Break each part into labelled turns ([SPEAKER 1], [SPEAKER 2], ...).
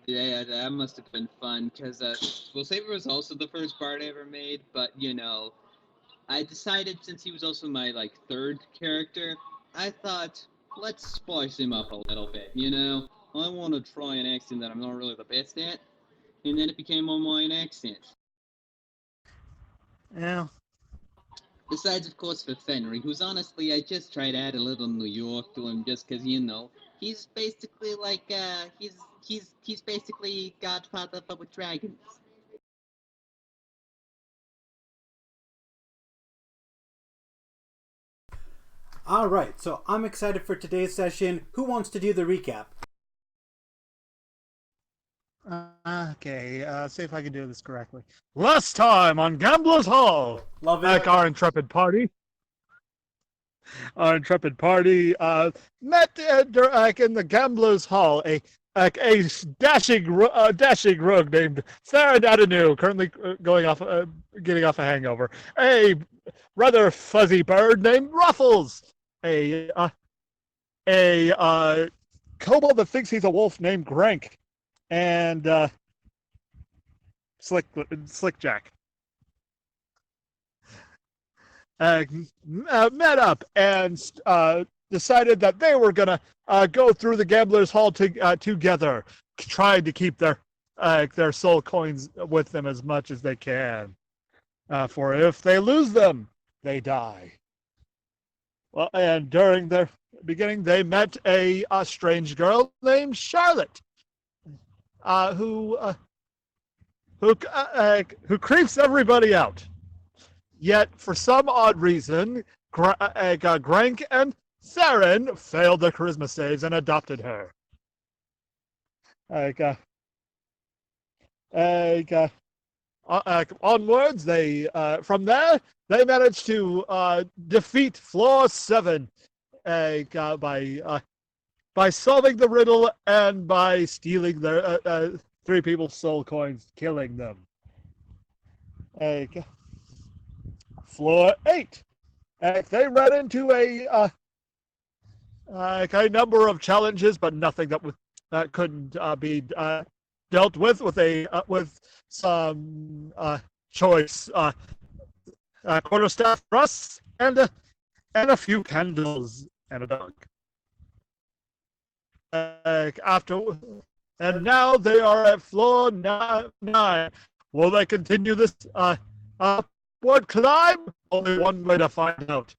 [SPEAKER 1] Yeah, that must have been fun because we'll say it was also the first bard I ever made, but I decided since he was also my third character, I thought let's spice him up a little bit. I want to try an accent that I'm not really the best at, and then it became all mine accent.
[SPEAKER 2] Yeah.
[SPEAKER 1] Besides, of course, for Fenry, who's honestly, I just tried to add a little New York to him just because, he's basically he's basically Godfather but with dragons.
[SPEAKER 3] All right, so I'm excited for today's session. Who wants to do the recap?
[SPEAKER 2] Okay, see if I can do this correctly. Last time on Gambler's Hall,
[SPEAKER 3] Love it.
[SPEAKER 2] our intrepid party met in the Gambler's Hall a dashing rogue named Sarah Dadanu, currently getting off a hangover. A rather fuzzy bird named Ruffles. A kobold that thinks he's a wolf named Grank, and Slick Jack. Met up and decided that they were gonna go through the Gambler's Hall together, trying to keep their soul coins with them as much as they can. For if they lose them, they die. Well, and during their beginning, they met a strange girl named Charlotte, who creeps everybody out. Yet, for some odd reason, Grank and Saren failed their charisma saves and adopted her. Like, uh, like, Onwards, from there they managed to defeat Floor 7 by solving the riddle and by stealing their three people's soul coins, killing them. Floor 8. They ran into a number of challenges, but nothing that couldn't be dealt with some choice quarterstaff thrusts and a few candles and a dog. After and now they are at floor 9. Will they continue this upward climb? Only one way to find out.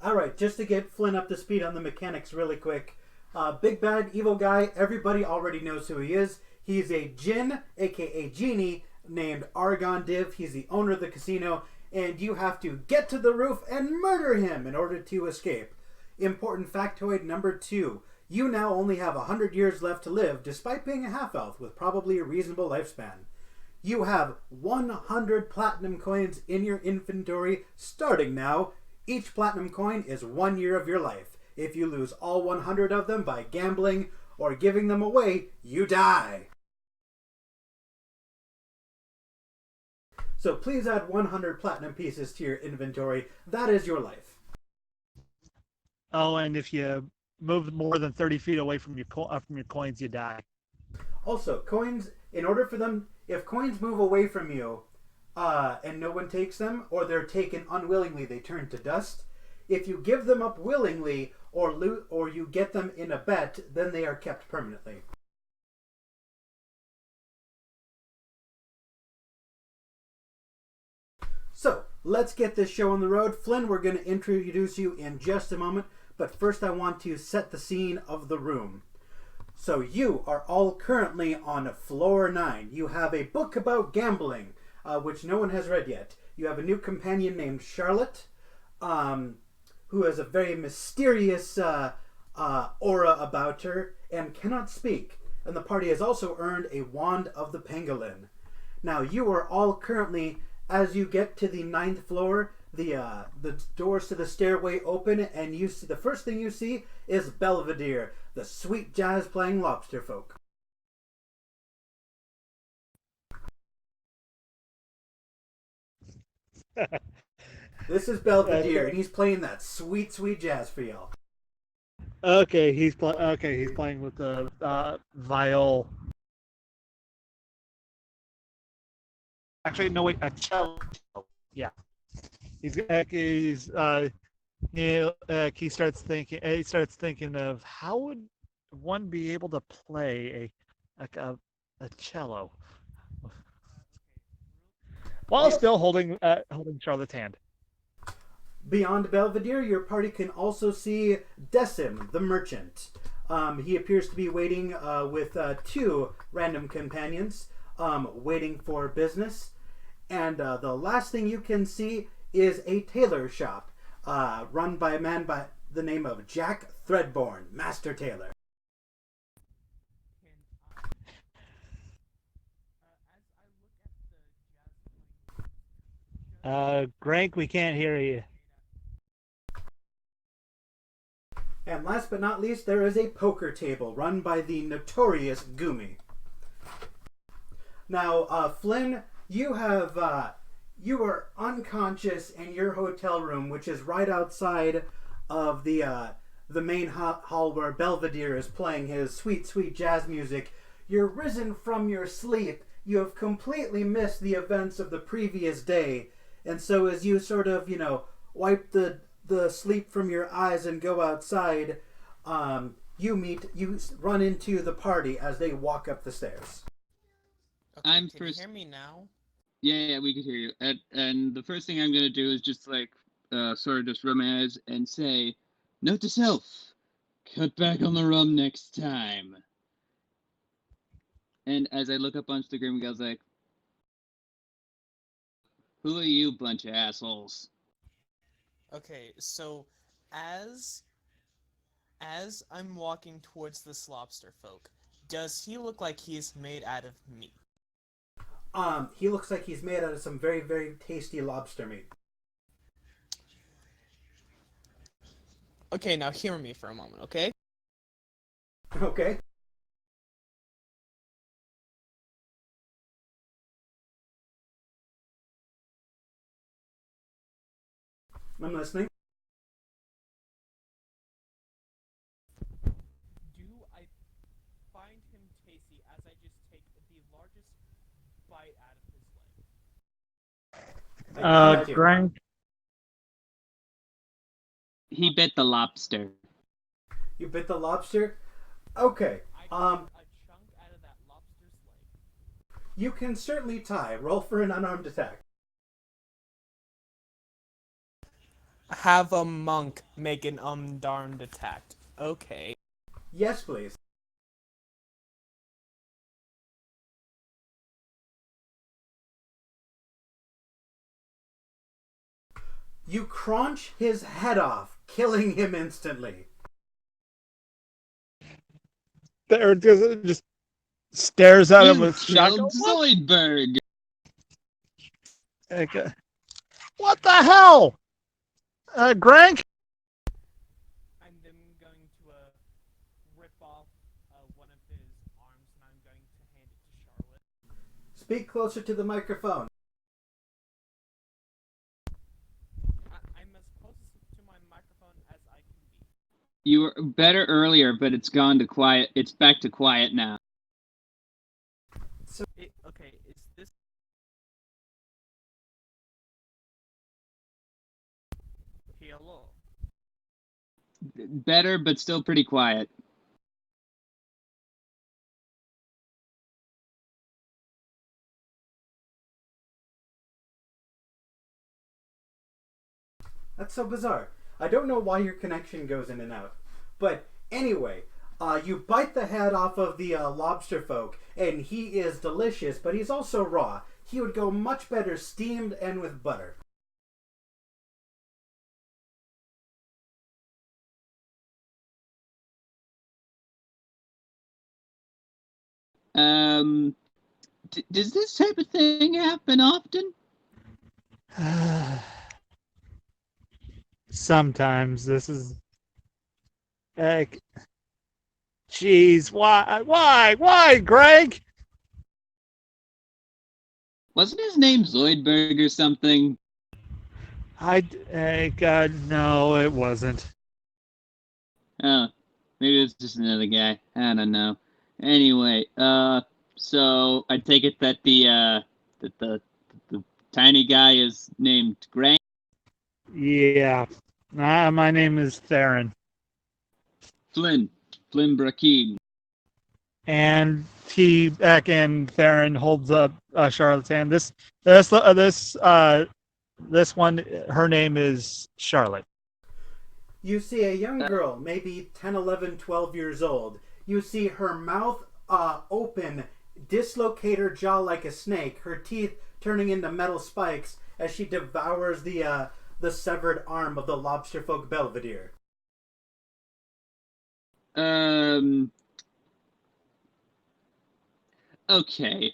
[SPEAKER 3] All right, just to get Flynn up to speed on the mechanics really quick. Big bad evil guy, everybody already knows who he is. He's a djinn, aka genie, named Argon Div. He's the owner of the casino, and you have to get to the roof and murder him in order to escape. Important factoid number 2. You now only have 100 years left to live, despite being a half-elf with probably a reasonable lifespan. You have 100 platinum coins in your inventory starting now. Each platinum coin is 1 year of your life. If you lose all 100 of them by gambling or giving them away, you die. So please add 100 platinum pieces to your inventory. That is your life.
[SPEAKER 2] Oh, and if you move more than 30 feet away from your coins, you die.
[SPEAKER 3] Also, coins, in order for them, if coins move away from you and no one takes them, or they're taken unwillingly, they turn to dust. If you give them up willingly or you get them in a bet, then they are kept permanently. So, let's get this show on the road. Flynn, we're going to introduce you in just a moment, but first I want to set the scene of the room. So you are all currently on floor 9. You have a book about gambling, which no one has read yet. You have a new companion named Charlotte, who has a very mysterious aura about her and cannot speak. And the party has also earned a Wand of the Pangolin. Now you are all currently, as you get to the 9th floor, the doors to the stairway open, and you see the first thing you see is Belvedere, the sweet jazz playing lobster folk. This is Belvedere, and he's playing that sweet, sweet jazz for y'all.
[SPEAKER 2] Okay, he's playing with the viol. Actually, no wait, a cello. Yeah, he starts thinking. He starts thinking of how would one be able to play a cello while
[SPEAKER 3] Well,
[SPEAKER 2] still holding Charlotte's hand.
[SPEAKER 3] beyond Belvedere, your party can also see Decim, the merchant. He appears to be waiting with two random companions, waiting for business. And the last thing you can see is a tailor shop run by a man by the name of Jack Threadborn, Master Tailor.
[SPEAKER 2] Grank, we can't hear you.
[SPEAKER 3] And last but not least, there is a poker table run by the notorious Gumi. Now, Flynn, you are unconscious in your hotel room, which is right outside of the main hall where Belvedere is playing his sweet, sweet jazz music. You're risen from your sleep. You have completely missed the events of the previous day, and so as you sort of, wipe the sleep from your eyes and go outside, you run into the party as they walk up the stairs.
[SPEAKER 4] Okay, can you hear me now?
[SPEAKER 1] Yeah, we could hear you. And the first thing I'm gonna do is just sort of just rub my eyes and say, note to self, cut back on the rum next time. And as I look up on Instagram, I was like, who are you, bunch of assholes?
[SPEAKER 4] Okay, so as I'm walking towards this lobster folk, does he look like he's made out of meat?
[SPEAKER 3] He looks like he's made out of some very, very tasty lobster meat.
[SPEAKER 4] Okay, now hear me for a moment, okay?
[SPEAKER 3] Okay. I'm listening.
[SPEAKER 4] Do I find him tasty as I just take the largest bite out of his leg?
[SPEAKER 2] Grank.
[SPEAKER 1] He bit the lobster.
[SPEAKER 3] You bit the lobster? Okay.
[SPEAKER 4] I got a chunk out of that lobster's leg.
[SPEAKER 3] You can certainly tie. Roll for an unarmed attack.
[SPEAKER 4] Have a monk make an unarmed attack. Okay.
[SPEAKER 3] Yes, please. You crunch his head off, killing him instantly.
[SPEAKER 2] There, just stares at him
[SPEAKER 1] You
[SPEAKER 2] with shock.
[SPEAKER 1] killed Zoidberg!
[SPEAKER 2] Okay. What the hell? Grank?
[SPEAKER 4] I'm then going to rip off one of his arms and I'm going to hand it to Charlotte.
[SPEAKER 3] Speak closer to the microphone.
[SPEAKER 4] I'm as close to my microphone as I can be.
[SPEAKER 1] You were better earlier, but it's gone to quiet. It's back to quiet now.
[SPEAKER 4] Okay, is this... Hello?
[SPEAKER 1] Better, but still pretty quiet.
[SPEAKER 3] That's so bizarre. I don't know why your connection goes in and out. But anyway, you bite the head off of the lobster folk, and he is delicious, but he's also raw. He would go much better steamed and with butter.
[SPEAKER 1] Does this type of thing happen often?
[SPEAKER 2] Sometimes this is. Jeez, why, Greg?
[SPEAKER 1] Wasn't his name Zoidberg or something?
[SPEAKER 2] God, no, it wasn't.
[SPEAKER 1] Oh, Maybe it's just another guy. I don't know. Anyway, so I take it that the tiny guy is named Grant.
[SPEAKER 2] Yeah. My name is Theron.
[SPEAKER 1] Flynn Brackeen.
[SPEAKER 2] And he back in Theron holds up Charlotte's hand. This one, her name is Charlotte.
[SPEAKER 3] You see a young girl, maybe 10, 11, 12 years old. You see her mouth open, dislocate her jaw like a snake, her teeth turning into metal spikes as she devours the severed arm of the lobster folk Belvedere.
[SPEAKER 1] Okay.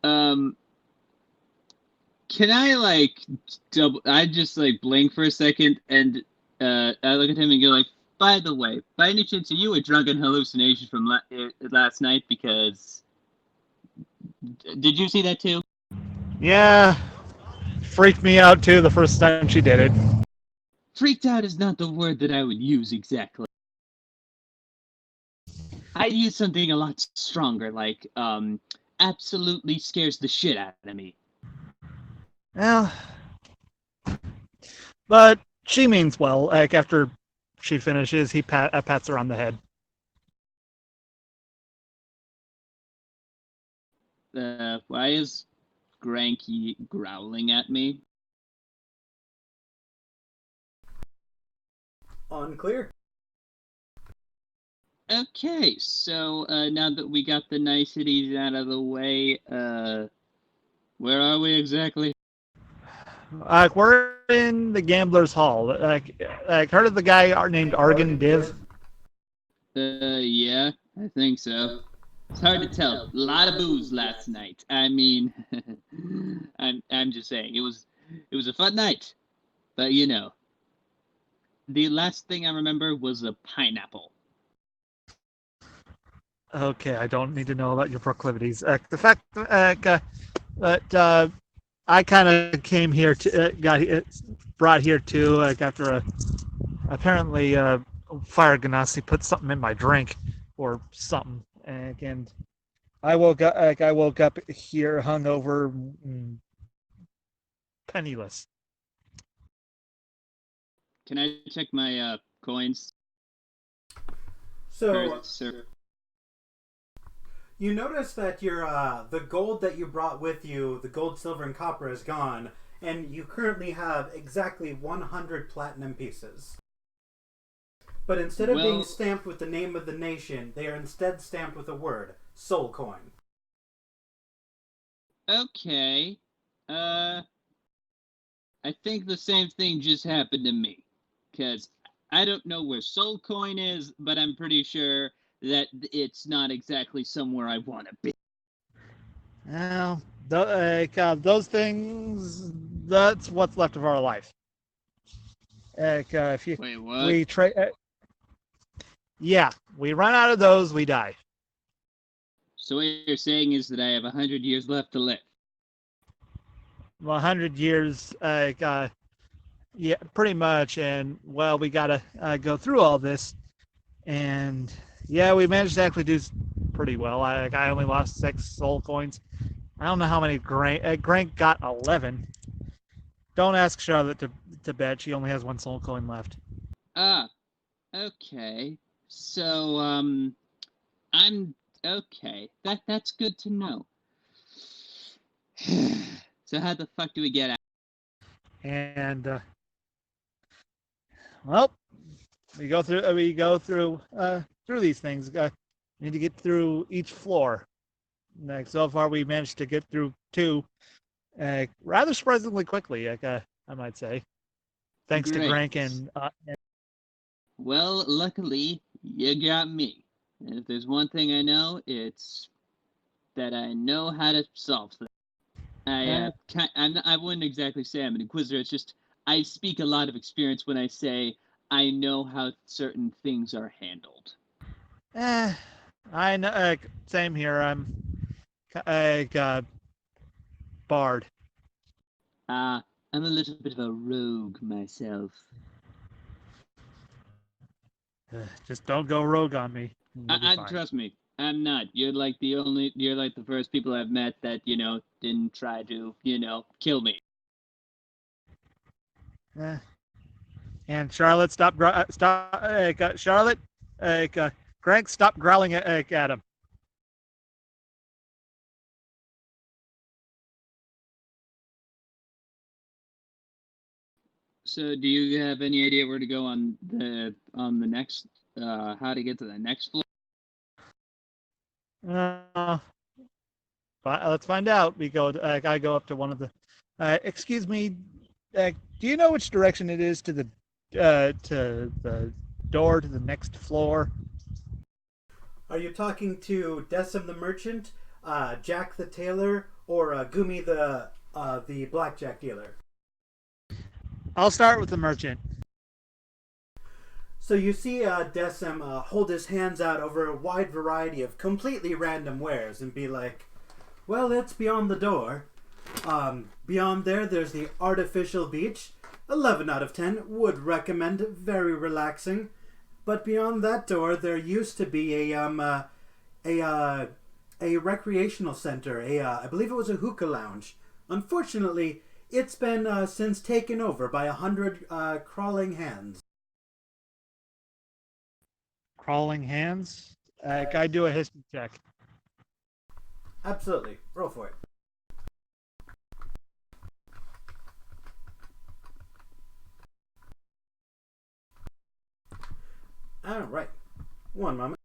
[SPEAKER 1] Can I I just blink for a second and I look at him and go by the way, by any chance are you a drunken hallucination from last night? Because did you see that too?
[SPEAKER 2] Yeah, freaked me out too the first time she did it.
[SPEAKER 1] Freaked out is not the word that I would use exactly. I'd use something a lot stronger, absolutely scares the shit out of me.
[SPEAKER 2] Well, but she means well. After she finishes, he pats her on the head.
[SPEAKER 1] Why is Granky growling at me?
[SPEAKER 3] Unclear.
[SPEAKER 1] Okay, so now that we got the niceties out of the way, where are we exactly?
[SPEAKER 2] We're in the Gambler's Hall. Heard of the guy named Argon Div?
[SPEAKER 1] Yeah, I think so. It's hard to tell. A lot of booze last night. I mean, I'm just saying it was a fun night, but the last thing I remember was a pineapple.
[SPEAKER 2] Okay, I don't need to know about your proclivities. The fact that I kind of came here to brought here too after apparently Fire Ganassi put something in my drink or something, and I woke up here hungover, penniless.
[SPEAKER 1] Can I check my coins?
[SPEAKER 3] So,
[SPEAKER 1] Sir.
[SPEAKER 3] you notice that the gold that you brought with you, the gold, silver, and copper is gone, and you currently have exactly 100 platinum pieces. But instead of being stamped with the name of the nation, they are instead stamped with a word, soul coin.
[SPEAKER 1] Okay. I think the same thing just happened to me. Because I don't know where soul coin is, but I'm pretty sure that it's not exactly somewhere I want to be.
[SPEAKER 2] Well, those things, that's what's left of our life. If you,
[SPEAKER 1] Wait, what?
[SPEAKER 2] we yeah, we run out of those, we die.
[SPEAKER 1] So what you're saying is that I have 100 years left to live.
[SPEAKER 2] 100 years, yeah, pretty much. And well, we gotta go through all this, and yeah, we managed to actually do pretty well. I only lost 6 soul coins. I don't know how many Grank got 11. Don't ask Charlotte to bet. She only has 1 soul coin left.
[SPEAKER 1] Ah, okay. So, I'm okay. That's good to know. So how the fuck do we get out?
[SPEAKER 2] And well, we go through these things. Need to get through each floor. Like so far, we managed to get through 2, rather surprisingly quickly. I might say, thanks to
[SPEAKER 1] Great.
[SPEAKER 2] Grank and.
[SPEAKER 1] Well, luckily, you got me. And if there's one thing I know, it's that I know how to solve things. I wouldn't exactly say I'm an inquisitor. It's just I speak a lot of experience when I say I know how certain things are handled.
[SPEAKER 2] I know. Same here. I'm bard.
[SPEAKER 1] I'm a little bit of a rogue myself.
[SPEAKER 2] Just don't go rogue on me. You'll be
[SPEAKER 1] I
[SPEAKER 2] fine.
[SPEAKER 1] trust me. I'm not. You're like the first people I've met that didn't try to kill me.
[SPEAKER 2] Eh. And Charlotte, Charlotte, Greg, stop growling at him.
[SPEAKER 1] So, do you have any idea where to go on the next how to get to the next floor?
[SPEAKER 2] Let's find out. I go up to one of the. Excuse me. Do you know which direction it is to the door to the next floor?
[SPEAKER 3] Are you talking to Decim the merchant, Jack the tailor, or Gumi the blackjack dealer?
[SPEAKER 2] I'll start with the merchant.
[SPEAKER 3] So you see Decim hold his hands out over a wide variety of completely random wares and be like, well, it's beyond the door. Beyond there, there's the artificial beach. 11 out of 10 would recommend. Very relaxing. But beyond that door, there used to be a recreational center. I believe it was a hookah lounge. Unfortunately, it's been since taken over by 100 crawling hands.
[SPEAKER 2] Crawling hands? Can I do a history check?
[SPEAKER 3] Absolutely. Roll for it. All right. One moment.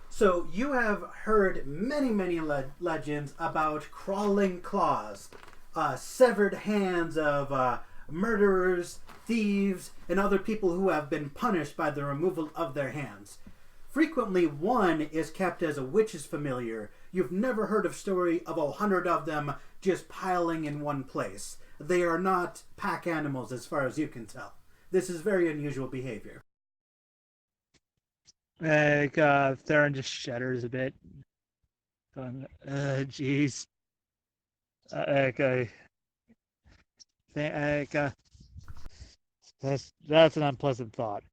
[SPEAKER 3] So you have heard many legends about crawling claws, severed hands of murderers, thieves, and other people who have been punished by the removal of their hands. Frequently, one is kept as a witch's familiar. You've never heard of story of 100 of them just piling in one place. They are not pack animals as far as you can tell. This is very unusual behavior.
[SPEAKER 2] Theron just shudders a bit. Jeez. Okay. That's an unpleasant thought.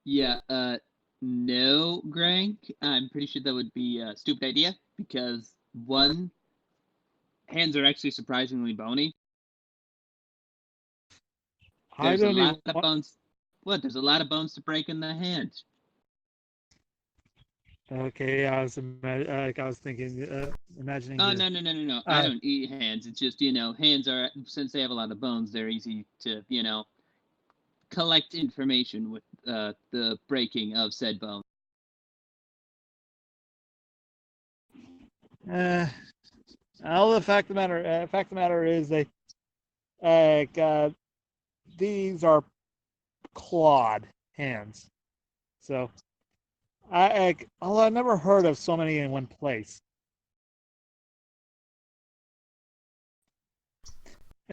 [SPEAKER 1] Yeah, no, Greg. I'm pretty sure that would be a stupid idea because one, hands are actually surprisingly bony. There's a lot of bones. What? There's a lot of bones to break in the hand.
[SPEAKER 2] Okay, I was thinking, imagining.
[SPEAKER 1] Oh no! I don't eat hands. It's just hands are, since they have a lot of bones, they're easy to collect information with the breaking of said bone.
[SPEAKER 2] All the fact of the matter is these are clawed hands. So although I've never heard of so many in one place.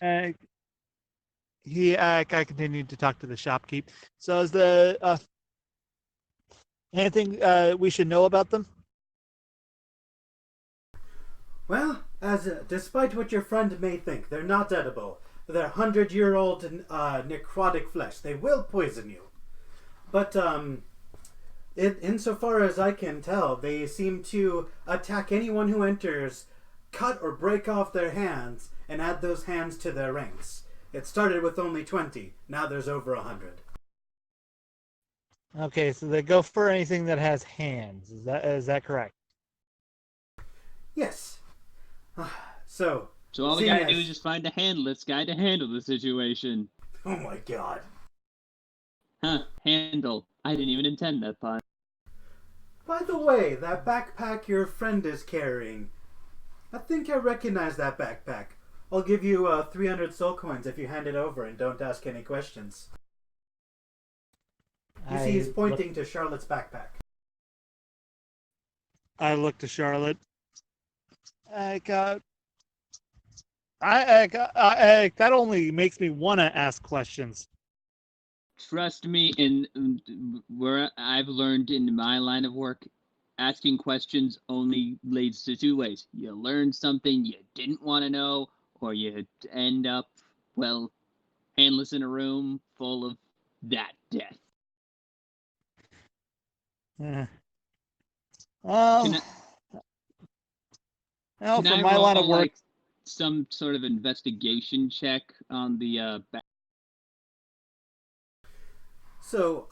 [SPEAKER 2] I continued to talk to the shopkeep. So is the anything we should know about them?
[SPEAKER 3] Well, despite what your friend may think, they're not edible. They're 100-year-old necrotic flesh. They will poison you. But insofar as I can tell, they seem to attack anyone who enters, cut or break off their hands, and add those hands to their ranks. It started with only 20. Now there's over 100.
[SPEAKER 2] Okay, so they go for anything that has hands. Is that correct?
[SPEAKER 3] Yes. So
[SPEAKER 1] all we gotta do is just find a handless guy to handle the situation.
[SPEAKER 3] Oh my god.
[SPEAKER 1] Huh, handle. I didn't even intend that pun.
[SPEAKER 3] By the way, that backpack your friend is carrying, I think I recognize that backpack. I'll give you 300 soul coins if you hand it over and don't ask any questions. You see he's pointing to Charlotte's backpack.
[SPEAKER 2] I look to Charlotte. That only makes me want to ask questions.
[SPEAKER 1] Trust me, in where I've learned in my line of work, asking questions only leads to two ways. You learn something you didn't want to know, before you end up, well, handless in a room full of that death.
[SPEAKER 2] Well,
[SPEAKER 1] Can I,
[SPEAKER 2] well,
[SPEAKER 1] can
[SPEAKER 2] for
[SPEAKER 1] I
[SPEAKER 2] my
[SPEAKER 1] roll
[SPEAKER 2] line of work,
[SPEAKER 1] like some sort of investigation check on the back?
[SPEAKER 3] So,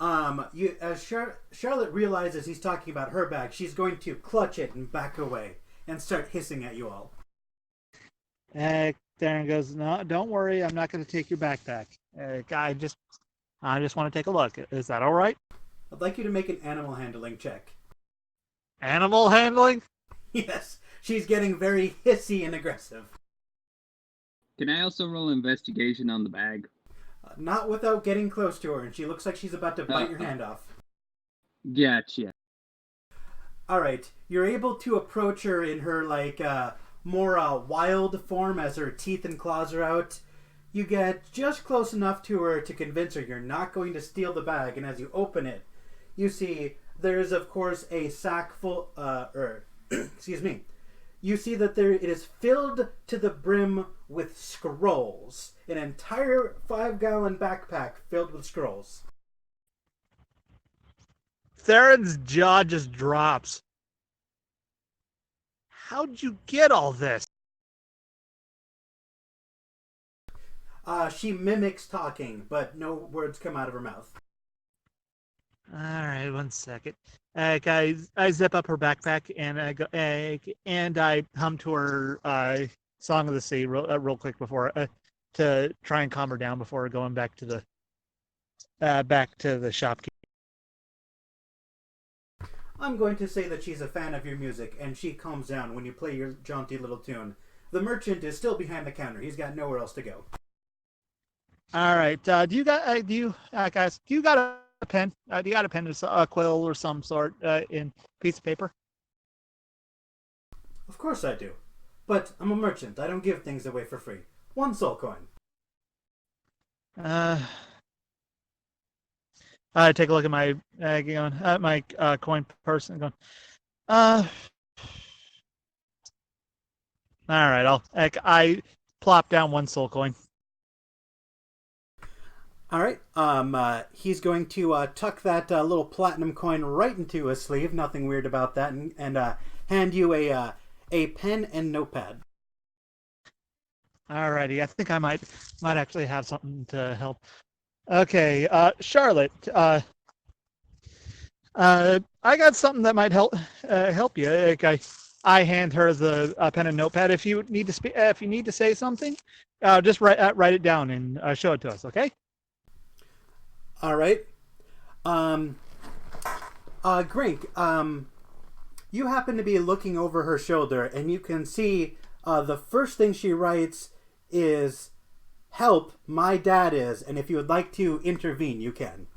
[SPEAKER 3] you as Charlotte realizes he's talking about her bag, she's going to clutch it and back away and start hissing at you all.
[SPEAKER 2] Darren goes, "No, don't worry. I'm not going to take your backpack. I just want to take a look. Is that all right?"
[SPEAKER 3] I'd like you to make an animal handling check.
[SPEAKER 2] Animal handling?
[SPEAKER 3] Yes, she's getting very hissy and aggressive.
[SPEAKER 1] Can I also roll investigation on the bag?
[SPEAKER 3] Not without getting close to her, and she looks like she's about to bite your hand off.
[SPEAKER 1] Gotcha.
[SPEAKER 3] Alright, you're able to approach her in her, more wild form as her teeth and claws are out. You get just close enough to her to convince her you're not going to steal the bag, and as you open it, you see there is, of course, a sack full, excuse me. You see that it is filled to the brim with scrolls. An entire 5-gallon backpack filled with scrolls.
[SPEAKER 2] Theron's jaw just drops. How'd you get all this?
[SPEAKER 3] She mimics talking, but no words come out of her mouth.
[SPEAKER 2] All right, 1 second. I zip up her backpack and I go, and I hum to her "Song of the Sea" real quick before to try and calm her down before going back to the shopkeeper.
[SPEAKER 3] I'm going to say that she's a fan of your music, and she calms down when you play your jaunty little tune. The merchant is still behind the counter. He's got nowhere else to go.
[SPEAKER 2] All right. Do you got guys? Do you got a pen? Do you got a pen, a quill, or some sort in piece of paper?
[SPEAKER 3] Of course I do. But I'm a merchant. I don't give things away for free. 1 soul coin.
[SPEAKER 2] I take a look at my my coin purse and going. All right. I plop down 1 soul coin.
[SPEAKER 3] All right. He's going to tuck that little platinum coin right into his sleeve. Nothing weird about that, and hand you a pen and notepad.
[SPEAKER 2] Alrighty, I think I might actually have something to help. Okay, Charlotte. I got something that might help you. I hand her the pen and notepad. If you need to say something, just write it down and show it to us. Okay.
[SPEAKER 3] All right. Grink, you happen to be looking over her shoulder, and you can see the first thing she writes is, "Help, my dad is," and if you would like to intervene, you can.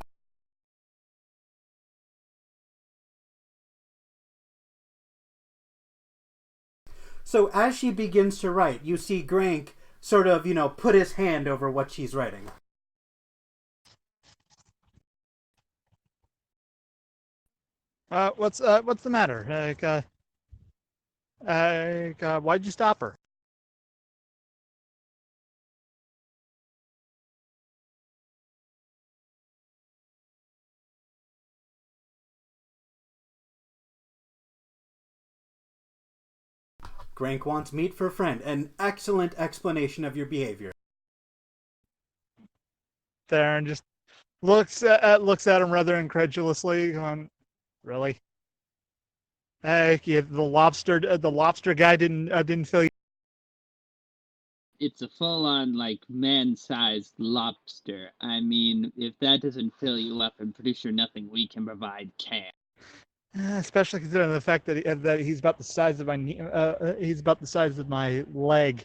[SPEAKER 3] So as she begins to write, you see Grank sort of, put his hand over what she's writing.
[SPEAKER 2] What's the matter? Why'd you stop her?
[SPEAKER 3] Grank wants meat for a friend. An excellent explanation of your behavior.
[SPEAKER 2] Theron just looks at him rather incredulously, going, "Really? Yeah, the lobster guy didn't fill you."
[SPEAKER 1] It's a full-on, man-sized lobster. I mean, if that doesn't fill you up, I'm pretty sure nothing we can provide can.
[SPEAKER 2] Especially considering the fact that he's about the size of my he's about the size of my leg.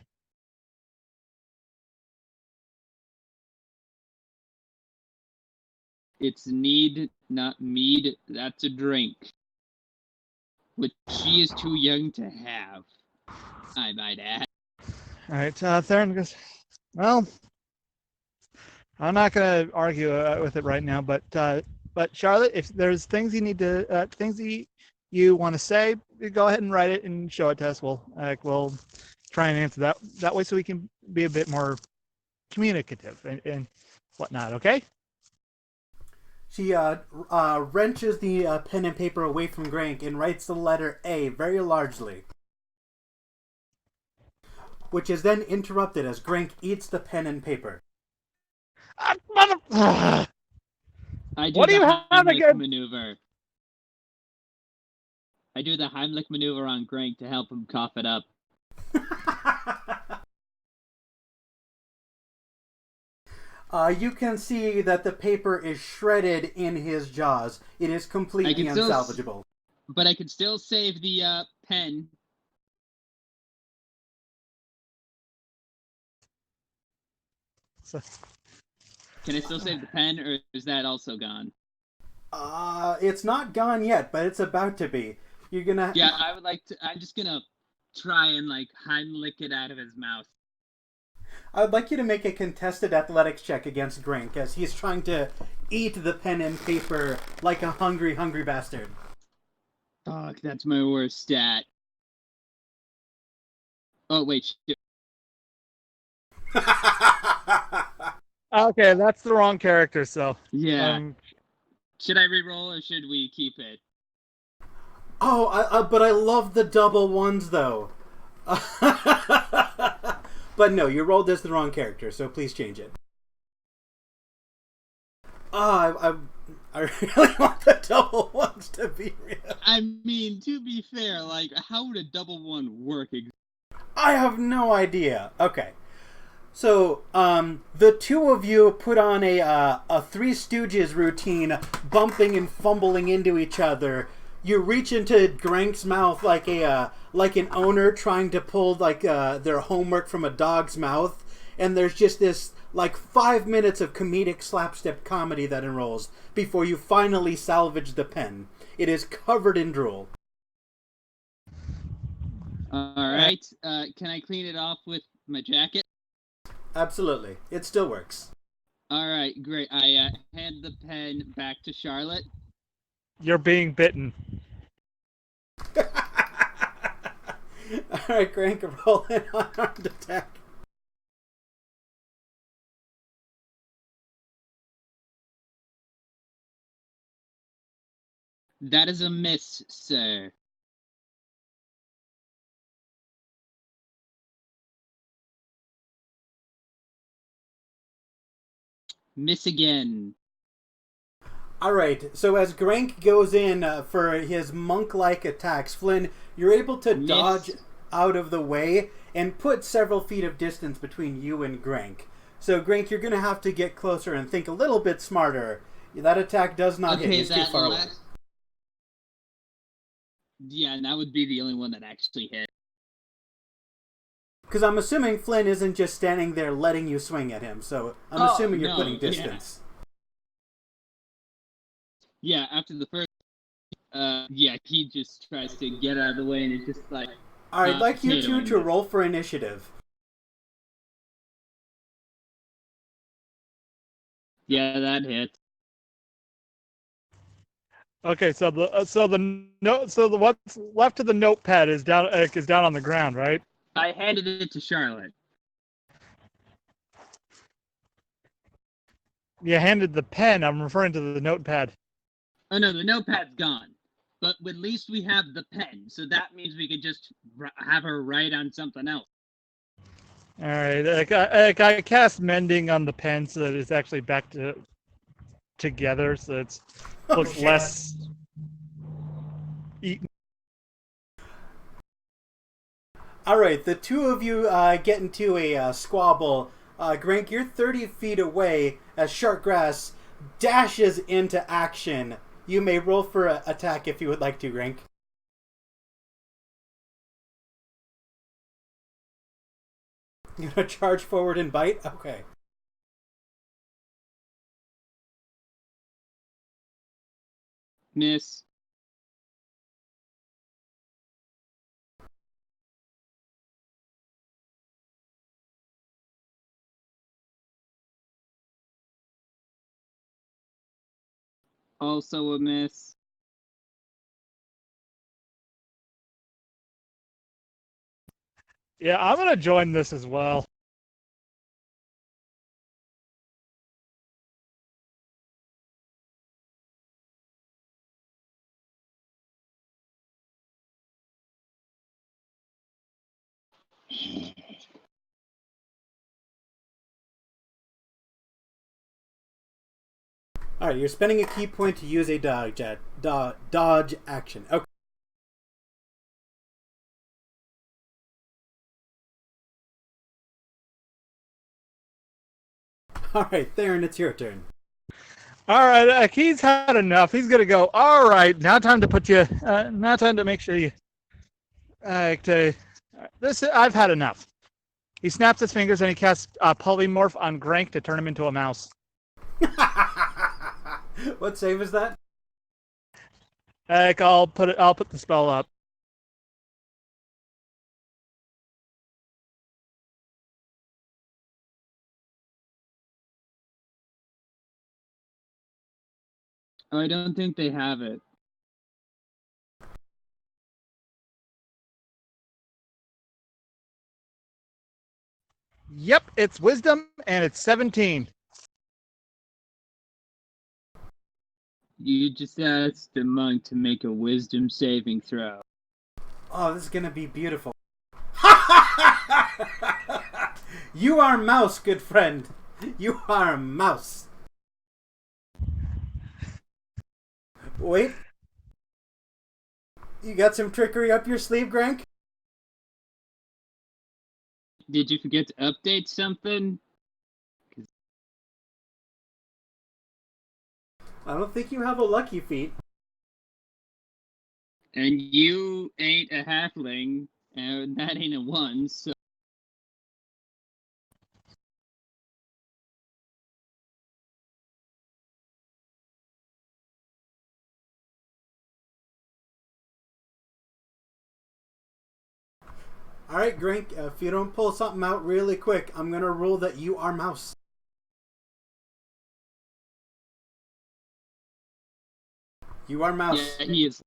[SPEAKER 1] It's need, not mead. That's a drink, which she is too young to have, I might add.
[SPEAKER 2] All right, Theron goes, "Well, I'm not going to argue with it right now, but Charlotte, if there's things you need to you want to say, go ahead and write it and show it to us. We'll try and answer that way so we can be a bit more communicative and whatnot. Okay.
[SPEAKER 3] She wrenches the pen and paper away from Grank and writes the letter A very largely, which is then interrupted as Grank eats the pen and paper.
[SPEAKER 2] Mother...
[SPEAKER 1] I do
[SPEAKER 2] What do
[SPEAKER 1] the
[SPEAKER 2] you have
[SPEAKER 1] Heimlich
[SPEAKER 2] again?
[SPEAKER 1] maneuver. I do the Heimlich maneuver on Grank to help him cough it up.
[SPEAKER 3] You can see that the paper is shredded in his jaws. It is completely unsalvageable.
[SPEAKER 1] But I can still save the pen. Can I still save the pen, or is that also gone?
[SPEAKER 3] It's not gone yet, but it's about to be. You're gonna...
[SPEAKER 1] Yeah, I would like to... I'm just gonna try and, like, Heimlich it out of his mouth.
[SPEAKER 3] I would like you to make a contested athletics check against Grank as he's trying to eat the pen and paper like a hungry, hungry bastard.
[SPEAKER 1] Fuck, that's my worst stat. Oh, wait, shit.
[SPEAKER 2] Okay, that's the wrong character, so...
[SPEAKER 1] Yeah. Should I re-roll, or should we keep it?
[SPEAKER 3] Oh, but I love the double ones, though. But no, you rolled as the wrong character, so please change it. I really want the double ones to be real.
[SPEAKER 1] I mean, to be fair, like, how would a double one work?
[SPEAKER 3] I have no idea. Okay. So, the two of you put on a Three Stooges routine, bumping and fumbling into each other. You reach into Grank's mouth like an owner trying to pull their homework from a dog's mouth, and there's just this 5 minutes of comedic slapstick comedy that enrolls before you finally salvage the pen. It is covered in drool.
[SPEAKER 1] All right. Can I clean it off with my jacket?
[SPEAKER 3] Absolutely, it still works.
[SPEAKER 1] All right, great. I hand the pen back to Charlotte.
[SPEAKER 2] You're being bitten.
[SPEAKER 3] Alright, Grank, roll an unarmed attack.
[SPEAKER 1] That is a miss, sir. Miss again.
[SPEAKER 3] Alright, so as Grank goes in for his monk-like attacks, Flynn, you're able to dodge out of the way and put several feet of distance between you and Grank. So, Grank, you're going to have to get closer and think a little bit smarter. That attack does not hit. It's too far away.
[SPEAKER 1] Yeah, and that would be the only one that actually hit.
[SPEAKER 3] Because I'm assuming Flynn isn't just standing there letting you swing at him, so I'm assuming you're putting distance.
[SPEAKER 1] Yeah, after the first... he just tries to get out of the way, and it's just like...
[SPEAKER 3] Alright, I'd like you two to roll for initiative.
[SPEAKER 1] Yeah, that hits.
[SPEAKER 2] Okay, so the what's left of the notepad is down on the ground, right?
[SPEAKER 1] I handed it to Charlotte.
[SPEAKER 2] You handed the pen. I'm referring to the notepad.
[SPEAKER 1] Oh no, the notepad's gone. But at least we have the pen, so that means we could just have her write on something else.
[SPEAKER 2] All right, I cast mending on the pen so that it's actually back together, so it looks less eaten.
[SPEAKER 3] All right, the two of you get into a squabble. Grank, you're 30 feet away as Sharkgrass dashes into action. You may roll for an attack if you would like to, Grank. You're gonna charge forward and bite? Okay.
[SPEAKER 1] Miss. Also a miss.
[SPEAKER 2] Yeah, I'm gonna join this as well.
[SPEAKER 3] All right, you're spending a key point to use a dodge action. Okay. All right, Theron, it's your turn.
[SPEAKER 2] All right, he's had enough. He's gonna go. All right, now time to put you. Now time to make sure you. This I've had enough. He snaps his fingers and he casts polymorph on Grank to turn him into a mouse.
[SPEAKER 3] What save is that?
[SPEAKER 2] I'll put the spell up.
[SPEAKER 1] Oh, I don't think they have it.
[SPEAKER 2] Yep, it's wisdom and it's 17.
[SPEAKER 1] You just asked the monk to make a wisdom saving throw.
[SPEAKER 3] Oh, this is gonna be beautiful. You are mouse, good friend. You are a mouse. Wait. You got some trickery up your sleeve, Grank?
[SPEAKER 1] Did you forget to update something?
[SPEAKER 3] I don't think you have a lucky feat.
[SPEAKER 1] And you ain't a halfling, and that ain't a 1, so...
[SPEAKER 3] Alright, Grank, if you don't pull something out really quick, I'm gonna rule that you are mouse. You are mouse.
[SPEAKER 1] Yeah, he is.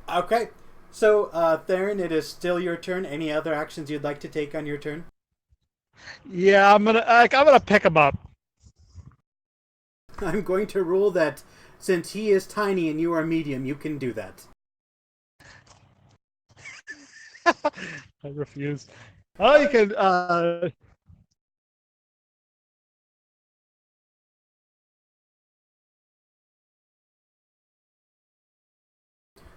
[SPEAKER 3] Okay. So, Theron, it is still your turn. Any other actions you'd like to take on your turn?
[SPEAKER 2] Yeah, I'm gonna pick him up.
[SPEAKER 3] I'm going to rule that since he is tiny and you are medium, you can do that.
[SPEAKER 2] I refuse. Oh, you can.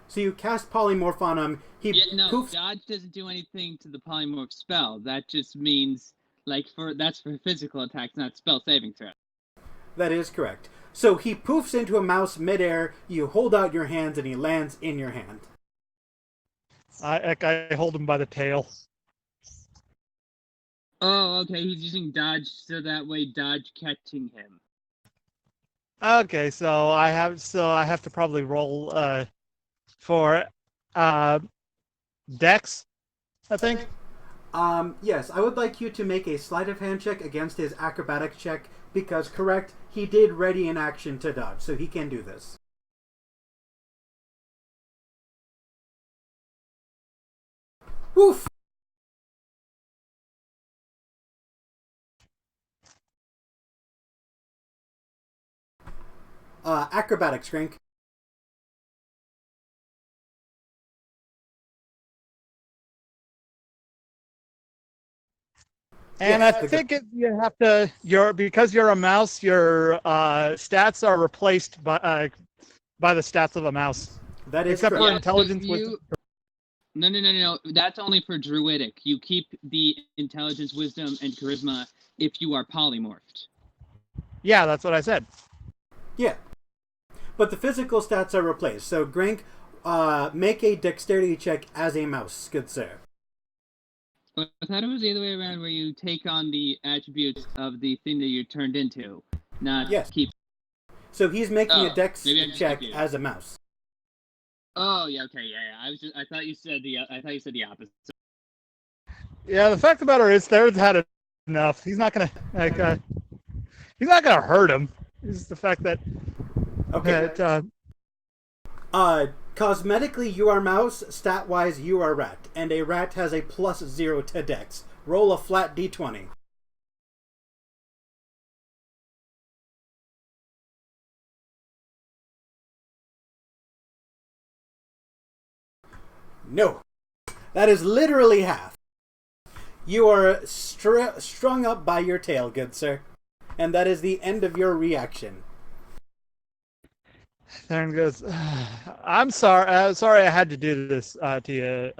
[SPEAKER 3] So you cast polymorph on him. He poofs.
[SPEAKER 1] Dodge doesn't do anything to the polymorph spell. That just means, that's for physical attacks, not spell saving throw.
[SPEAKER 3] That is correct. So he poofs into a mouse midair. You hold out your hands, and he lands in your hand.
[SPEAKER 2] I hold him by the tail.
[SPEAKER 1] Oh, okay. He's using dodge, so that way dodge catching him.
[SPEAKER 2] Okay, so I have to probably roll for Dex, I think.
[SPEAKER 3] Yes, I would like you to make a sleight of hand check against his acrobatics check because, correct, he did ready in action to dodge, so he can do this. Woof! Acrobatics, Grank.
[SPEAKER 2] And
[SPEAKER 3] Yes,
[SPEAKER 2] I think you have to because you're a mouse, your stats are replaced by the stats of a mouse.
[SPEAKER 3] That is
[SPEAKER 2] Except
[SPEAKER 3] correct.
[SPEAKER 2] for intelligence, wisdom.
[SPEAKER 1] No. That's only for druidic. You keep the intelligence, wisdom, and charisma if you are polymorphed.
[SPEAKER 2] Yeah, that's what I said.
[SPEAKER 3] Yeah. But the physical stats are replaced. So, Grank, make a dexterity check as a mouse, good sir.
[SPEAKER 1] I thought it was the other way around, where you take on the attributes of the thing that you're turned into, not keep.
[SPEAKER 3] So he's making a dex
[SPEAKER 1] maybe
[SPEAKER 3] check as a mouse.
[SPEAKER 1] Oh yeah, okay, yeah. I thought you said the opposite.
[SPEAKER 2] Yeah, the fact of the matter is, Theron's had enough. He's not gonna he's not gonna hurt him. It's the fact that
[SPEAKER 3] cosmetically you are mouse, stat wise you are rat, and a rat has a +0 to dex. Roll a flat d20. No. That is literally half. You are strung up by your tail, good sir. And that is the end of your reaction.
[SPEAKER 2] Theron goes, I'm sorry. Sorry I had to do this to you,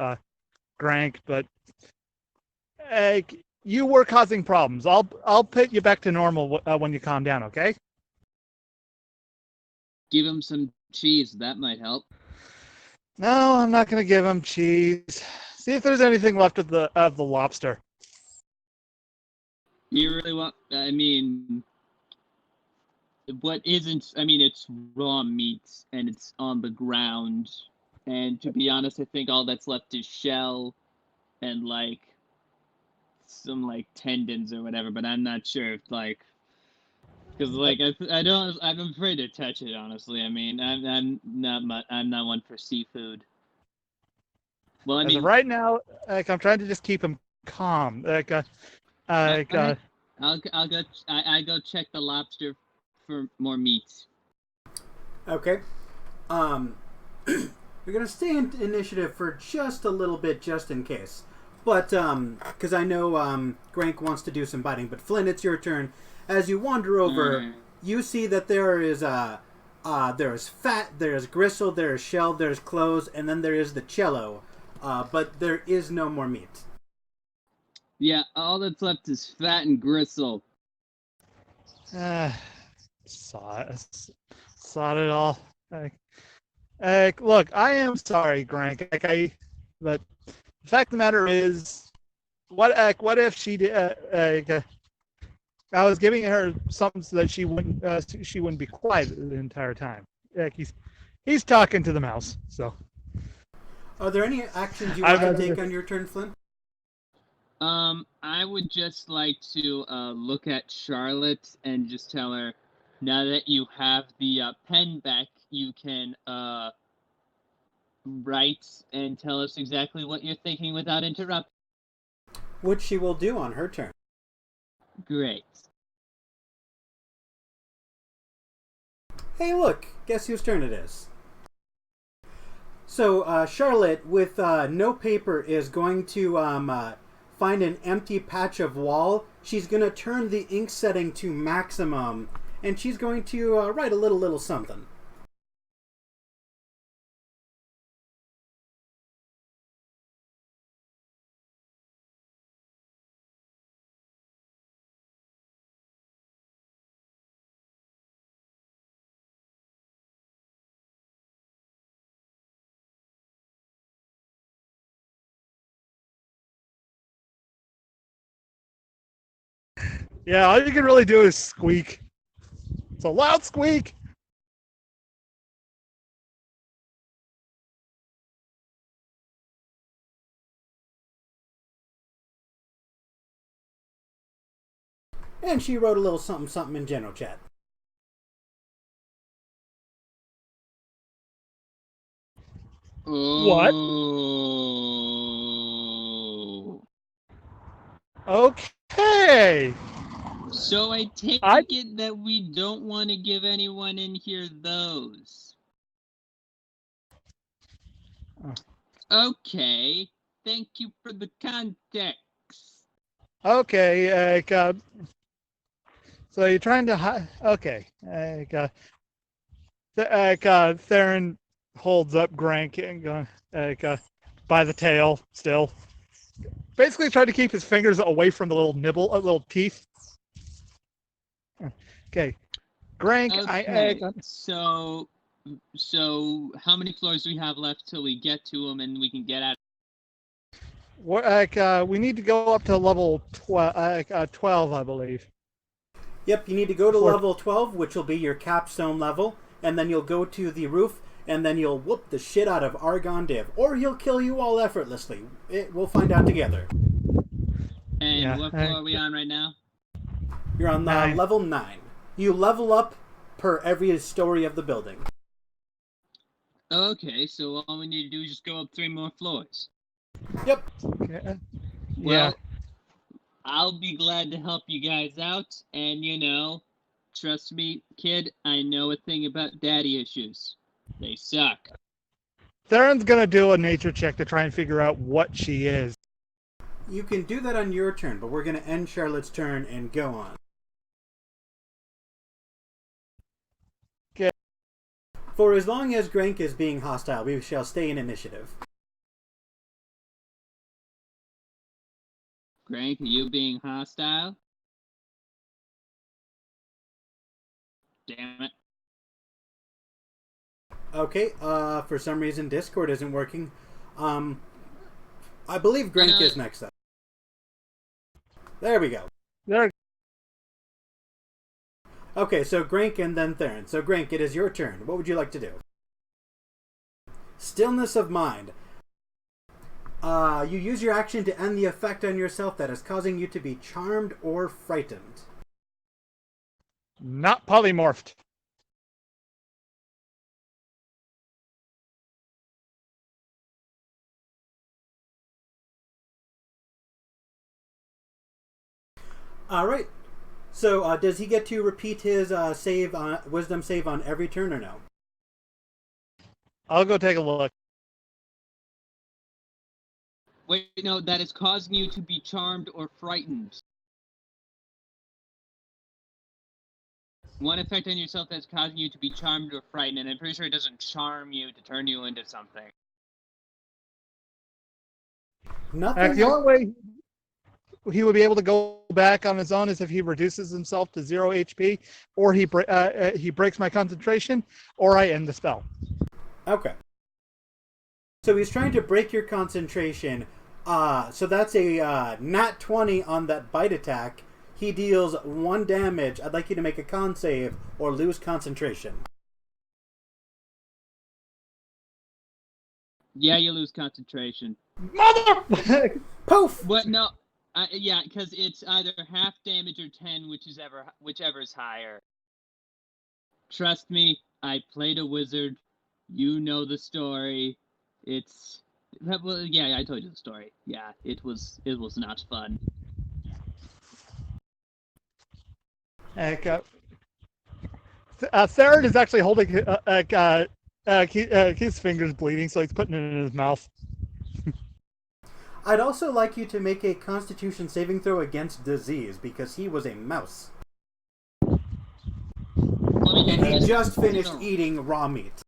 [SPEAKER 2] Grank, but you were causing problems. I'll put you back to normal when you calm down, okay?
[SPEAKER 1] Give him some cheese. That might help.
[SPEAKER 2] No, I'm not going to give him cheese. See if there's anything left of the lobster.
[SPEAKER 1] You really want? I mean, what isn't? I mean, it's raw meat and it's on the ground. And to be honest, I think all that's left is shell and like some like tendons or whatever. But I'm not sure if like. Because like I don't, I'm afraid to touch it. Honestly, I mean, I'm not one for seafood. Well, I
[SPEAKER 2] As
[SPEAKER 1] mean,
[SPEAKER 2] of right now, I'm trying to just keep him calm.
[SPEAKER 1] I'll go. I go check the lobster for more meat.
[SPEAKER 3] Okay. We're gonna stay in initiative for just a little bit, just in case. But because I know Grank wants to do some biting. But Flynn, it's your turn. As you wander over, you see that there is fat, there is gristle, there is shell, there is clothes, and then there is the cello. But there is no more meat.
[SPEAKER 1] Yeah, all that's left is fat and gristle.
[SPEAKER 2] Saw it all. Look, I am sorry, Grank. But the fact of the matter is, what if she did? I was giving her something so that she wouldn't be quiet the entire time. He's talking to the mouse. So,
[SPEAKER 3] are there any actions you want to take on your turn, Flynn?
[SPEAKER 1] I would just like to look at Charlotte and just tell her, now that you have the pen back, you can write and tell us exactly what you're thinking without interrupting.
[SPEAKER 3] Which she will do on her turn.
[SPEAKER 1] Great.
[SPEAKER 3] Hey, look! Guess whose turn it is? So, Charlotte, with no paper, is going to find an empty patch of wall. She's going to turn the ink setting to maximum, and she's going to write a little something.
[SPEAKER 2] yeah, all you can really do is squeak. It's a loud squeak.
[SPEAKER 3] And she wrote a little something in general chat.
[SPEAKER 2] What?
[SPEAKER 1] Oh.
[SPEAKER 2] Okay.
[SPEAKER 1] So I take it that we don't want to give anyone in here those. Okay. Thank you for the context.
[SPEAKER 2] Okay. So you're trying to okay. Theron holds up Grank and going by the tail still. Basically trying to keep his fingers away from the little little teeth. Okay. Grank,
[SPEAKER 1] okay. So how many floors do we have left till we get to them and we can get out?
[SPEAKER 2] We need to go up to level 12, I believe.
[SPEAKER 3] Yep, you need to go to level 12, which will be your capstone level, and then you'll go to the roof, and then you'll whoop the shit out of Argon Div, or he'll kill you all effortlessly. We'll find out together.
[SPEAKER 1] And what floor are we on right now?
[SPEAKER 3] You're on level 9. You level up per every story of the building.
[SPEAKER 1] Okay, so all we need to do is just go up 3 more floors.
[SPEAKER 3] Yep.
[SPEAKER 2] Okay.
[SPEAKER 1] Well, I'll be glad to help you guys out, and trust me, kid, I know a thing about daddy issues. They suck.
[SPEAKER 2] Theron's gonna do a nature check to try and figure out what she is.
[SPEAKER 3] You can do that on your turn, but we're going to end Charlotte's turn and go on.
[SPEAKER 2] Okay.
[SPEAKER 3] For as long as Grank is being hostile, we shall stay in initiative.
[SPEAKER 1] Grank, are you being hostile? Damn it.
[SPEAKER 3] Okay, for some reason Discord isn't working. I believe Grank is next up. There we go.
[SPEAKER 2] There.
[SPEAKER 3] Okay, so Grank and then Theron. So Grank, it is your turn. What would you like to do? Stillness of mind. You use your action to end the effect on yourself that is causing you to be charmed or frightened.
[SPEAKER 2] Not polymorphed.
[SPEAKER 3] All right. So does he get to repeat his wisdom save on every turn or no?
[SPEAKER 2] I'll go take a look.
[SPEAKER 1] Wait, no, that is causing you to be charmed or frightened. One effect on yourself that's causing you to be charmed or frightened, and I'm pretty sure it doesn't charm you to turn you into something.
[SPEAKER 3] Nothing.
[SPEAKER 2] The only way he would be able to go back on his own is if he reduces himself to 0 HP, or he breaks my concentration, or I end the spell.
[SPEAKER 3] Okay. So he's trying to break your concentration. So that's a nat 20 on that bite attack. He deals 1 damage. I'd like you to make a con save or lose concentration.
[SPEAKER 1] Yeah, you lose concentration.
[SPEAKER 2] Mother!
[SPEAKER 3] Poof!
[SPEAKER 1] What? No. Yeah, because it's either half damage or 10, whichever is higher. Trust me, I played a wizard. You know the story. Well, yeah, I told you the story. Yeah, it was not fun.
[SPEAKER 2] Theron is actually holding his fingers bleeding, so he's putting it in his mouth.
[SPEAKER 3] I'd also like you to make a Constitution saving throw against disease because he was a mouse. And he just finished eating raw meat.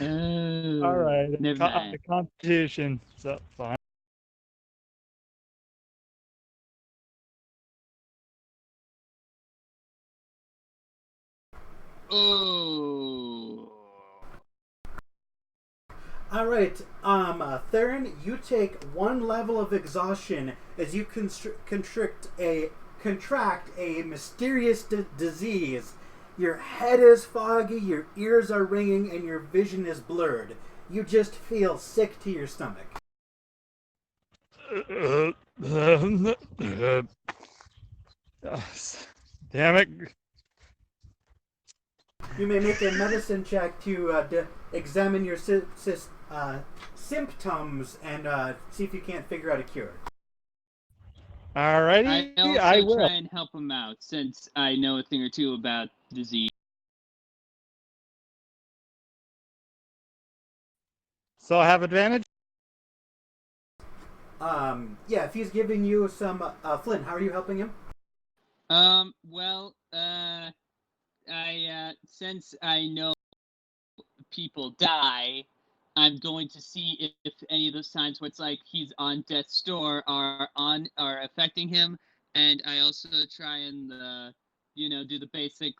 [SPEAKER 2] All right,
[SPEAKER 1] Never mind.
[SPEAKER 2] The Constitution, so fine.
[SPEAKER 1] Oh.
[SPEAKER 3] All right, Theron, you take 1 level of exhaustion as you contract a mysterious disease. Your head is foggy, your ears are ringing, and your vision is blurred. You just feel sick to your stomach.
[SPEAKER 2] Damn it.
[SPEAKER 3] You may make a medicine check to examine your symptoms and see if you can't figure out a cure.
[SPEAKER 2] Alrighty,
[SPEAKER 1] I
[SPEAKER 2] will.
[SPEAKER 1] try and help him out since I know a thing or two about disease.
[SPEAKER 2] So I have advantage?
[SPEAKER 3] Yeah, if he's giving you some... Flynn, how are you helping him?
[SPEAKER 1] Since I know people die, I'm going to see if any of those signs where it's like he's on death's door are affecting him, and I also try and do the basic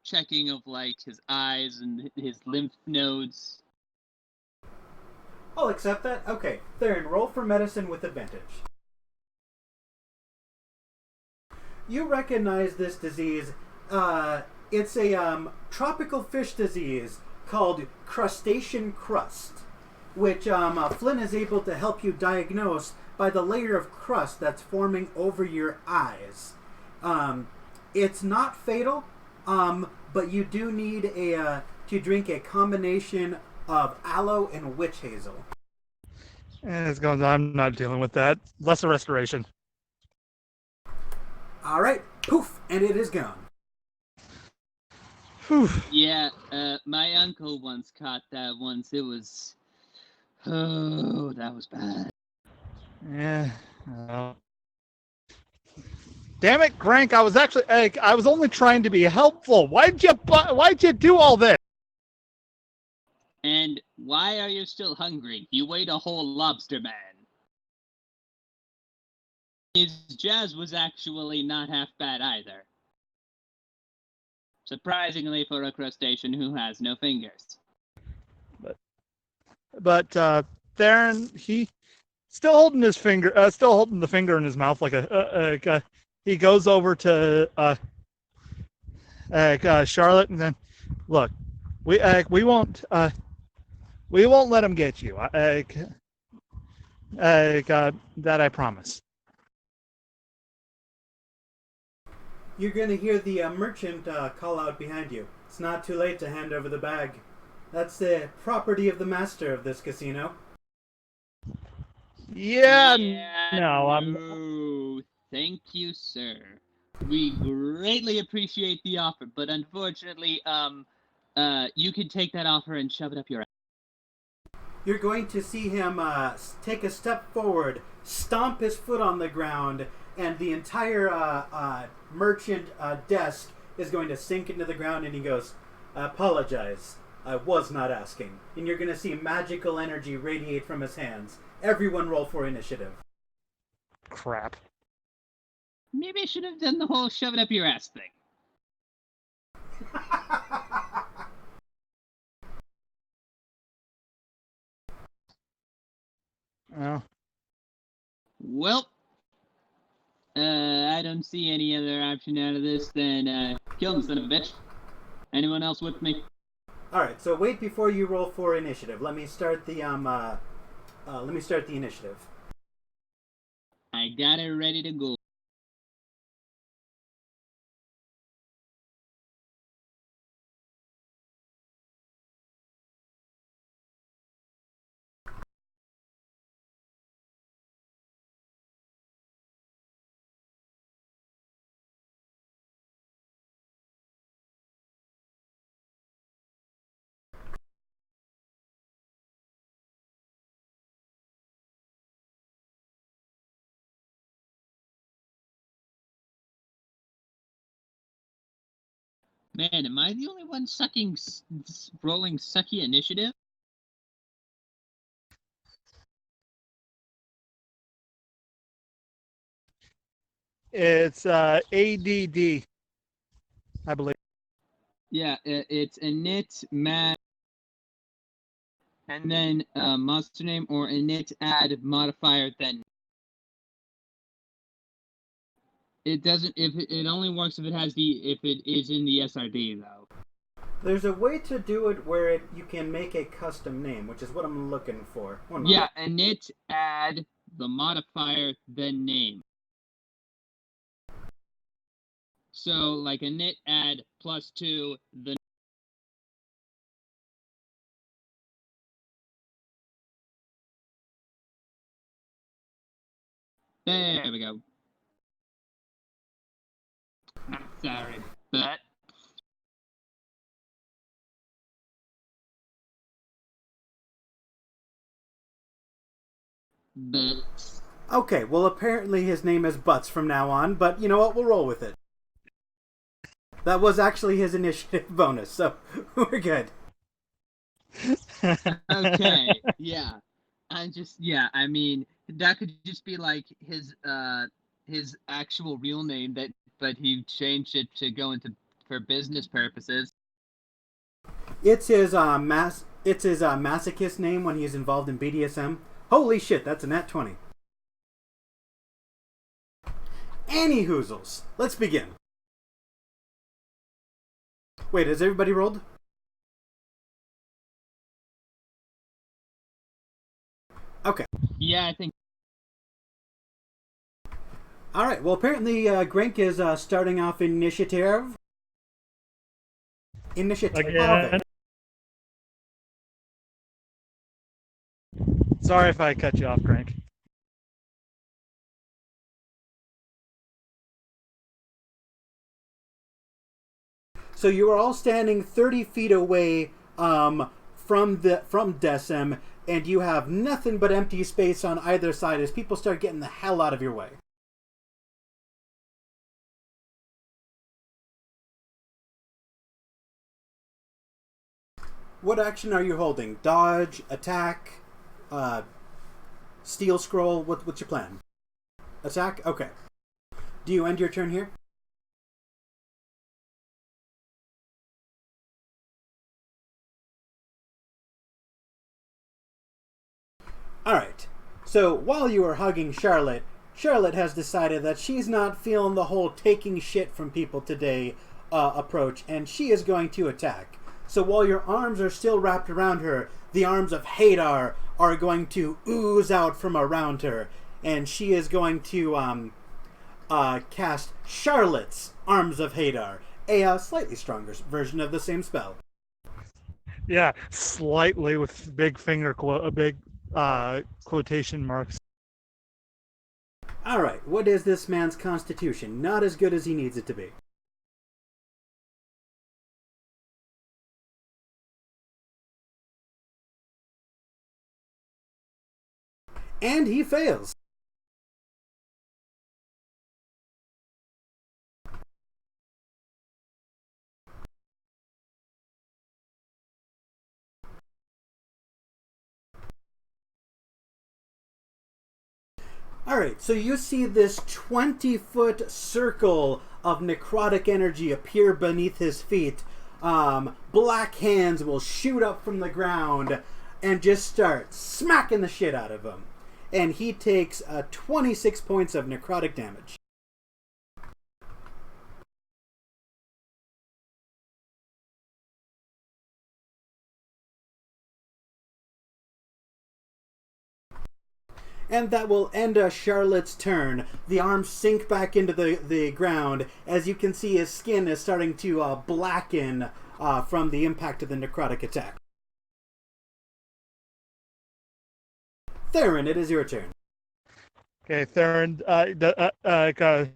[SPEAKER 1] checking of like his eyes and his lymph nodes.
[SPEAKER 3] I'll accept that. Okay, Theron, roll for medicine with advantage. You recognize this disease. It's a tropical fish disease called crustacean crust, which Flynn is able to help you diagnose by the layer of crust that's forming over your eyes. It's not fatal, but you do need to drink a combination of aloe and witch hazel.
[SPEAKER 2] I'm not dealing with that. Lesser restoration.
[SPEAKER 3] All right, poof, and it is gone.
[SPEAKER 2] Whew.
[SPEAKER 1] Yeah, my uncle once caught that once. It was... Oh, that was bad.
[SPEAKER 2] Yeah. Well. Damn it, Crank! I was only trying to be helpful. Why'd you do all this?
[SPEAKER 1] And why are you still hungry? You ate a whole lobster man. His jazz was actually not half bad either. Surprisingly for a crustacean who has no fingers.
[SPEAKER 2] But Theron, he still holding the finger in his mouth like he goes over to Charlotte and then, look, we won't let him get you. That I promise.
[SPEAKER 3] You're going to hear the merchant call out behind you. It's not too late to hand over the bag. That's the property of the master of this casino.
[SPEAKER 2] Yeah,
[SPEAKER 1] no, thank you, sir. We greatly appreciate the offer, but unfortunately, you can take that offer and shove it up your ass.
[SPEAKER 3] You're going to see him take a step forward, stomp his foot on the ground, and the entire merchant desk is going to sink into the ground, and he goes, "I apologize. I was not asking." And you're going to see magical energy radiate from his hands. Everyone roll for initiative.
[SPEAKER 2] Crap.
[SPEAKER 1] Maybe I should have done the whole shove it up your ass thing. Well, I don't see any other option out of this than kill him, son of a bitch. Anyone else with me?
[SPEAKER 3] All right. So wait before you roll for initiative. Let me start the initiative.
[SPEAKER 1] I got it ready to go. Man, am I the only one rolling sucky initiative?
[SPEAKER 2] It's ADD, I believe.
[SPEAKER 1] Yeah, it's init mat, and then monster name or init add modifier. Then it doesn't. If it only works if it is in the SRD though.
[SPEAKER 3] There's a way to do it where you can make a custom name, which is what I'm looking for.
[SPEAKER 1] Yeah, init add the modifier then name. So like init add +2 the. There we go. Sorry, but.
[SPEAKER 3] Okay, well apparently his name is Butts from now on, but you know what? We'll roll with it. That was actually his initiative bonus, so we're good.
[SPEAKER 1] Okay, yeah. I mean, that could just be like his actual real name but he changed it to go into for business purposes.
[SPEAKER 3] It's his masochist name when he's involved in BDSM. Holy shit, that's a nat 20. Anyhoozles, let's begin. Wait, has everybody rolled? Okay.
[SPEAKER 1] Yeah, I think.
[SPEAKER 3] Alright, well apparently Grank is starting off initiative.
[SPEAKER 2] Again. Sorry if I cut you off, Crank.
[SPEAKER 3] So you are all standing 30 feet away from Decim, and you have nothing but empty space on either side as people start getting the hell out of your way. What action are you holding? Dodge, attack, steal scroll? What's your plan? Attack? Okay. Do you end your turn here? Alright. So while you are hugging Charlotte, Charlotte has decided that she's not feeling the whole taking shit from people today approach, and she is going to attack. So while your arms are still wrapped around her, the arms of Hadar are going to ooze out from around her, and she is going to cast Charlotte's Arms of Hadar, a slightly stronger version of the same spell.
[SPEAKER 2] Yeah, slightly with big quotation marks.
[SPEAKER 3] Alright, what is this man's constitution? Not as good as he needs it to be. And he fails. Alright, so you see this 20-foot circle of necrotic energy appear beneath his feet. Black hands will shoot up from the ground and just start smacking the shit out of him. And he takes 26 points of necrotic damage. And that will end Charlotte's turn. The arms sink back into the ground. As you can see, his skin is starting to blacken from the impact of the necrotic attack. Theron, it is your turn.
[SPEAKER 2] Okay, Theron does the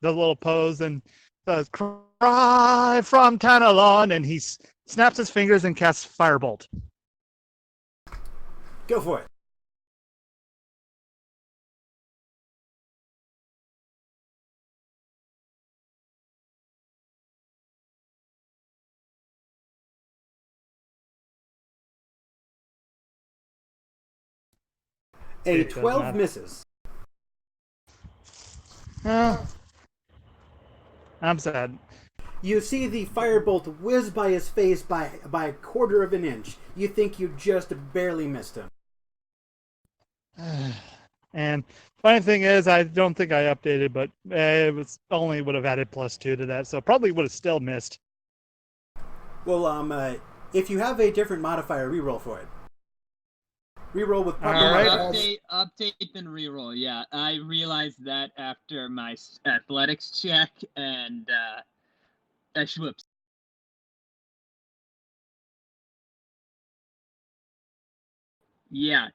[SPEAKER 2] little pose and says, "Cry from Tanalon," and he snaps his fingers and casts Firebolt.
[SPEAKER 3] Go for it. A 12 misses.
[SPEAKER 2] I'm sad.
[SPEAKER 3] You see the firebolt whiz by his face by a quarter of an inch. You think you just barely missed him.
[SPEAKER 2] And funny thing is, I don't think I updated, but it was only would have added +2 to that, so probably would have still missed.
[SPEAKER 3] Well, if you have a different modifier, reroll for it. Reroll with proper
[SPEAKER 1] modifiers. Update then reroll. Yeah, I realized that after my athletics check, and whoops. Yeah,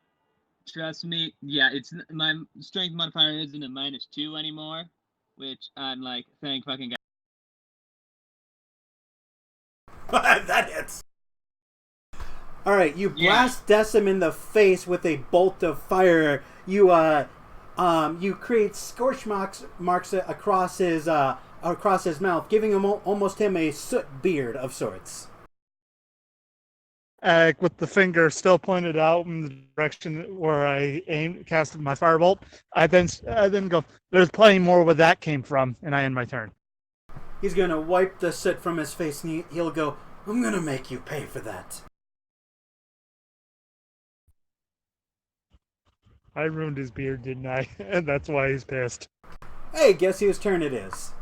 [SPEAKER 1] trust me. Yeah, it's my strength modifier isn't a -2 anymore, which I'm like, thank fucking
[SPEAKER 3] God. That hits. All right, you blast Decim in the face with a bolt of fire. You create scorch marks across his mouth, giving him almost a soot beard of sorts.
[SPEAKER 2] With the finger still pointed out in the direction where I casted my firebolt, I then go, "There's plenty more where that came from," and I end my turn.
[SPEAKER 3] He's gonna wipe the soot from his face, and he'll go, "I'm gonna make you pay for that."
[SPEAKER 2] I ruined his beard, didn't I? And that's why he's pissed.
[SPEAKER 3] Hey, guess whose turn it is?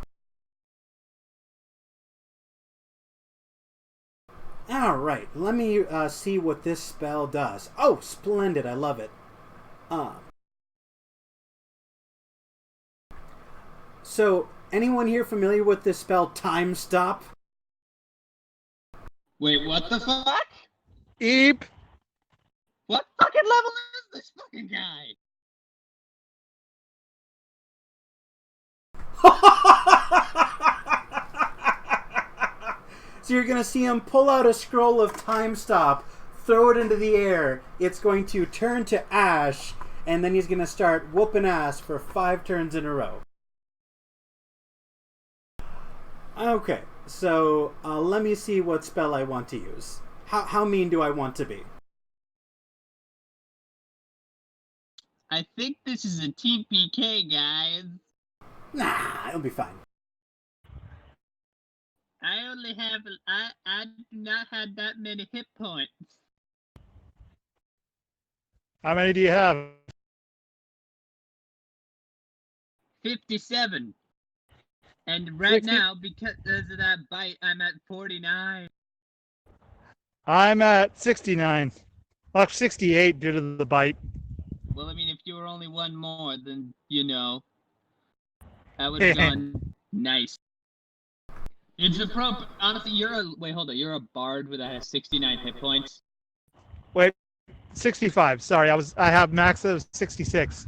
[SPEAKER 3] Alright, let me see what this spell does. Oh, splendid, I love it. So, anyone here familiar with this spell, Time Stop?
[SPEAKER 1] Wait, what the fuck?
[SPEAKER 2] Eep!
[SPEAKER 1] What fucking level is this fucking guy?
[SPEAKER 3] So you're going to see him pull out a scroll of time stop, throw it into the air. It's going to turn to ash, and then he's going to start whooping ass for 5 turns in a row. Okay, so let me see what spell I want to use. How mean do I want to be?
[SPEAKER 1] I think this is a TPK, guys.
[SPEAKER 3] Nah, it'll be fine.
[SPEAKER 1] I do not have that many hit points.
[SPEAKER 2] How many do you have?
[SPEAKER 1] 57. And right
[SPEAKER 2] 60?
[SPEAKER 1] now, because of that bite, I'm at 49.
[SPEAKER 2] I'm at 69. Well, 68 due to the bite.
[SPEAKER 1] Well, I mean, if you were only one more, then, that would have gone nice. It's appropriate. Honestly, you're a bard with 69 hit points.
[SPEAKER 2] Wait, 65. Sorry, I have max of 66.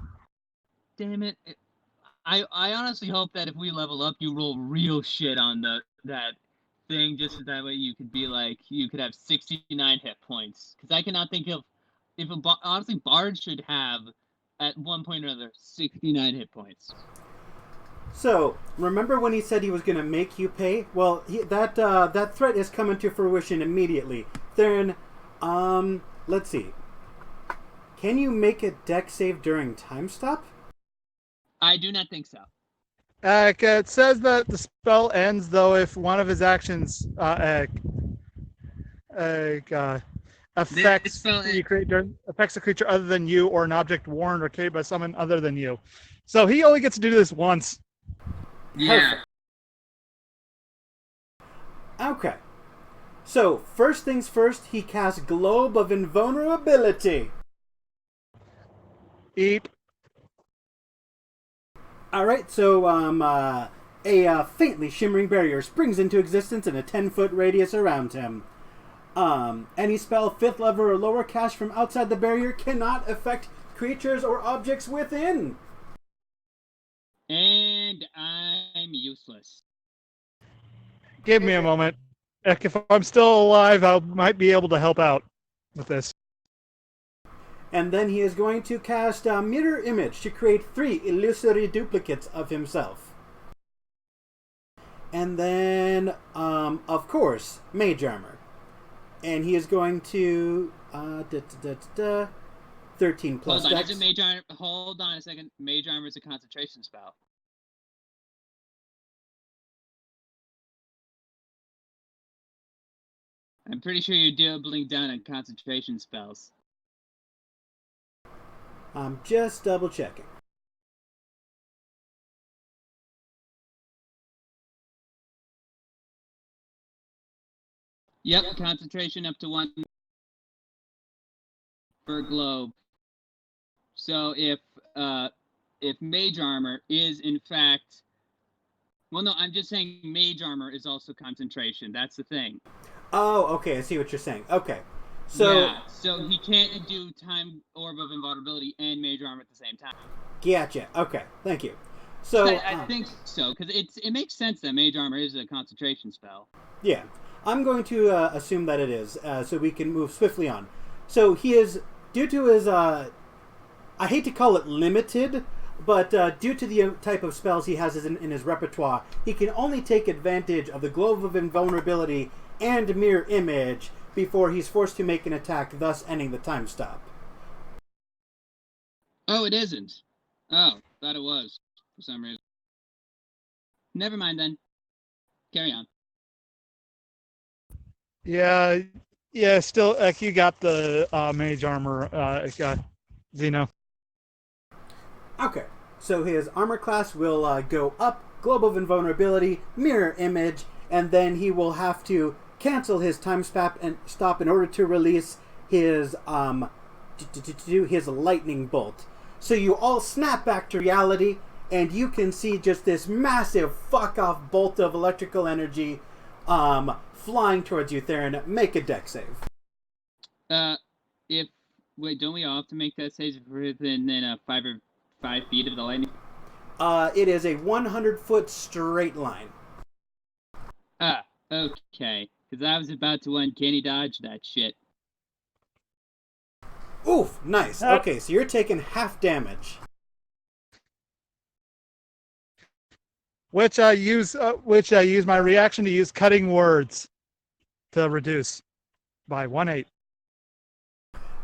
[SPEAKER 1] Damn it. I honestly hope that if we level up, you roll real shit on that thing, just so that way you could have 69 hit points. Because I cannot think of honestly, Bard should have at one point or another 69 hit points.
[SPEAKER 3] So remember when he said he was going to make you pay? Well, that threat is coming to fruition immediately. Theron, let's see. Can you make a deck save during time stop?
[SPEAKER 1] I do not think so.
[SPEAKER 2] It says that the spell ends, though, if one of his actions affects a creature other than you or an object warned or carried by someone other than you. So he only gets to do this once.
[SPEAKER 1] Yeah.
[SPEAKER 3] Okay. So, first things first, he casts Globe of Invulnerability.
[SPEAKER 2] Eep.
[SPEAKER 3] Alright, so a faintly shimmering barrier springs into existence in a 10-foot radius around him. Any spell 5th level or lower cast from outside the barrier cannot affect creatures or objects within.
[SPEAKER 1] And I'm useless.
[SPEAKER 2] Give me a moment. If I'm still alive, I might be able to help out with this.
[SPEAKER 3] And then he is going to cast a Mirror Image to create 3 illusory duplicates of himself. And then, of course, Mage Armor. And he is going to 13 plus
[SPEAKER 1] Hold on,
[SPEAKER 3] dex.
[SPEAKER 1] hold on a second. Mage Armor is a concentration spell. I'm pretty sure you're doubling down on concentration spells.
[SPEAKER 3] I'm just double checking.
[SPEAKER 1] Yep, concentration up to 1 per globe. So if Mage Armor is in fact... Well, no, I'm just saying Mage Armor is also concentration. That's the thing.
[SPEAKER 3] Oh, okay, I see what you're saying. Okay. So,
[SPEAKER 1] yeah, so he can't do Time Orb of Invulnerability and Mage Armor at the same time.
[SPEAKER 3] Gotcha. Okay, thank you. So
[SPEAKER 1] I think so, because it makes sense that Mage Armor is a concentration spell.
[SPEAKER 3] Yeah, I'm going to assume that it is, so we can move swiftly on. So he is, due to his, I hate to call it limited, but due to the type of spells he has in his repertoire, he can only take advantage of the Globe of Invulnerability and Mirror Image before he's forced to make an attack, thus ending the time stop.
[SPEAKER 1] Oh, it isn't. Oh, thought it was, for some reason. Never mind then. Carry on.
[SPEAKER 2] Yeah, still, you got the Mage Armor, Xeno.
[SPEAKER 3] Okay, so his armor class will go up, Globe of Invulnerability, Mirror Image, and then he will have to cancel his time stop in order to release his his lightning bolt. So you all snap back to reality, and you can see just this massive fuck-off bolt of electrical energy flying towards you, Theron. Make a deck save.
[SPEAKER 1] Wait, don't we all have to make that save within 5 feet of the lightning?
[SPEAKER 3] It is a 100-foot straight line.
[SPEAKER 1] Okay. Because I was about to uncanny dodge that shit.
[SPEAKER 3] Oof, nice. Okay, so you're taking half damage.
[SPEAKER 2] Which I use my reaction to use cutting words to reduce by 1/8.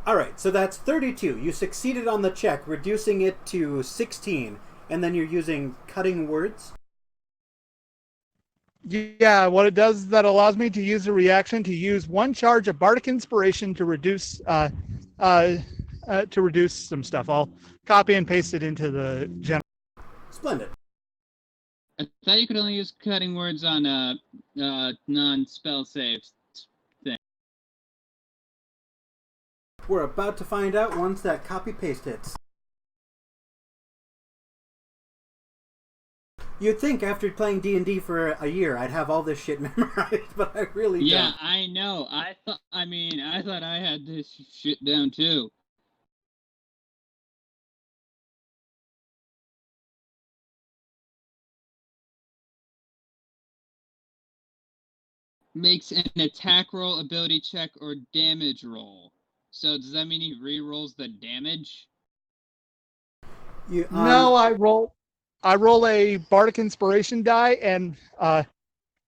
[SPEAKER 3] All right, so that's 32. You succeeded on the check, reducing it to 16, and then you're using cutting words.
[SPEAKER 2] Yeah, what it does is that allows me to use a reaction to use 1 charge of bardic inspiration to reduce some stuff. I'll copy and paste it into the general.
[SPEAKER 3] Splendid.
[SPEAKER 1] I thought you could only use cutting words on non-spell saves.
[SPEAKER 3] We're about to find out once that copy paste hits. You'd think after playing D&D for a year I'd have all this shit memorized, but I really don't.
[SPEAKER 1] Yeah, I know. I thought I had this shit down too. Makes an attack roll, ability check, or damage roll. So does that mean he re-rolls the damage?
[SPEAKER 2] No, I roll a bardic inspiration die and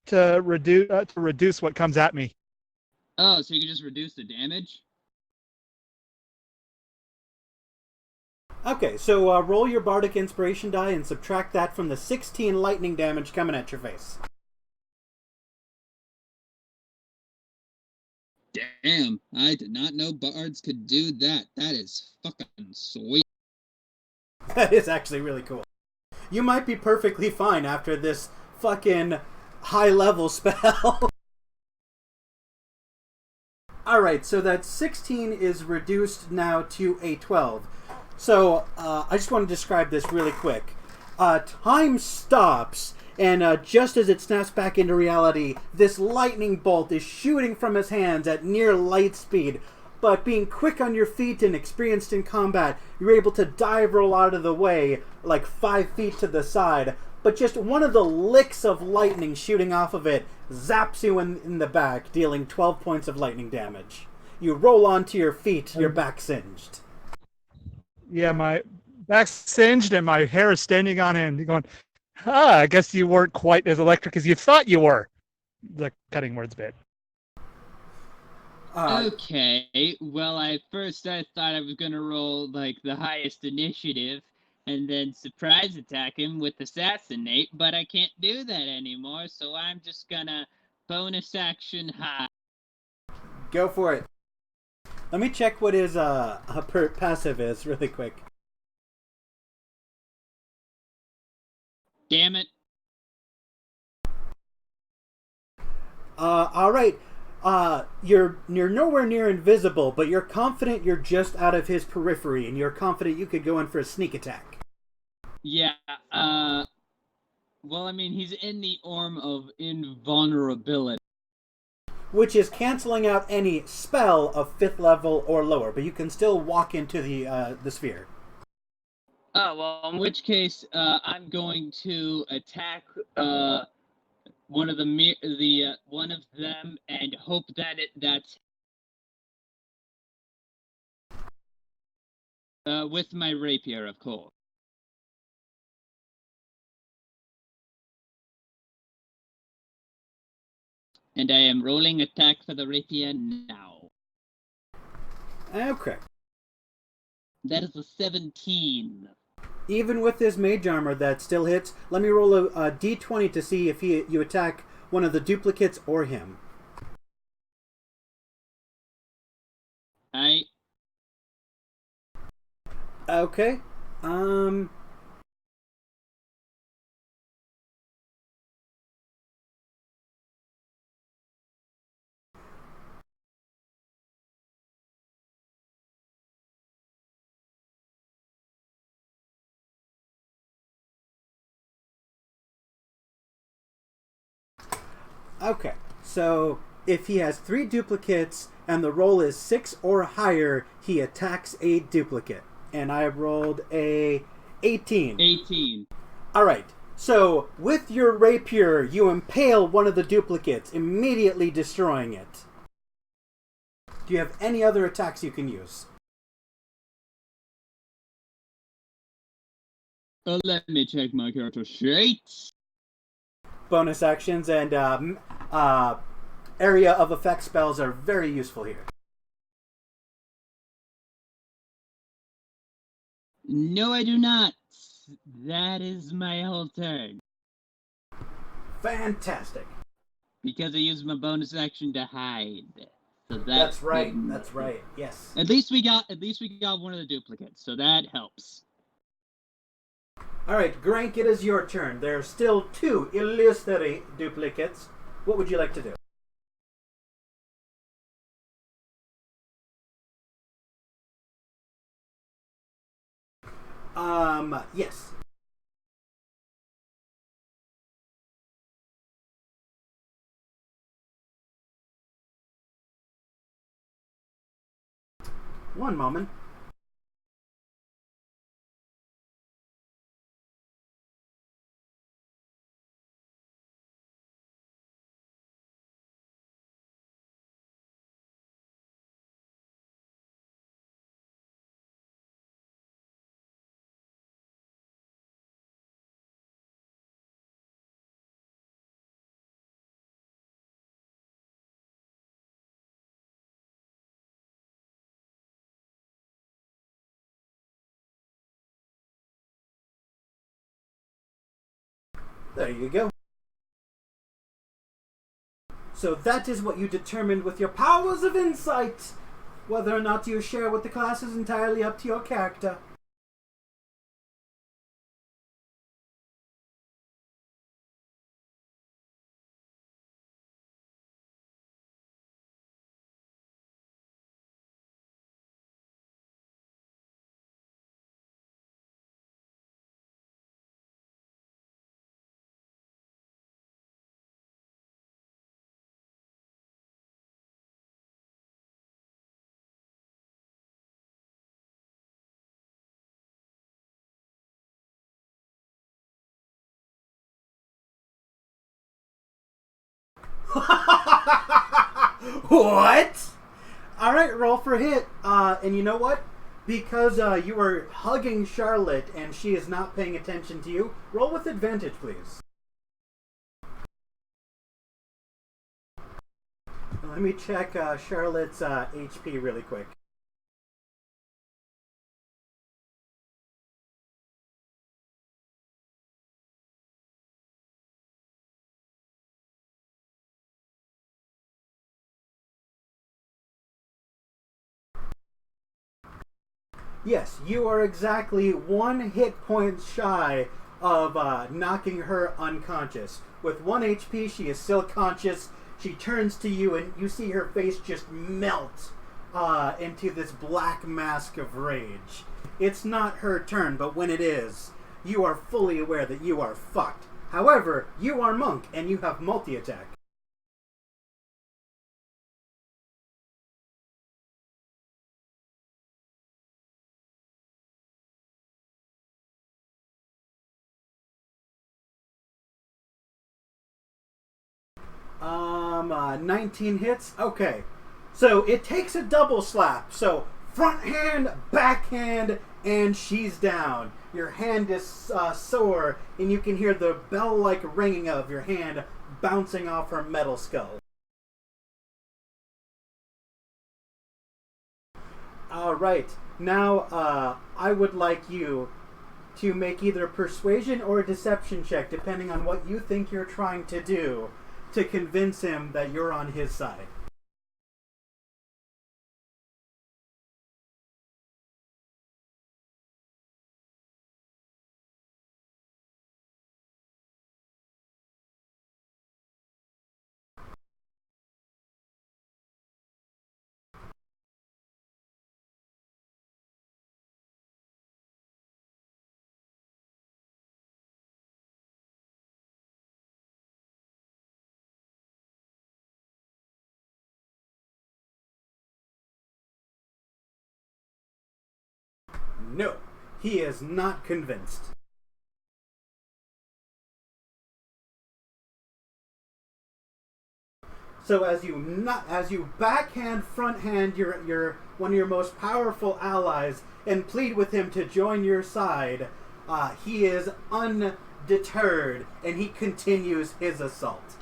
[SPEAKER 2] to reduce what comes at me.
[SPEAKER 1] Oh, so you can just reduce the damage?
[SPEAKER 3] Okay, so roll your bardic inspiration die and subtract that from the 16 lightning damage coming at your face.
[SPEAKER 1] Damn, I did not know bards could do that. That is fucking sweet.
[SPEAKER 3] That is actually really cool. You might be perfectly fine after this fucking high-level spell. Alright, so that 16 is reduced now to a 12. So, I just want to describe this really quick. Time stops, and just as it snaps back into reality, this lightning bolt is shooting from his hands at near light speed. But being quick on your feet and experienced in combat, you're able to dive roll out of the way, like 5 feet to the side. But just one of the licks of lightning shooting off of it zaps you in the back, dealing 12 points of lightning damage. You roll onto your feet, your back singed.
[SPEAKER 2] Yeah, my back's singed and my hair is standing on end. You're going, I guess you weren't quite as electric as you thought you were. The cutting words bit.
[SPEAKER 1] Okay, well, I thought I was gonna roll, like, the highest initiative, and then surprise attack him with assassinate, but I can't do that anymore, so I'm just gonna bonus action high.
[SPEAKER 3] Go for it. Let me check what his passive is really quick.
[SPEAKER 1] Damn it.
[SPEAKER 3] All right. You're nowhere near invisible, but you're confident you're just out of his periphery, and you're confident you could go in for a sneak attack.
[SPEAKER 1] Yeah, well, I mean, he's in the orm of invulnerability.
[SPEAKER 3] Which is canceling out any spell of 5th level or lower, but you can still walk into the sphere.
[SPEAKER 1] Oh, well, in which case, I'm going to attack, one of one of them and hope that that's with my rapier, of course. And I am rolling attack for the rapier now.
[SPEAKER 3] Okay.
[SPEAKER 1] That is a 17.
[SPEAKER 3] Even with his mage armor, that still hits. Let me roll a d20 to see if you attack one of the duplicates or him. Okay. Okay, so if he has 3 duplicates and the roll is 6 or higher, he attacks a duplicate. And I rolled a 18.
[SPEAKER 1] 18.
[SPEAKER 3] Alright, So, with your rapier, you impale one of the duplicates, immediately destroying it. Do you have any other attacks you can use?
[SPEAKER 1] Let me check my character sheet.
[SPEAKER 3] Bonus actions and area of effect spells are very useful here.
[SPEAKER 1] No, I do not. That is my whole turn.
[SPEAKER 3] Fantastic.
[SPEAKER 1] Because I used my bonus action to hide. So
[SPEAKER 3] That's right.
[SPEAKER 1] didn't-
[SPEAKER 3] That's right. Yes.
[SPEAKER 1] At least we got one of the duplicates, so that helps.
[SPEAKER 3] All right, Grank, it is your turn. There are still 2 illusory duplicates. What would you like to do? Yes. One moment. There you go. So that is what you determined with your powers of insight. Whether or not you share with the class is entirely up to your character. What? All right, roll for hit. And you know what? Because you were hugging Charlotte and she is not paying attention to you, roll with advantage, please. Let me check Charlotte's HP really quick. Yes, you are exactly 1 hit point shy of knocking her unconscious. With 1 HP, she is still conscious. She turns to you, and you see her face just melt into this black mask of rage. It's not her turn, but when it is, you are fully aware that you are fucked. However, you are Monk, and you have multi-attack. Um, 19 hits. Okay. So it takes a double slap. So front hand, backhand, and she's down. Your hand is sore, and you can hear the bell-like ringing of your hand bouncing off her metal skull. Alright. Now, I would like you to make either a persuasion or a deception check, depending on what you think you're trying to do, to convince him that you're on his side. No, he is not convinced. So as you backhand, fronthand your one of your most powerful allies and plead with him to join your side, he is undeterred and he continues his assault.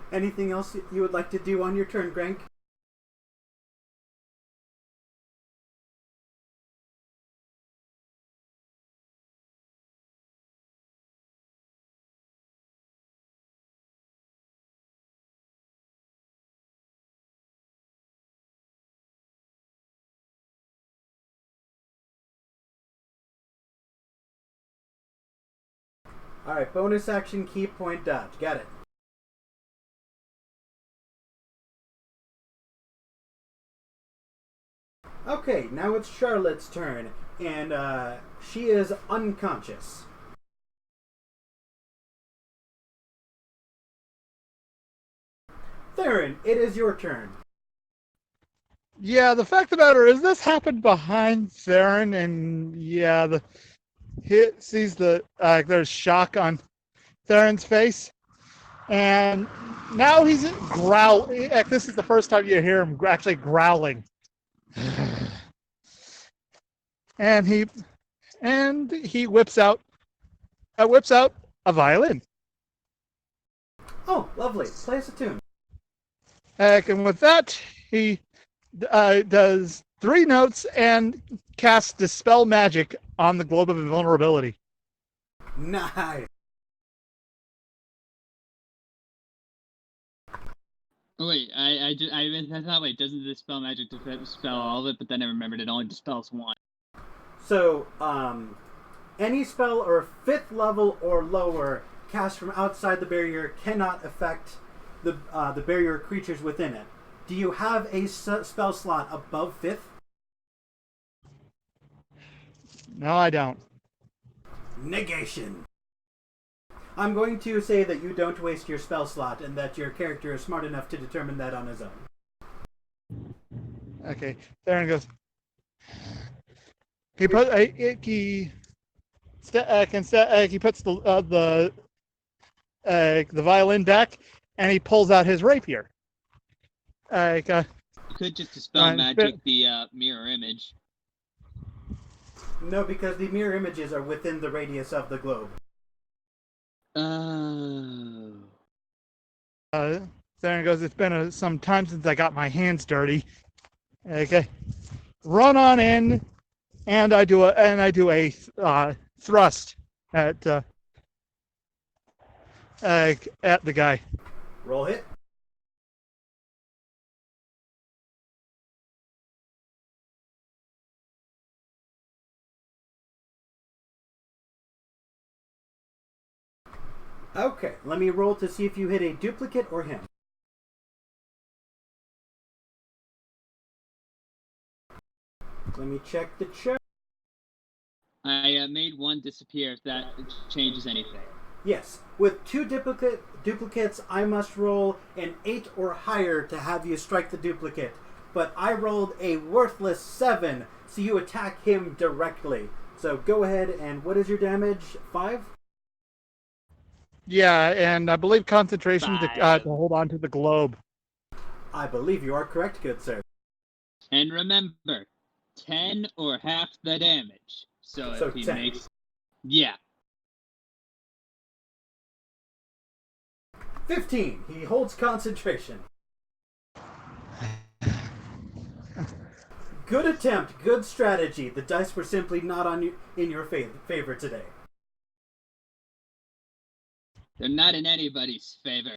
[SPEAKER 3] Anything else you would like to do on your turn, Grank? Alright, bonus action, key point, dodge. Got it. Okay, now it's Charlotte's turn, and she is unconscious. Theron, it is your turn.
[SPEAKER 2] Yeah, the fact of the matter is this happened behind Theron, and yeah, he sees there's shock on Theron's face, and now he's growling. This is the first time you hear him actually growling, and he whips out a violin.
[SPEAKER 3] Oh, lovely. Play us a tune.
[SPEAKER 2] And with that, he does 3 notes and casts Dispel Magic on the Globe of Invulnerability.
[SPEAKER 3] Nice.
[SPEAKER 1] Oh, wait, I thought, wait, doesn't the Dispel Magic dispel all of it? But then I remembered it only dispels one.
[SPEAKER 3] So, any spell or 5th level or lower cast from outside the barrier cannot affect the barrier creatures within it. Do you have a spell slot above 5th?
[SPEAKER 2] No, I don't.
[SPEAKER 3] Negation. I'm going to say that you don't waste your spell slot and that your character is smart enough to determine that on his own.
[SPEAKER 2] Okay, Theron goes. He puts the violin back, and he pulls out his rapier.
[SPEAKER 1] You could just dispel magic the mirror image.
[SPEAKER 3] No, because the mirror images are within the radius of the globe.
[SPEAKER 2] Theron goes, it's been some time since I got my hands dirty. Okay, run on in, and I do a thrust at the guy.
[SPEAKER 3] Roll hit. Okay, let me roll to see if you hit a duplicate or him. Let me check the check.
[SPEAKER 1] I made one disappear if that changes anything.
[SPEAKER 3] Yes, with 2 duplicates, I must roll an 8 or higher to have you strike the duplicate. But I rolled a worthless 7, so you attack him directly. So go ahead, and what is your damage? 5?
[SPEAKER 2] Yeah, and I believe concentration to hold on to the globe.
[SPEAKER 3] I believe you are correct, good sir.
[SPEAKER 1] And remember, 10 or half the damage. So if he
[SPEAKER 3] 10.
[SPEAKER 1] makes... Yeah.
[SPEAKER 3] 15. He holds concentration. Good attempt, good strategy. The dice were simply not in your favor today.
[SPEAKER 1] They're not in anybody's favor.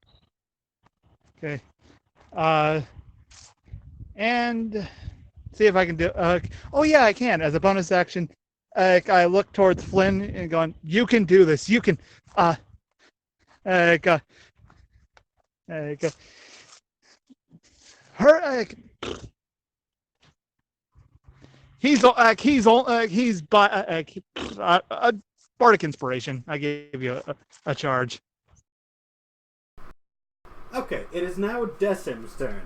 [SPEAKER 2] Okay. And see if I can do... oh, yeah, I can. As a bonus action, I look towards Flynn and going, you can do this. You can... He's bardic inspiration. I gave you a charge.
[SPEAKER 3] Okay, it is now Decim's turn.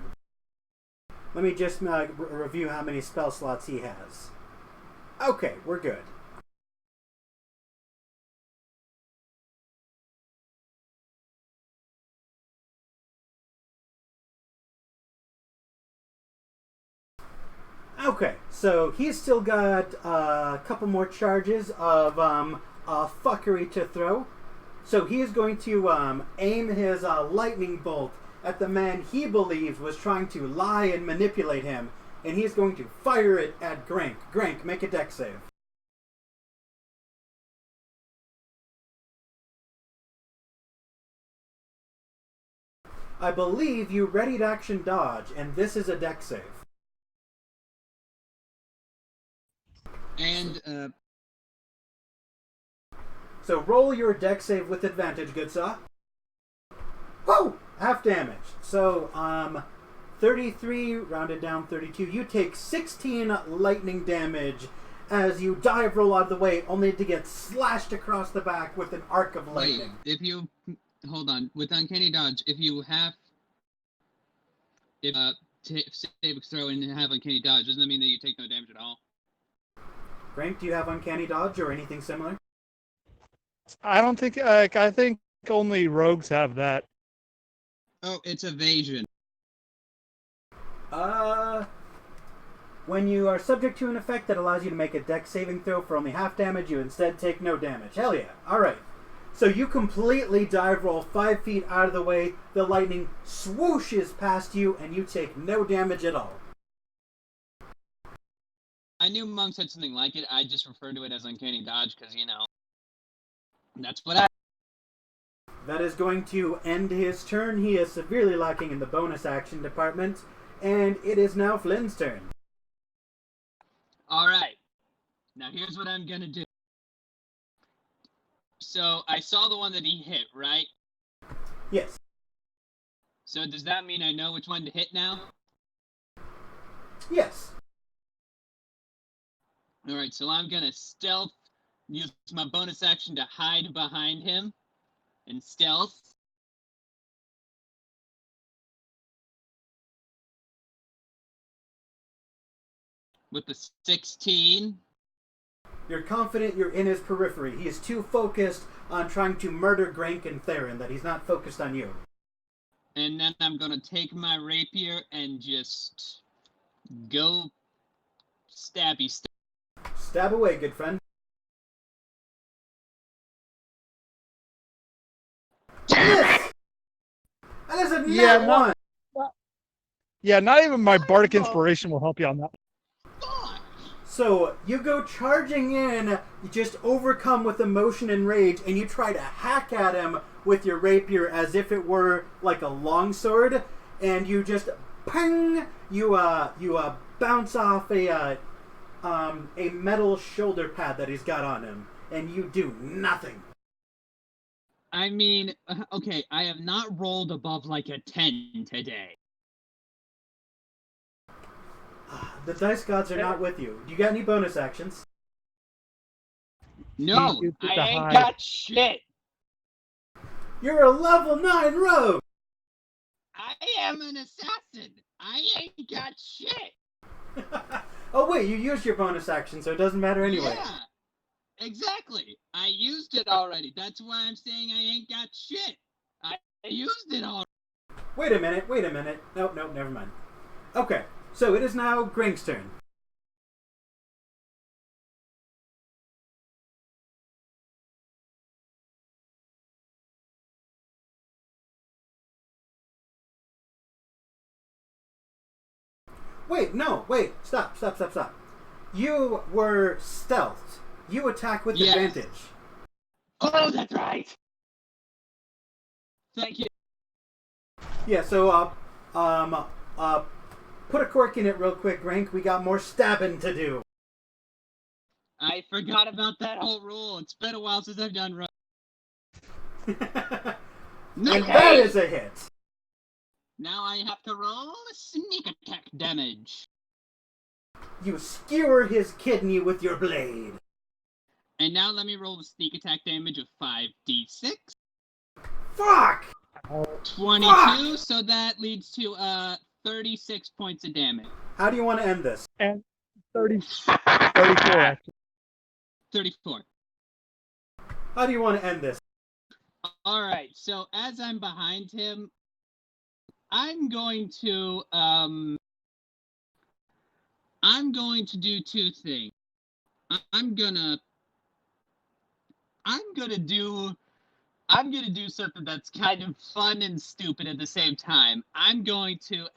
[SPEAKER 3] Let me just review how many spell slots he has. Okay, we're good. Okay, so he's still got a couple more charges of fuckery to throw. So he is going to aim his lightning bolt at the man he believes was trying to lie and manipulate him, and he's going to fire it at Grank. Grank, make a dex save. I believe you readied action dodge, and this is a dex save.
[SPEAKER 1] And,
[SPEAKER 3] So roll your dex save with advantage, good sir. Whoa! Half damage. So, 33, rounded down 32. You take 16 lightning damage as you dive roll out of the way, only to get slashed across the back with an arc of lightning.
[SPEAKER 1] wait, if you... Hold on. With Uncanny Dodge, if you have... If, save a throw and have Uncanny Dodge, doesn't that mean that you take no damage at all?
[SPEAKER 3] Frank, do you have uncanny dodge or anything similar?
[SPEAKER 2] I don't think. I think only rogues have that.
[SPEAKER 1] Oh, it's evasion.
[SPEAKER 3] When you are subject to an effect that allows you to make a dex saving throw for only half damage, you instead take no damage. Hell yeah. Alright. So you completely dive roll 5 feet out of the way, the lightning swooshes past you, and you take no damage at all.
[SPEAKER 1] I knew Monk said something like it, I just referred to it as Uncanny Dodge, because, you know, that's what I...
[SPEAKER 3] That is going to end his turn. He is severely lacking in the bonus action department, and it is now Flynn's turn.
[SPEAKER 1] Alright. Now here's what I'm gonna do. So, I saw the one that he hit, right?
[SPEAKER 3] Yes.
[SPEAKER 1] So does that mean I know which one to hit now?
[SPEAKER 3] Yes.
[SPEAKER 1] Alright, so I'm gonna stealth, use my bonus action to hide behind him, and stealth. With the 16.
[SPEAKER 3] You're confident you're in his periphery. He is too focused on trying to murder Grank and Theron that he's not focused on you.
[SPEAKER 1] And then I'm gonna take my rapier and just go stabby stab.
[SPEAKER 3] Stab away, good friend. Miss! That is a nat one!
[SPEAKER 2] Yeah, not even my bardic inspiration will help you on that.
[SPEAKER 3] So, you go charging in, you just overcome with emotion and rage, and you try to hack at him with your rapier as if it were like a longsword, and you just, ping! You bounce off a metal shoulder pad that he's got on him, and you do nothing.
[SPEAKER 1] I mean, okay, I have not rolled above like a 10 today.
[SPEAKER 3] The dice gods are not with you. Do you got any bonus actions?
[SPEAKER 1] No,
[SPEAKER 2] You get
[SPEAKER 1] I
[SPEAKER 2] to
[SPEAKER 1] ain't
[SPEAKER 2] hide.
[SPEAKER 1] got shit.
[SPEAKER 3] You're a level 9 rogue!
[SPEAKER 1] I am an assassin. I ain't got shit.
[SPEAKER 3] Oh wait, you used your bonus action, so it doesn't matter anyway.
[SPEAKER 1] Yeah, exactly. I used it already. That's why I'm saying I ain't got shit. I used it already.
[SPEAKER 3] Wait a minute. Nope, never mind. Okay, so it is now Grank's turn. Wait, stop. You were stealthed. You attack with
[SPEAKER 1] Yes.
[SPEAKER 3] advantage.
[SPEAKER 1] Oh, that's right. Thank you.
[SPEAKER 3] Yeah, so, put a cork in it real quick, Grank. We got more stabbing to do.
[SPEAKER 1] I forgot about that whole rule. It's been a while since I've done run.
[SPEAKER 3] And that is a hit.
[SPEAKER 1] Now I have to roll sneak attack damage.
[SPEAKER 3] You skewer his kidney with your blade.
[SPEAKER 1] And now let me roll the sneak attack damage of 5d6.
[SPEAKER 3] Fuck!
[SPEAKER 1] 22,
[SPEAKER 3] Fuck!
[SPEAKER 1] so that leads to 36 points of damage.
[SPEAKER 3] How do you want to end this?
[SPEAKER 2] And 34 actually.
[SPEAKER 1] 34.
[SPEAKER 3] How do you want to end this?
[SPEAKER 1] Alright, so as I'm behind him, I'm going to I'm going to do two things. I'm gonna do something that's kind of fun and stupid at the same time. I'm going to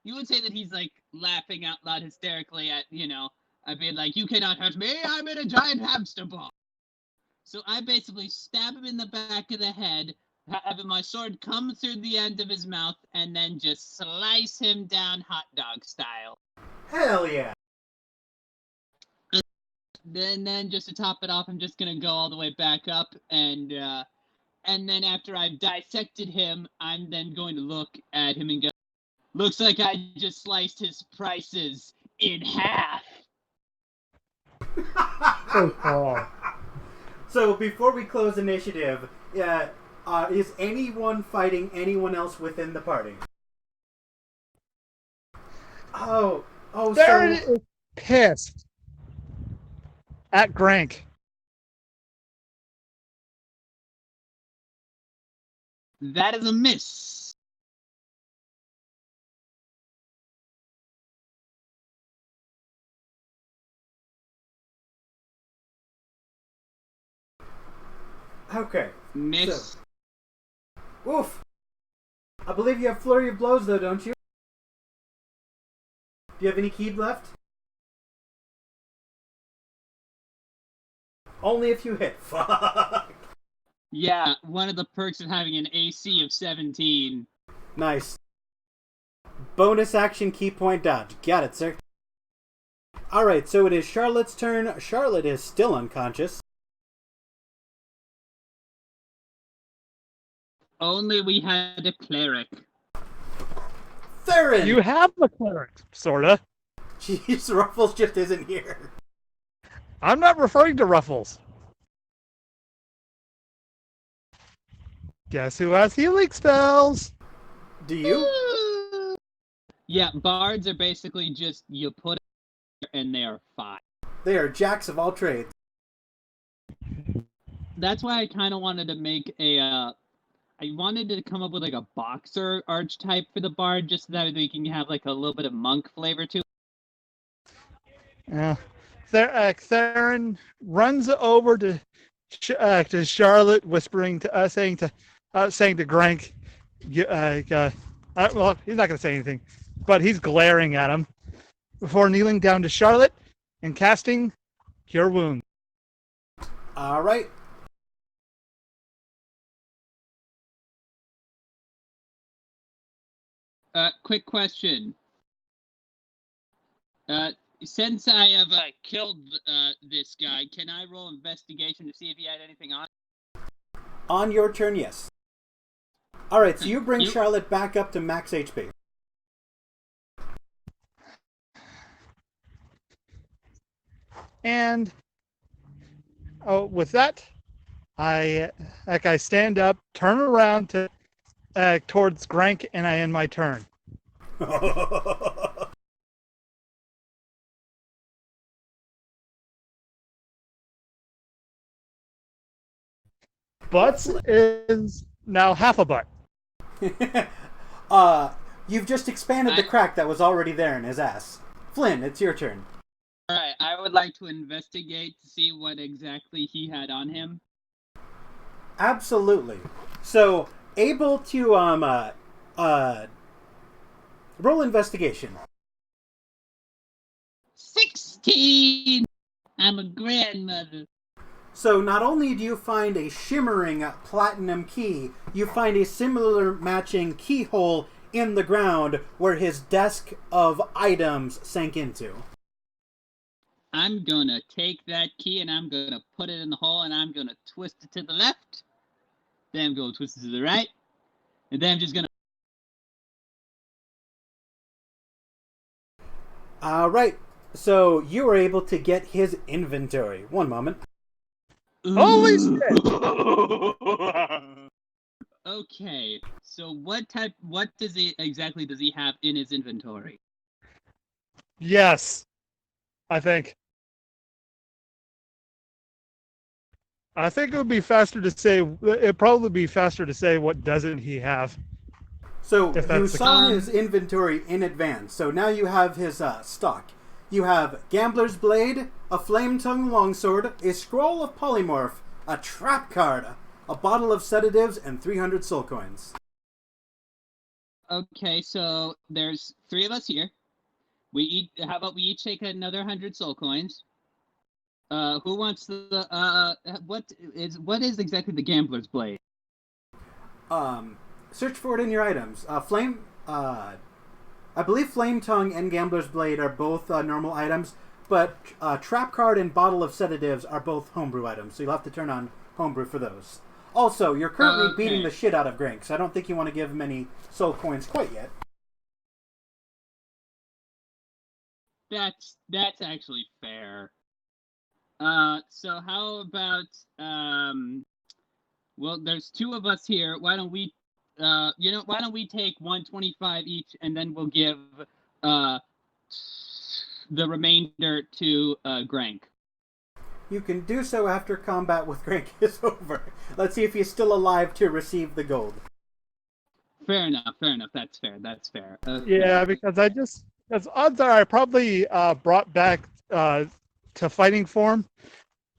[SPEAKER 1] you would say that he's like laughing out loud hysterically at, I'd be like, you cannot hurt me, I'm in a giant hamster ball. So I basically stab him in the back of the head, having my sword come through the end of his mouth, and then just slice him down hot dog style.
[SPEAKER 3] Hell yeah!
[SPEAKER 1] Then just to top it off, I'm just gonna go all the way back up, and then after I've dissected him, I'm then going to look at him and go, looks like I just sliced his prices in half.
[SPEAKER 3] So before we close initiative, is anyone fighting anyone else within the party?
[SPEAKER 2] Darren is pissed at Grank.
[SPEAKER 1] That is a miss.
[SPEAKER 3] Okay.
[SPEAKER 1] Miss.
[SPEAKER 3] So, oof. I believe you have flurry of blows, though, don't you? Do you have any keep left? Only if you hit. Fuck.
[SPEAKER 1] Yeah, one of the perks of having an AC of 17.
[SPEAKER 3] Nice. Bonus action key point dodge. Got it, sir. Alright, so it is Charlotte's turn. Charlotte is still unconscious.
[SPEAKER 1] Only we had a cleric.
[SPEAKER 3] Theron!
[SPEAKER 2] You have a cleric, sorta.
[SPEAKER 3] Jeez, Ruffles just isn't here.
[SPEAKER 2] I'm not referring to Ruffles. Guess who has healing spells?
[SPEAKER 3] Do you?
[SPEAKER 1] Yeah, bards are basically just, you put it and they are fine.
[SPEAKER 3] They are jacks of all trades.
[SPEAKER 1] That's why I kind of wanted to make I wanted to come up with like a boxer archetype for the bard, just so that we can have like a little bit of monk flavor to it.
[SPEAKER 2] Yeah. Theron runs over to Charlotte, whispering to saying to Grank, well, he's not going to say anything, but he's glaring at him before kneeling down to Charlotte and casting Cure Wounds.
[SPEAKER 3] All right.
[SPEAKER 1] Quick question. Since I have killed this guy, can I roll investigation to see if he had anything on?
[SPEAKER 3] On your turn, yes. All right, so you bring Charlotte back up to max HP.
[SPEAKER 2] And with that, I stand up, turn around to towards Grank, and I end my turn. Butts is now half a butt.
[SPEAKER 3] You've just expanded the crack that was already there in his ass. Flynn, it's your turn.
[SPEAKER 1] Alright, I would like to investigate to see what exactly he had on him.
[SPEAKER 3] Absolutely. So, able to roll investigation.
[SPEAKER 1] 16! I'm a grandmother.
[SPEAKER 3] So not only do you find a shimmering platinum key, you find a similar matching keyhole in the ground where his desk of items sank into.
[SPEAKER 1] I'm gonna take that key and I'm gonna put it in the hole and I'm gonna twist it to the left. Then I'm gonna twist it to the right. And then I'm just gonna...
[SPEAKER 3] Alright, so you were able to get his inventory. One moment.
[SPEAKER 2] Holy shit!
[SPEAKER 1] Okay, so what exactly does he have in his inventory?
[SPEAKER 2] Yes, I think it would be faster to say. It'd probably be faster to say what doesn't he have.
[SPEAKER 3] So
[SPEAKER 2] If
[SPEAKER 3] you
[SPEAKER 2] that's the
[SPEAKER 3] saw his inventory in advance. So now you have his stock. You have Gambler's Blade, a Flame-Tongue Longsword, a Scroll of Polymorph, a Trap Card, a bottle of sedatives, and 300 soul coins.
[SPEAKER 1] Okay, so there's 3 of us here. How about we each take another 100 soul coins? Who wants what is exactly the Gambler's Blade?
[SPEAKER 3] Search for it in your items. I believe Flame Tongue and Gambler's Blade are both normal items, but Trap Card and Bottle of Sedatives are both homebrew items, so you'll have to turn on homebrew for those. Also, you're currently beating the shit out of Grank, so I don't think you want to give him any soul coins quite yet.
[SPEAKER 1] That's actually fair. So how about well, there's 2 of us here. Why don't we why don't we take 125 each, and then we'll give the remainder to Grank.
[SPEAKER 3] You can do so after combat with Grank is over. Let's see if he's still alive to receive the gold.
[SPEAKER 1] Fair enough. That's fair.
[SPEAKER 2] Yeah, because odds are I probably brought back to fighting form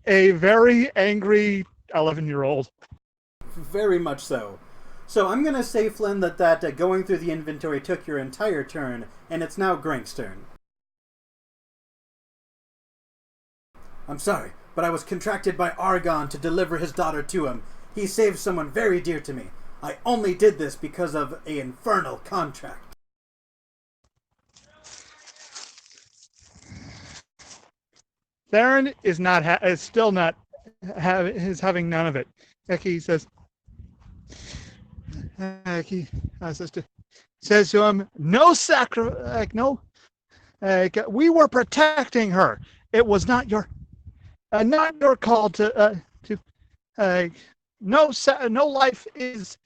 [SPEAKER 2] a very angry 11-year-old.
[SPEAKER 3] Very much so. So I'm going to say, Flynn, that going through the inventory took your entire turn, and it's now Grank's turn. I'm sorry, but I was contracted by Argon to deliver his daughter to him. He saved someone very dear to me. I only did this because of an infernal contract.
[SPEAKER 2] Theron is still not having none of it. He says, says to him, we were protecting her. It was not your call no life is.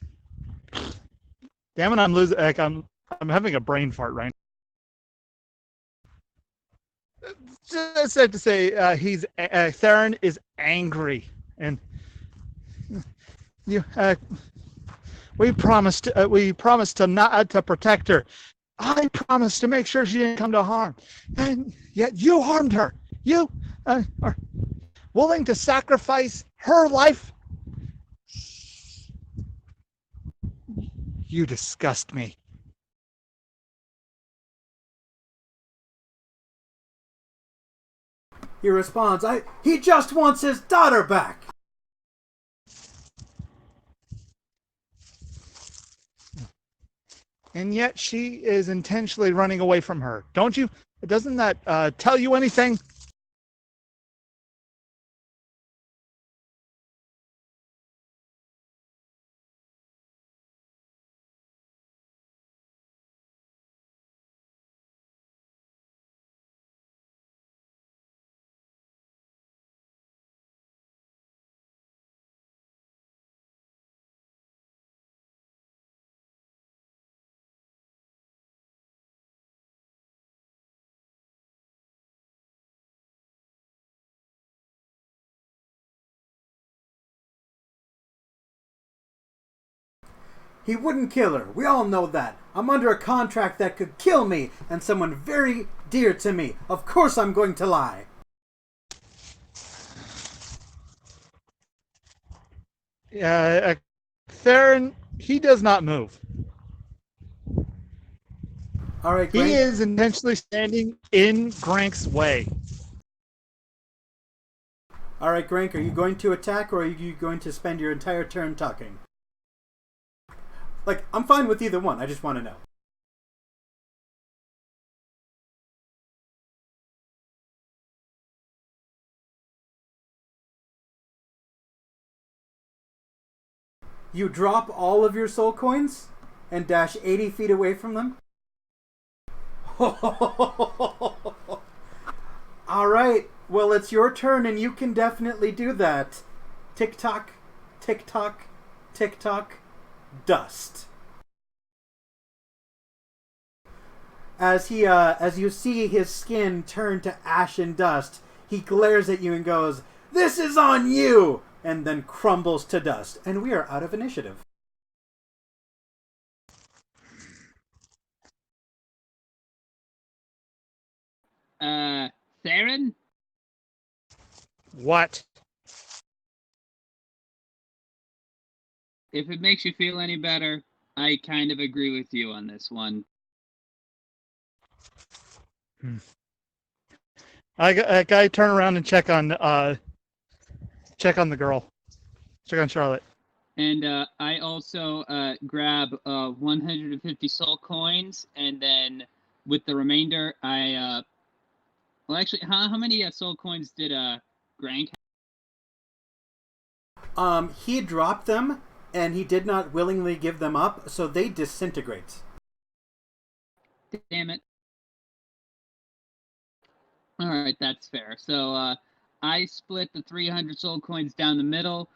[SPEAKER 2] Damn it! I'm losing. I'm having a brain fart right now. Just said to say, Theron is angry, and we promised to protect her. I promised to make sure she didn't come to harm, and yet you harmed her. You are willing to sacrifice her life. You disgust me.
[SPEAKER 3] He responds, he just wants his daughter back.
[SPEAKER 2] And yet she is intentionally running away from her. Doesn't that tell you anything?
[SPEAKER 3] He wouldn't kill her. We all know that. I'm under a contract that could kill me and someone very dear to me. Of course I'm going to lie.
[SPEAKER 2] Theron, he does not move.
[SPEAKER 3] All right, Grank.
[SPEAKER 2] He is intentionally standing in Grank's way.
[SPEAKER 3] All right, Grank, are you going to attack or are you going to spend your entire turn talking? I'm fine with either one. I just want to know. You drop all of your soul coins and dash 80 feet away from them? All right. Well, it's your turn and you can definitely do that. Tick-tock, tick-tock, tick-tock. Dust. As you see his skin turn to ash and dust, he glares at you and goes, "This is on you!" and then crumbles to dust. And we are out of initiative.
[SPEAKER 1] Theron?
[SPEAKER 2] What?
[SPEAKER 1] If it makes you feel any better, I kind of agree with you on this one.
[SPEAKER 2] I turn around and check on the girl. Check on Charlotte.
[SPEAKER 1] And I also grab 150 soul coins, and then with the remainder, I well, actually, how many soul coins did Grank
[SPEAKER 3] have? He dropped them, and he did not willingly give them up, so they disintegrate.
[SPEAKER 1] Damn it. All right, that's fair. So I split the 300 soul coins down the middle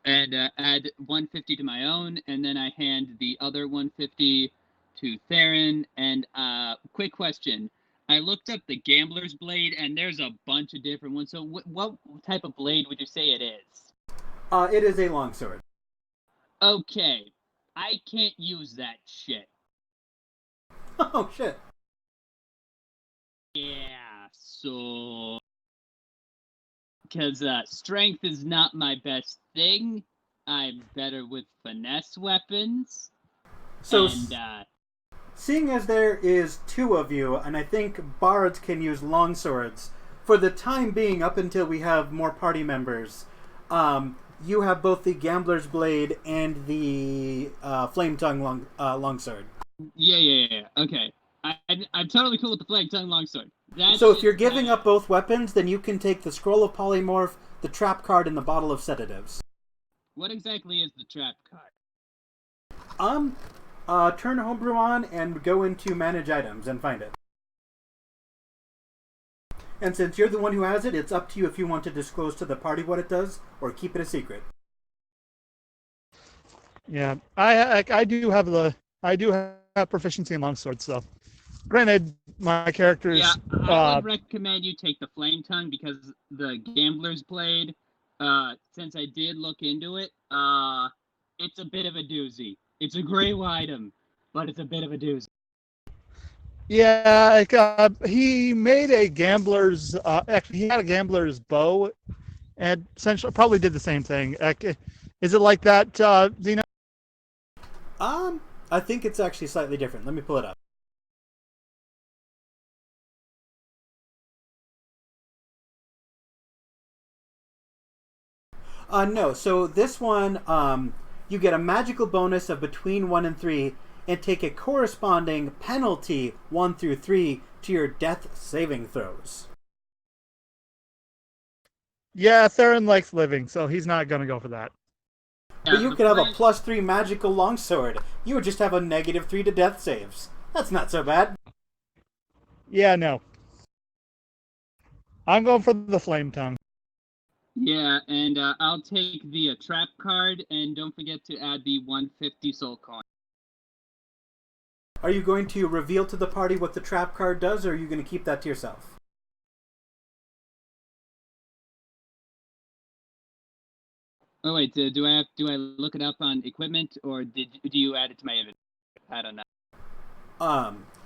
[SPEAKER 1] and add 150 to my own, and then I hand the other 150 to Theron. And quick question. I looked up the Gambler's Blade, and there's a bunch of different ones. So what type of blade would you say it is?
[SPEAKER 3] It is a longsword.
[SPEAKER 1] Okay. I can't use that shit.
[SPEAKER 3] Oh, shit.
[SPEAKER 1] Yeah, so... Because strength is not my best thing. I'm better with finesse weapons.
[SPEAKER 3] So,
[SPEAKER 1] And,
[SPEAKER 3] seeing as there is two of you, and I think bards can use longswords, for the time being, up until we have more party members, you have both the Gambler's Blade and the Flame Tongue longsword.
[SPEAKER 1] Yeah. Okay. I'm totally cool with the Flag Tongue Longsword.
[SPEAKER 3] So if you're giving up both weapons, then you can take the Scroll of Polymorph, the Trap card, and the Bottle of Sedatives.
[SPEAKER 1] What exactly is the Trap card?
[SPEAKER 3] Turn Homebrew on and go into Manage Items and find it. And since you're the one who has it, it's up to you if you want to disclose to the party what it does, or keep it a secret.
[SPEAKER 2] Yeah, I do have proficiency in longswords, so granted, my character's...
[SPEAKER 1] Yeah, I would recommend you take the Flame Tongue because the Gambler's Blade, since I did look into it, it's a bit of a doozy. It's a great item, but it's a bit of a doozy.
[SPEAKER 2] Yeah, he made a gambler's... actually, he had a gambler's bow, and essentially probably did the same thing. Is it like that, Zeno?
[SPEAKER 3] I think it's actually slightly different. Let me pull it up. No, so this one, you get a magical bonus of between 1 and 3, and take a corresponding penalty 1 through 3 to your death saving throws.
[SPEAKER 2] Yeah, Theron likes living, so he's not going to go for that.
[SPEAKER 3] But you could have a +3 magical longsword. You would just have a -3 to death saves. That's not so bad.
[SPEAKER 2] Yeah, no. I'm going for the Flame Tongue.
[SPEAKER 1] Yeah, and I'll take the Trap card, and don't forget to add the 150 soul coin.
[SPEAKER 3] Are you going to reveal to the party what the Trap card does, or are you going to keep that to yourself?
[SPEAKER 1] Oh wait, do I look it up on equipment, or do you add it to my inventory? I don't know.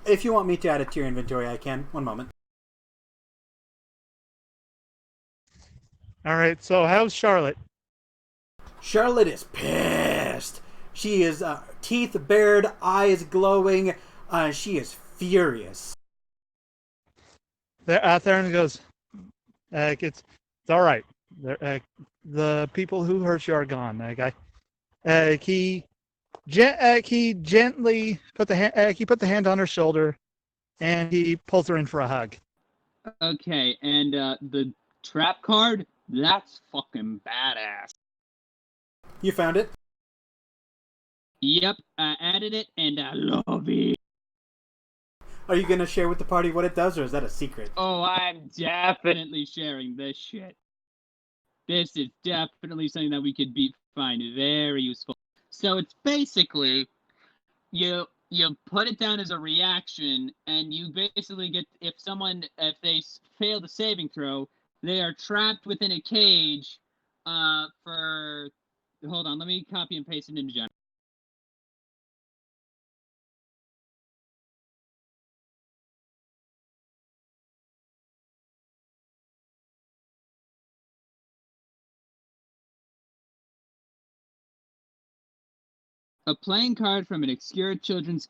[SPEAKER 3] If you want me to add it to your inventory, I can. One moment.
[SPEAKER 2] All right, so how's Charlotte?
[SPEAKER 3] Charlotte is pissed. She is teeth bared, eyes glowing. She is furious.
[SPEAKER 2] Theron goes, it's all right. The people who hurt you are gone. He gently put the hand on her shoulder, and he pulls her in for a hug.
[SPEAKER 1] Okay, and the Trap card, that's fucking badass.
[SPEAKER 3] You found it?
[SPEAKER 1] Yep, I added it, and I love it.
[SPEAKER 3] Are you going to share with the party what it does, or is that a secret?
[SPEAKER 1] Oh, I'm definitely sharing this shit. This is definitely something that we could find very useful. So it's basically, you put it down as a reaction, and you basically get, if they fail the saving throw, they are trapped within a cage for... Hold on, let me copy and paste it into general. A playing card from an obscure children's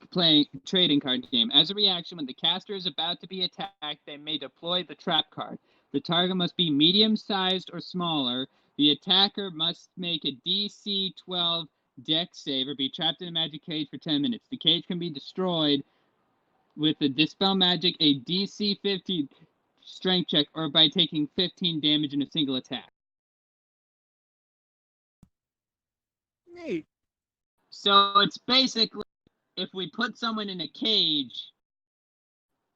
[SPEAKER 1] trading card game. As a reaction, when the caster is about to be attacked, they may deploy the trap card. The target must be medium-sized or smaller. The attacker must make a DC 12 Dex save or be trapped in a magic cage for 10 minutes. The cage can be destroyed with a Dispel Magic, a DC 15 strength check, or by taking 15 damage in a single attack.
[SPEAKER 2] Neat.
[SPEAKER 1] So it's basically, if we put someone in a cage,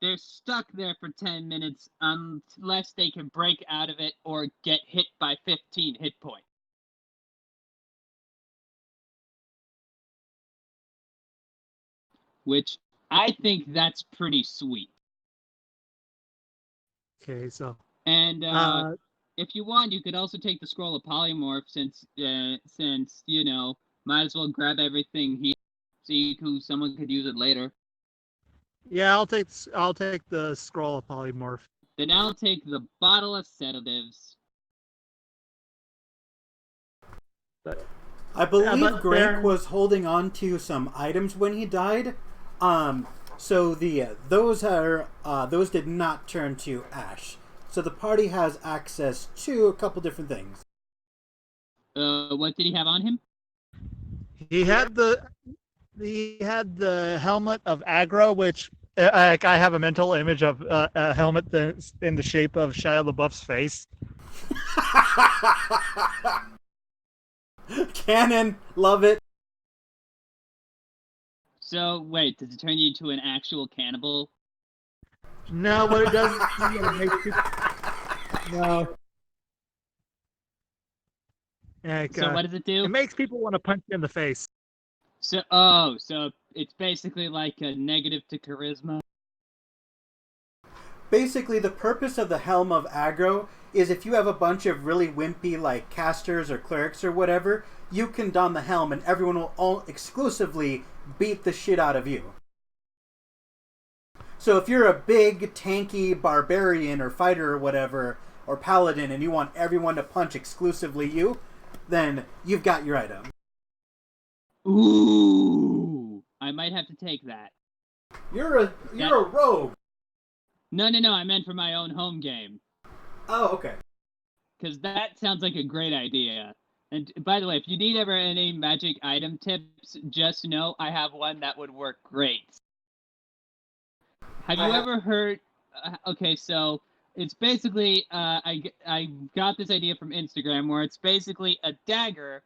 [SPEAKER 1] they're stuck there for 10 minutes unless they can break out of it or get hit by 15 hit points. Which I think that's pretty sweet.
[SPEAKER 2] Okay, so.
[SPEAKER 1] And if you want, you could also take the scroll of polymorph since you know, might as well grab everything here. See who someone could use it later.
[SPEAKER 2] Yeah, I'll take the scroll of polymorph.
[SPEAKER 1] Then I'll take the bottle of sedatives.
[SPEAKER 3] I believe Greg was holding on to some items when he died. So those did not turn to ash. So the party has access to a couple different things.
[SPEAKER 1] What did he have on him?
[SPEAKER 2] He had the helmet of aggro, which I have a mental image of a helmet that's in the shape of Shia LaBeouf's face.
[SPEAKER 3] Canon, love it.
[SPEAKER 1] So wait, does it turn you into an actual cannibal?
[SPEAKER 2] No, what it does is it makes people... No.
[SPEAKER 1] So what does it do?
[SPEAKER 2] It makes people want to punch you in the face.
[SPEAKER 1] So it's basically like a negative to charisma.
[SPEAKER 3] Basically, the purpose of the Helm of Aggro is if you have a bunch of really wimpy, like, casters or clerics or whatever, you can don the helm and everyone will all exclusively beat the shit out of you. So if you're a big, tanky barbarian or fighter or whatever, or paladin, and you want everyone to punch exclusively you, then you've got your item.
[SPEAKER 1] Ooh, I might have to take that.
[SPEAKER 3] You're a rogue.
[SPEAKER 1] No, I meant for my own home game.
[SPEAKER 3] Oh, okay.
[SPEAKER 1] Because that sounds like a great idea. And by the way, if you need ever any magic item tips, just know I have one that would work great. Have you ever heard... okay, so it's basically... I got this idea from Instagram where it's basically a dagger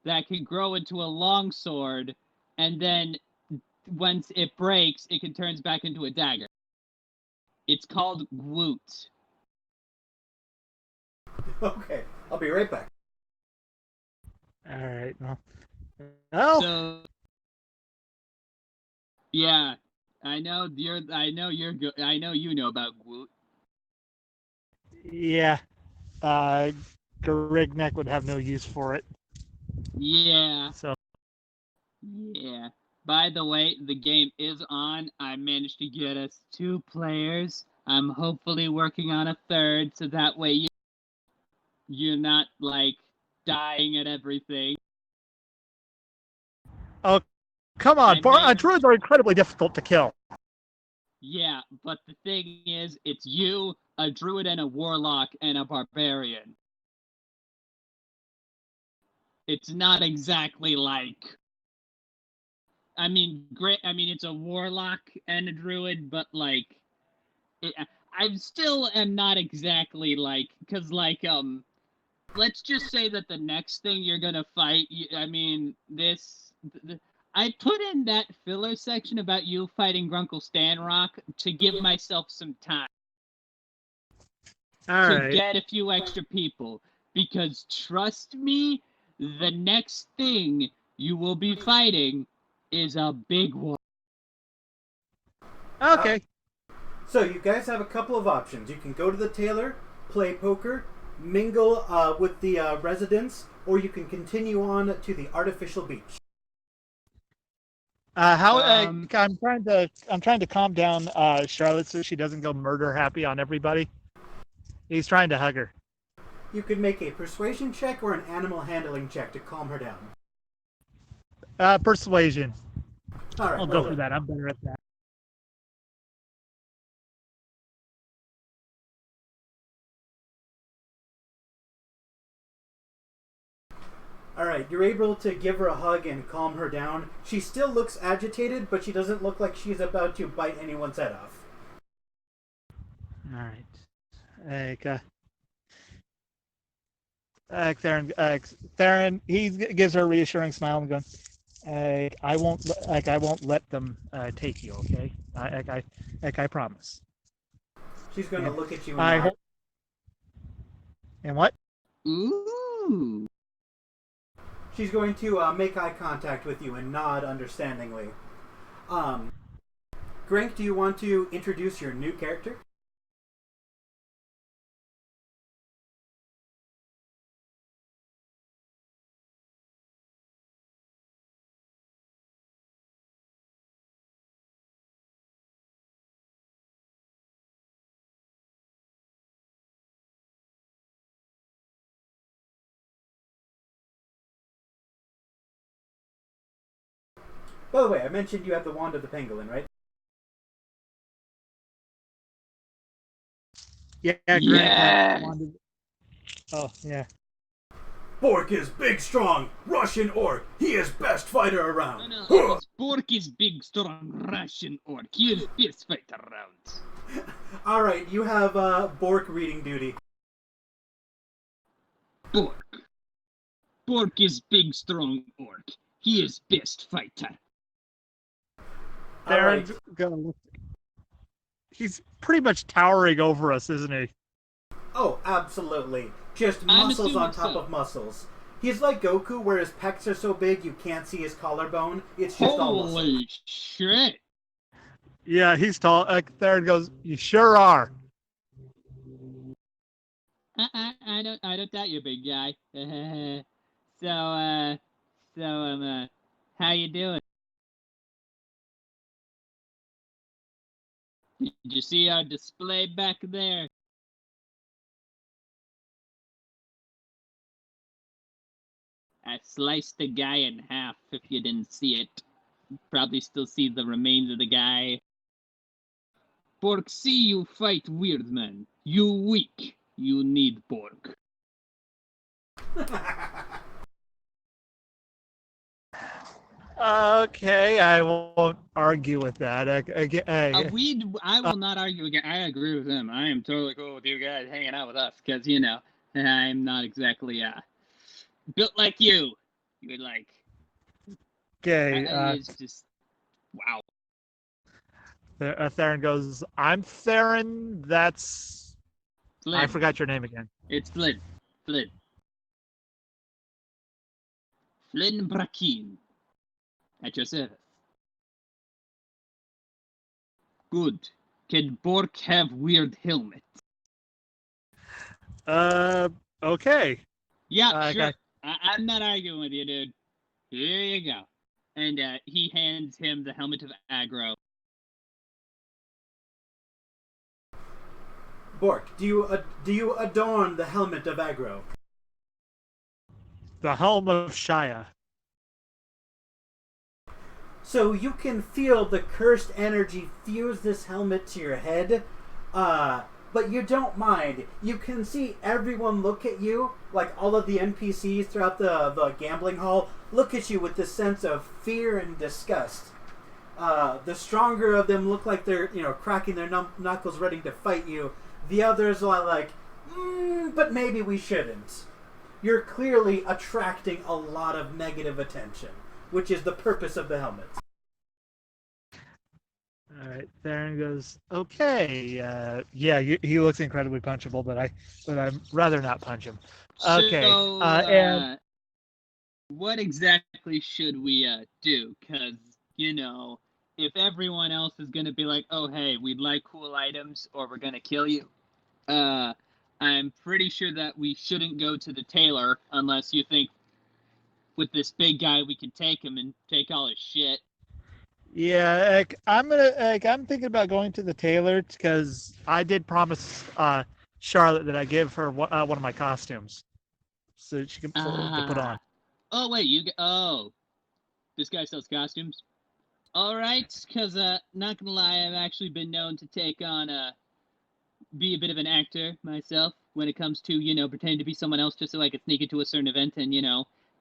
[SPEAKER 1] that can grow into a long sword, and then once it breaks, it can turn back into a dagger. It's called Woot.
[SPEAKER 3] Okay, I'll be right back.
[SPEAKER 2] All right. Well.
[SPEAKER 1] So, yeah, I know you know about Woot.
[SPEAKER 2] Yeah. Garignac would have no use for it.
[SPEAKER 1] Yeah.
[SPEAKER 2] So.
[SPEAKER 1] Yeah. By the way, the game is on. I managed to get us 2 players. I'm hopefully working on a 3rd, so that way you're not, like, dying at everything.
[SPEAKER 2] Oh, come on. Druids are incredibly difficult to kill.
[SPEAKER 1] Yeah, but the thing is, it's you, a druid, and a warlock, and a barbarian. It's not exactly like... I mean, it's a warlock and a druid, but, like... I still am not exactly, like... Because, like, let's just say that the next thing you're gonna fight... I put in that filler section about you fighting Grunkle Stanrock to give myself some time.
[SPEAKER 2] All
[SPEAKER 1] to
[SPEAKER 2] right.
[SPEAKER 1] get a few extra people. Because trust me, the next thing you will be fighting is a big one.
[SPEAKER 2] Okay.
[SPEAKER 3] So you guys have a couple of options. You can go to the tailor, play poker, mingle with the residents, or you can continue on to the artificial beach.
[SPEAKER 2] I'm trying to calm down Charlotte so she doesn't go murder happy on everybody. He's trying to hug her.
[SPEAKER 3] You could make a persuasion check or an animal handling check to calm her down.
[SPEAKER 2] Persuasion.
[SPEAKER 3] All right.
[SPEAKER 2] I'll go for that. I'm better at that.
[SPEAKER 3] All right. You're able to give her a hug and calm her down. She still looks agitated, but she doesn't look like she's about to bite anyone's head off.
[SPEAKER 2] All right. Theron, he gives her a reassuring smile and goes, I won't let them take you. Okay, I promise.
[SPEAKER 3] She's going to look at you and
[SPEAKER 2] I
[SPEAKER 3] nod.
[SPEAKER 2] And what?
[SPEAKER 1] Ooh.
[SPEAKER 3] She's going to make eye contact with you and nod understandingly. Grank, do you want to introduce your new character? By the way, I mentioned you have the Wand of the Pangolin, right?
[SPEAKER 2] Yeah,
[SPEAKER 1] Yes!
[SPEAKER 2] Oh, yeah.
[SPEAKER 3] Bork is big, strong, Russian orc. He is best fighter around.
[SPEAKER 1] No, Bork is big, strong Russian orc. He is best fight around.
[SPEAKER 3] All right, you have Bork reading duty.
[SPEAKER 1] Bork. Bork is big, strong orc. He is best fighter.
[SPEAKER 2] Theron's gonna look. He's pretty much towering over us, isn't he?
[SPEAKER 3] Oh, absolutely. Just
[SPEAKER 1] I'm
[SPEAKER 3] muscles on
[SPEAKER 1] assuming
[SPEAKER 3] top
[SPEAKER 1] so.
[SPEAKER 3] of muscles. He's like Goku, where his pecs are so big you can't see his collarbone. It's just all muscle.
[SPEAKER 1] Holy shit!
[SPEAKER 2] Yeah, he's tall. Theron goes, "You sure are."
[SPEAKER 1] I don't doubt you, big guy. How you doing? Did you see our display back there? I sliced the guy in half. If you didn't see it, probably still see the remains of the guy. Bork, see you fight weird man. You weak. You need Bork.
[SPEAKER 2] Okay, I won't argue with that.
[SPEAKER 1] I will not argue again. I agree with him. I am totally cool with you guys hanging out with us because I'm not exactly built like you. You're like
[SPEAKER 2] Okay.
[SPEAKER 1] it's just wow.
[SPEAKER 2] Theron goes, "I'm Theron. That's
[SPEAKER 1] Flynn.
[SPEAKER 2] I forgot your name again."
[SPEAKER 1] It's Flynn. Flynn Brackeen. At your service. Good. Can Bork have weird helmet?
[SPEAKER 2] Okay.
[SPEAKER 1] Yeah, sure.
[SPEAKER 2] Okay.
[SPEAKER 1] I'm not arguing with you, dude. Here you go. And he hands him the helmet of aggro.
[SPEAKER 3] Bork, do you adorn the helmet of aggro?
[SPEAKER 2] The helm of Shia.
[SPEAKER 3] So you can feel the cursed energy fuse this helmet to your head, but you don't mind. You can see everyone look at you, like all of the NPCs throughout the gambling hall, look at you with this sense of fear and disgust. The stronger of them look like they're, cracking their knuckles ready to fight you. The others are like, but maybe we shouldn't. You're clearly attracting a lot of negative attention, which is the purpose of the helmet.
[SPEAKER 2] All right. Theron goes, "Okay. Yeah, he looks incredibly punchable, but I'd rather not punch him." Okay.
[SPEAKER 1] So,
[SPEAKER 2] and
[SPEAKER 1] what exactly should we do? Because, if everyone else is going to be like, oh, hey, we'd like cool items or we're going to kill you, I'm pretty sure that we shouldn't go to the tailor unless you think with this big guy we can take him and take all his shit.
[SPEAKER 2] yeah, I'm thinking about going to the tailor because I did promise Charlotte that I give her one of my costumes so she can to put on.
[SPEAKER 1] Oh, wait, This guy sells costumes. All right, because not gonna lie, I've actually been known to take on be a bit of an actor myself when it comes to pretending to be someone else just so I could sneak into a certain event and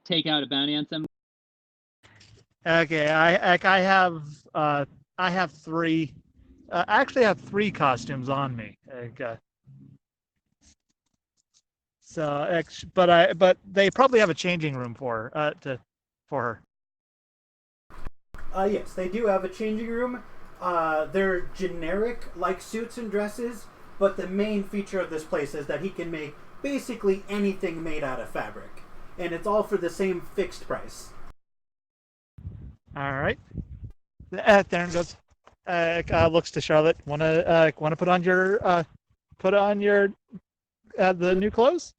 [SPEAKER 1] take out a bounty on some.
[SPEAKER 2] Okay, I have three. I actually have three costumes on me. But they probably have a changing room for her.
[SPEAKER 3] Yes, they do have a changing room. They're generic like suits and dresses, but the main feature of this place is that he can make basically anything made out of fabric, and it's all for the same fixed price.
[SPEAKER 2] All right. Theron goes. Looks to Charlotte. Wanna put on your the new clothes?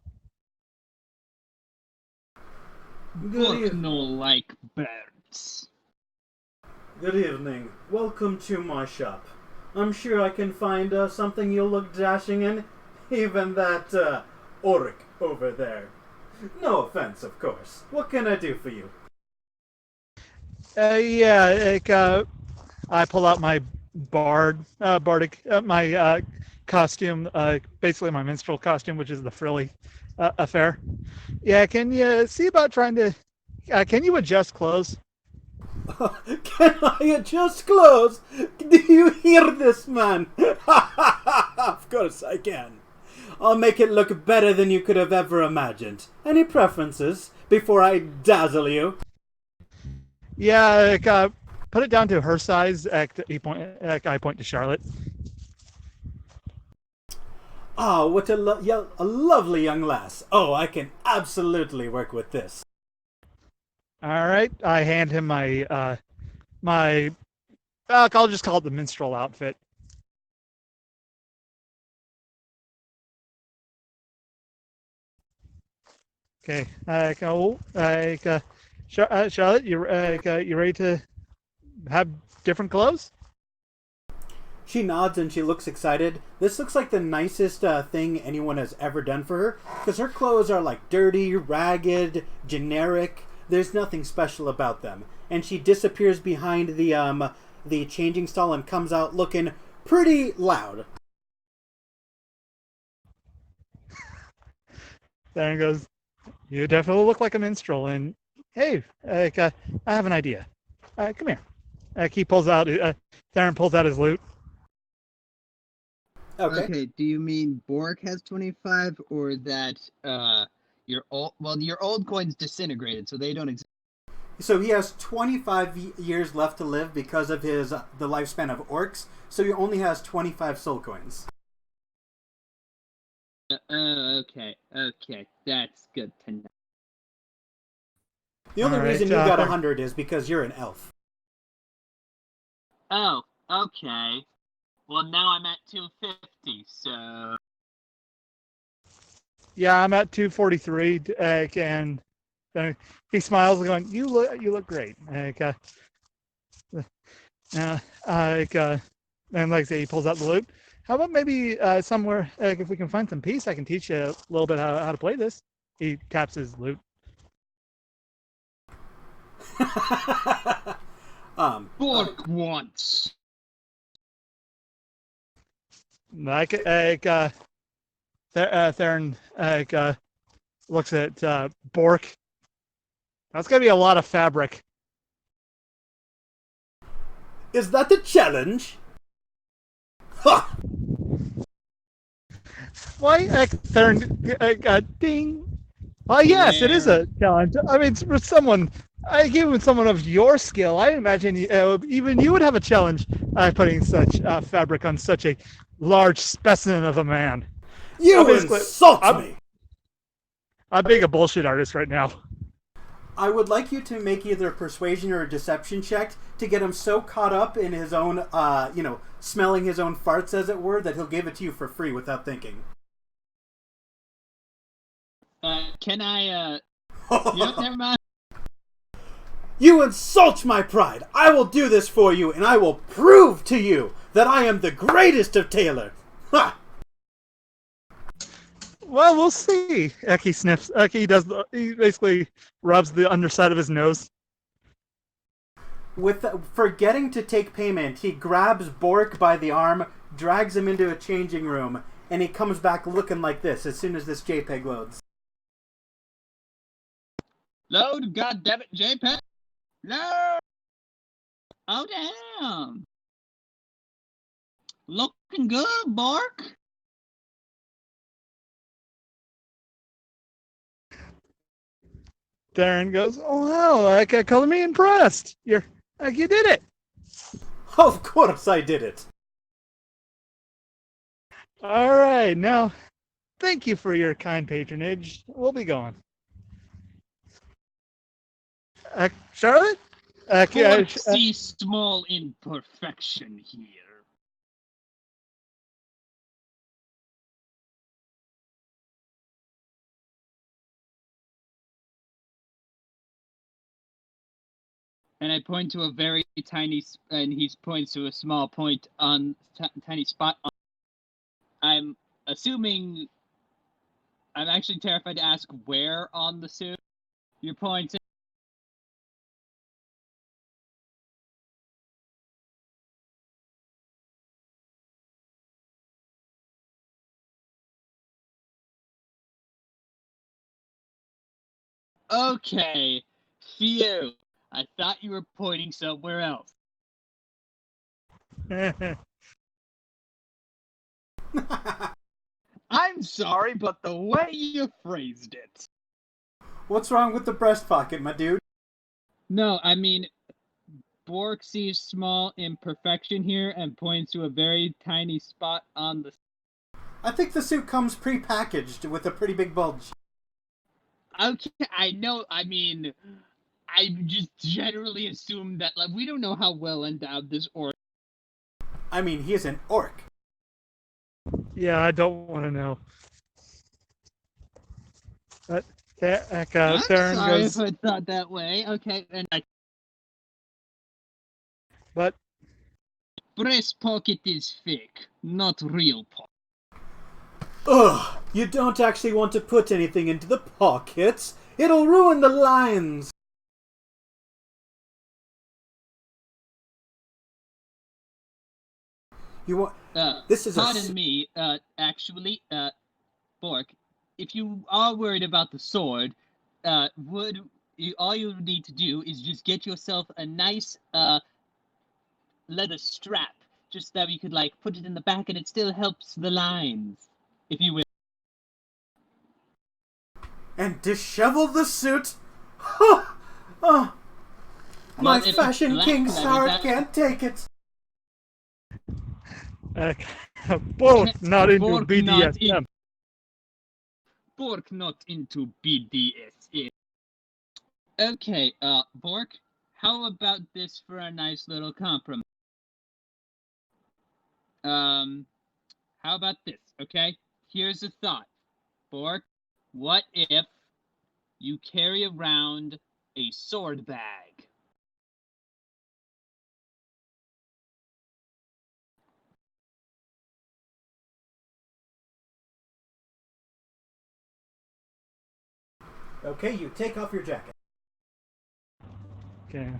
[SPEAKER 1] Look no like birds.
[SPEAKER 3] Good evening. Welcome to my shop. I'm sure I can find something you'll look dashing in, even that Auric over there. No offense, of course. What can I do for you?
[SPEAKER 2] I pull out my bardic, my costume, basically my minstrel costume, which is the frilly affair. Yeah, can you see about trying to? Can you adjust clothes?
[SPEAKER 3] Can I adjust clothes? Do you hear this, man? Of course I can. I'll make it look better than you could have ever imagined. Any preferences before I dazzle you?
[SPEAKER 2] Yeah, put it down to her size. I point to Charlotte.
[SPEAKER 3] Oh, what a lovely young lass. Oh, I can absolutely work with this.
[SPEAKER 2] All right, I hand him my I'll just call it the minstrel outfit. Okay, Charlotte, you ready to have different clothes?
[SPEAKER 3] She nods and she looks excited. This looks like the nicest thing anyone has ever done for her, because her clothes are like dirty, ragged, generic. There's nothing special about them. And she disappears behind the changing stall and comes out looking pretty loud.
[SPEAKER 2] Theron goes, "You definitely look like a minstrel." And hey, I have an idea. Come here. He pulls out. Theron pulls out his lute.
[SPEAKER 3] Okay.
[SPEAKER 1] Do you mean Bork has 25, or that your old coins disintegrated, so they don't exist?
[SPEAKER 3] So he has 25 years left to live because of the lifespan of orcs. So he only has 25 soul coins.
[SPEAKER 1] Okay, that's good to know.
[SPEAKER 3] The only
[SPEAKER 2] All right,
[SPEAKER 3] reason you got 100 is because you're an elf.
[SPEAKER 1] Oh, okay. Well, now I'm at 250, so...
[SPEAKER 2] Yeah, I'm at 243, and he smiles, going, "You look great." And like I say, he pulls out the lute. How about maybe somewhere, if we can find some peace, I can teach you a little bit how to play this. He taps his lute.
[SPEAKER 1] Bork once.
[SPEAKER 2] Theron looks at Bork. That's gonna be a lot of fabric.
[SPEAKER 3] Is that the challenge? Ha!
[SPEAKER 2] Why, Theron? Ding. Oh yes, it is a challenge. I mean, for someone, even someone of your skill, I imagine even you would have a challenge putting such fabric on such a large specimen of a man.
[SPEAKER 3] You insult me!
[SPEAKER 2] I'm being a bullshit artist right now.
[SPEAKER 3] I would like you to make either a persuasion or a deception check to get him so caught up in his own, smelling his own farts, as it were, that he'll give it to you for free without thinking.
[SPEAKER 1] Can I, never mind.
[SPEAKER 3] You insult my pride! I will do this for you, and I will prove to you that I am the greatest of tailor! Ha!
[SPEAKER 2] Well, we'll see. Eki sniffs. He basically rubs the underside of his nose.
[SPEAKER 3] With forgetting to take payment, he grabs Bork by the arm, drags him into a changing room, and he comes back looking like this as soon as this JPEG loads.
[SPEAKER 1] Load, goddammit, JPEG! Load! Oh, damn! Looking good, Bork!
[SPEAKER 2] Darren goes, "Oh wow, color me impressed. You did it."
[SPEAKER 3] Of course I did it.
[SPEAKER 2] All right, now, thank you for your kind patronage. We'll be going. Charlotte?
[SPEAKER 1] Bork sees small imperfection here. And I point to a very tiny, and he points to a small point on tiny spot. I'm assuming. I'm actually terrified to ask where on the suit you're pointing. Okay, phew. I thought you were pointing somewhere else. I'm sorry, but the way you phrased it.
[SPEAKER 3] What's wrong with the breast pocket, my dude?
[SPEAKER 1] No, I mean, Bork sees small imperfection here and points to a very tiny spot on the...
[SPEAKER 3] I think the suit comes pre-packaged with a pretty big bulge.
[SPEAKER 1] Okay, I know, I mean, I just generally assume that, like, we don't know how well endowed this orc...
[SPEAKER 3] I mean, he is an orc.
[SPEAKER 2] Yeah, I don't want to know. But
[SPEAKER 1] I'm
[SPEAKER 2] Darren
[SPEAKER 1] sorry
[SPEAKER 2] goes,
[SPEAKER 1] if I thought that way. Okay, and I...
[SPEAKER 2] But
[SPEAKER 1] breast pocket is fake, not real pocket.
[SPEAKER 3] Ugh, you don't actually want to put anything into the pockets. It'll ruin the lines. You want... this is
[SPEAKER 1] pardon me, actually, Bork, if you are worried about the sword, all you need to do is just get yourself a nice, leather strap, just that you could, like, put it in the back and it still helps the lines, if you will.
[SPEAKER 3] And dishevel the suit? Oh, my
[SPEAKER 1] Well, if
[SPEAKER 3] fashion
[SPEAKER 1] it's
[SPEAKER 3] king's
[SPEAKER 1] black,
[SPEAKER 3] heart can't take it.
[SPEAKER 2] Bork not into
[SPEAKER 1] Bork
[SPEAKER 2] BDSM.
[SPEAKER 1] Bork not into BDSM. Okay, Bork, how about this for a nice little compromise? How about this, okay? Here's a thought. Bork, what if you carry around a sword bag?
[SPEAKER 3] Okay, you take off your jacket.
[SPEAKER 2] Okay.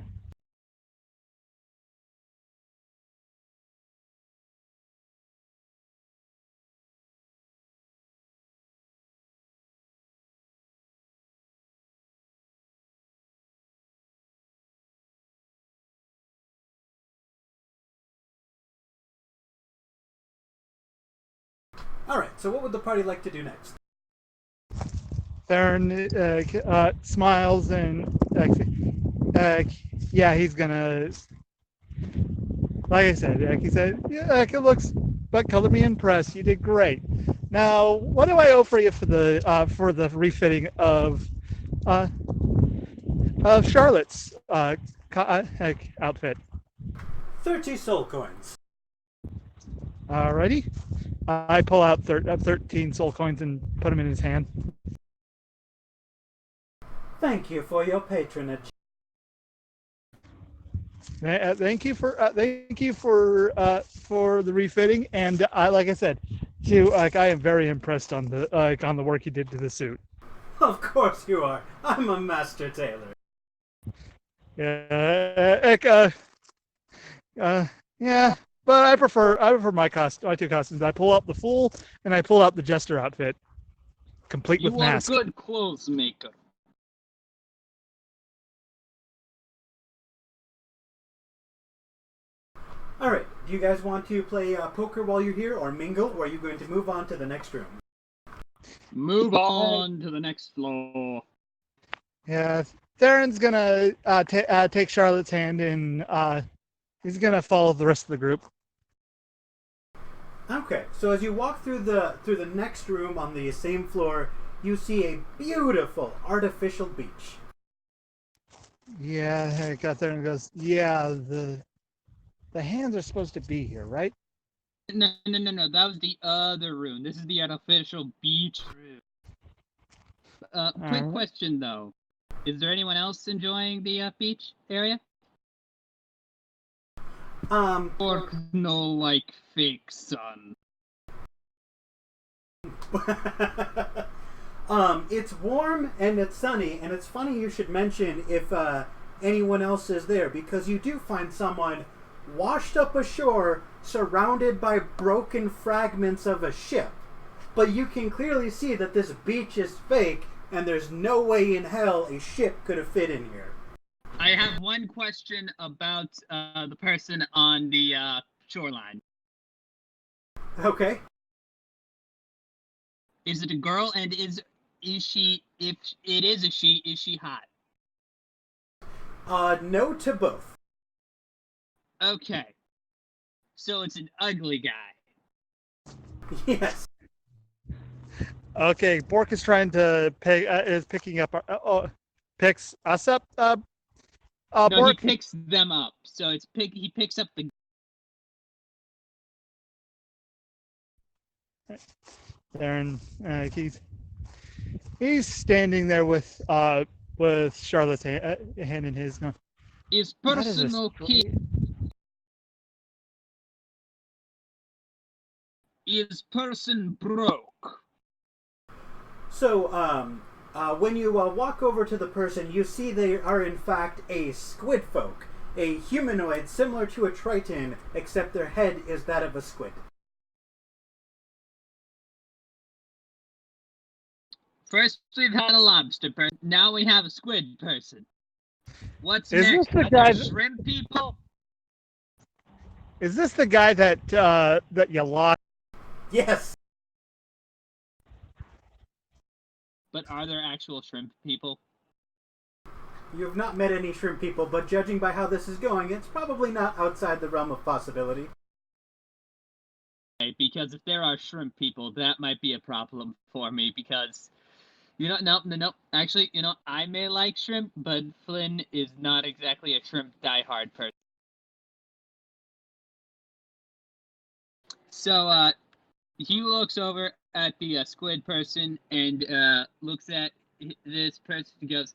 [SPEAKER 3] Alright, so what would the party like to do next?
[SPEAKER 2] Darren smiles and yeah, he's gonna. Like I said, he said, yeah, it looks, but color me impressed. You did great. Now, what do I owe for you for the refitting of Charlotte's outfit?
[SPEAKER 3] 30 soul coins.
[SPEAKER 2] Alrighty. I pull out 13 soul coins and put them in his hand.
[SPEAKER 3] Thank you for your patronage.
[SPEAKER 2] Thank you for the refitting, and like I said, I am very impressed on the work you did to the suit.
[SPEAKER 3] Of course you are. I'm a master tailor.
[SPEAKER 2] Yeah, yeah, but I prefer my two costumes. I pull out the fool and I pull out the jester outfit, complete with
[SPEAKER 1] You are a
[SPEAKER 2] mask.
[SPEAKER 1] good clothes maker.
[SPEAKER 3] All right. Do you guys want to play poker while you're here, or mingle, or are you going to move on to the next room?
[SPEAKER 1] Move on to the next floor.
[SPEAKER 2] Yeah, Theron's gonna take Charlotte's hand and he's gonna follow the rest of the group.
[SPEAKER 3] Okay. So as you walk through the next room on the same floor, you see a beautiful artificial beach.
[SPEAKER 2] Yeah, I got there and goes, yeah, the hands are supposed to be here, right?
[SPEAKER 1] No. That was the other room. This is the artificial beach room. Quick
[SPEAKER 2] Alright.
[SPEAKER 1] question though: is there anyone else enjoying the beach area? Or no, like fake sun?
[SPEAKER 3] It's warm and it's sunny, and it's funny you should mention if anyone else is there, because you do find someone washed up ashore, surrounded by broken fragments of a ship. But you can clearly see that this beach is fake, and there's no way in hell a ship could have fit in here.
[SPEAKER 1] I have one question about the person on the shoreline.
[SPEAKER 3] Okay.
[SPEAKER 1] Is it a girl, and is she? If it is a she, is she hot?
[SPEAKER 3] No to both.
[SPEAKER 1] Okay, so it's an ugly guy.
[SPEAKER 3] Yes.
[SPEAKER 2] Okay, Bork is trying to picking up picks us up.
[SPEAKER 1] No,
[SPEAKER 2] Bork.
[SPEAKER 1] he picks them up. So he picks up the.
[SPEAKER 2] Theron, he's standing there with Charlotte's hand in his. Going,
[SPEAKER 1] Is
[SPEAKER 2] "That is
[SPEAKER 1] person
[SPEAKER 2] a
[SPEAKER 1] okay? Is person broke?
[SPEAKER 3] So, when you walk over to the person, you see they are in fact a squid folk, a humanoid similar to a triton, except their head is that of a squid.
[SPEAKER 1] First we've had a lobster person. Now we have a squid person. What's
[SPEAKER 2] Is
[SPEAKER 1] next?
[SPEAKER 2] this the guy
[SPEAKER 1] Shrimp people?
[SPEAKER 2] Is this the guy that you lost?
[SPEAKER 3] Yes.
[SPEAKER 1] But are there actual shrimp people?
[SPEAKER 3] You have not met any shrimp people, but judging by how this is going, it's probably not outside the realm of possibility.
[SPEAKER 1] Okay, because if there are shrimp people, that might be a problem for me, because no. Actually, I may like shrimp, but Flynn is not exactly a shrimp diehard person. So, he looks over at the squid person and looks at this person and goes,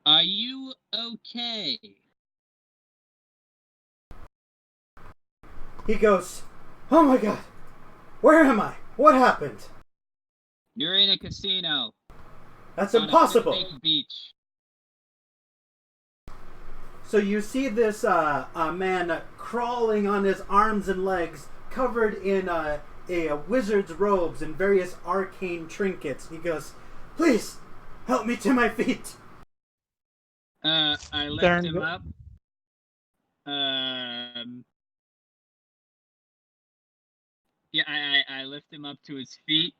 [SPEAKER 1] "Are you okay?"
[SPEAKER 3] He goes, "Oh my god, where am I? What happened?"
[SPEAKER 1] You're in a casino.
[SPEAKER 3] That's
[SPEAKER 1] On
[SPEAKER 3] impossible.
[SPEAKER 1] a fake beach.
[SPEAKER 3] So you see this man crawling on his arms and legs, covered in a wizard's robes and various arcane trinkets. He goes, "Please, help me to my feet."
[SPEAKER 1] I lift him up. Yeah, I lift him up to his feet.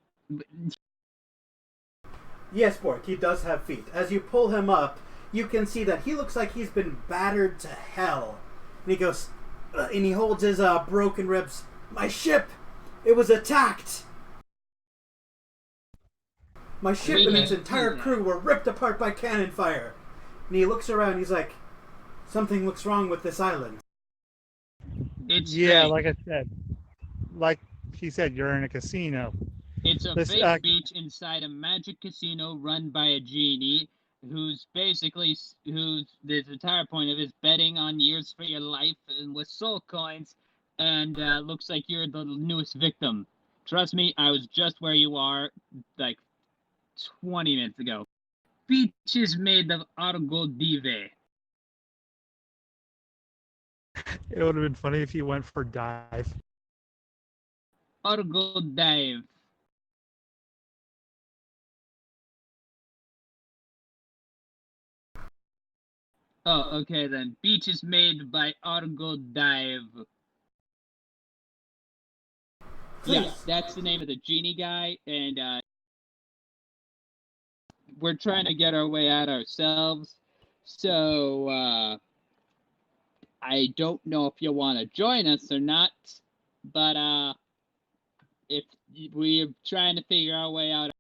[SPEAKER 3] Yes, Bork, he does have feet. As you pull him up, you can see that he looks like he's been battered to hell. And he goes, and he holds his broken ribs. "My ship! It was attacked! My ship and its entire crew were ripped apart by cannon fire." And he looks around, he's like, "Something looks wrong with this island."
[SPEAKER 1] It's
[SPEAKER 2] Yeah,
[SPEAKER 1] fake.
[SPEAKER 2] like he said, you're in a casino.
[SPEAKER 1] It's a fake beach inside a magic casino run by a genie who's the entire point of is betting on years for your life and with soul coins, and looks like you're the newest victim. Trust me, I was just where you are like 20 minutes ago. Beach is made of argodive.
[SPEAKER 2] It would have been funny if you went for dive.
[SPEAKER 1] Or go dive. Oh, okay then. Beach is made by Argo Dive. Yeah, that's the name of the genie guy, and we're trying to get our way out ourselves. So, I don't know if you want to join us or not, but if we're trying to figure our way out.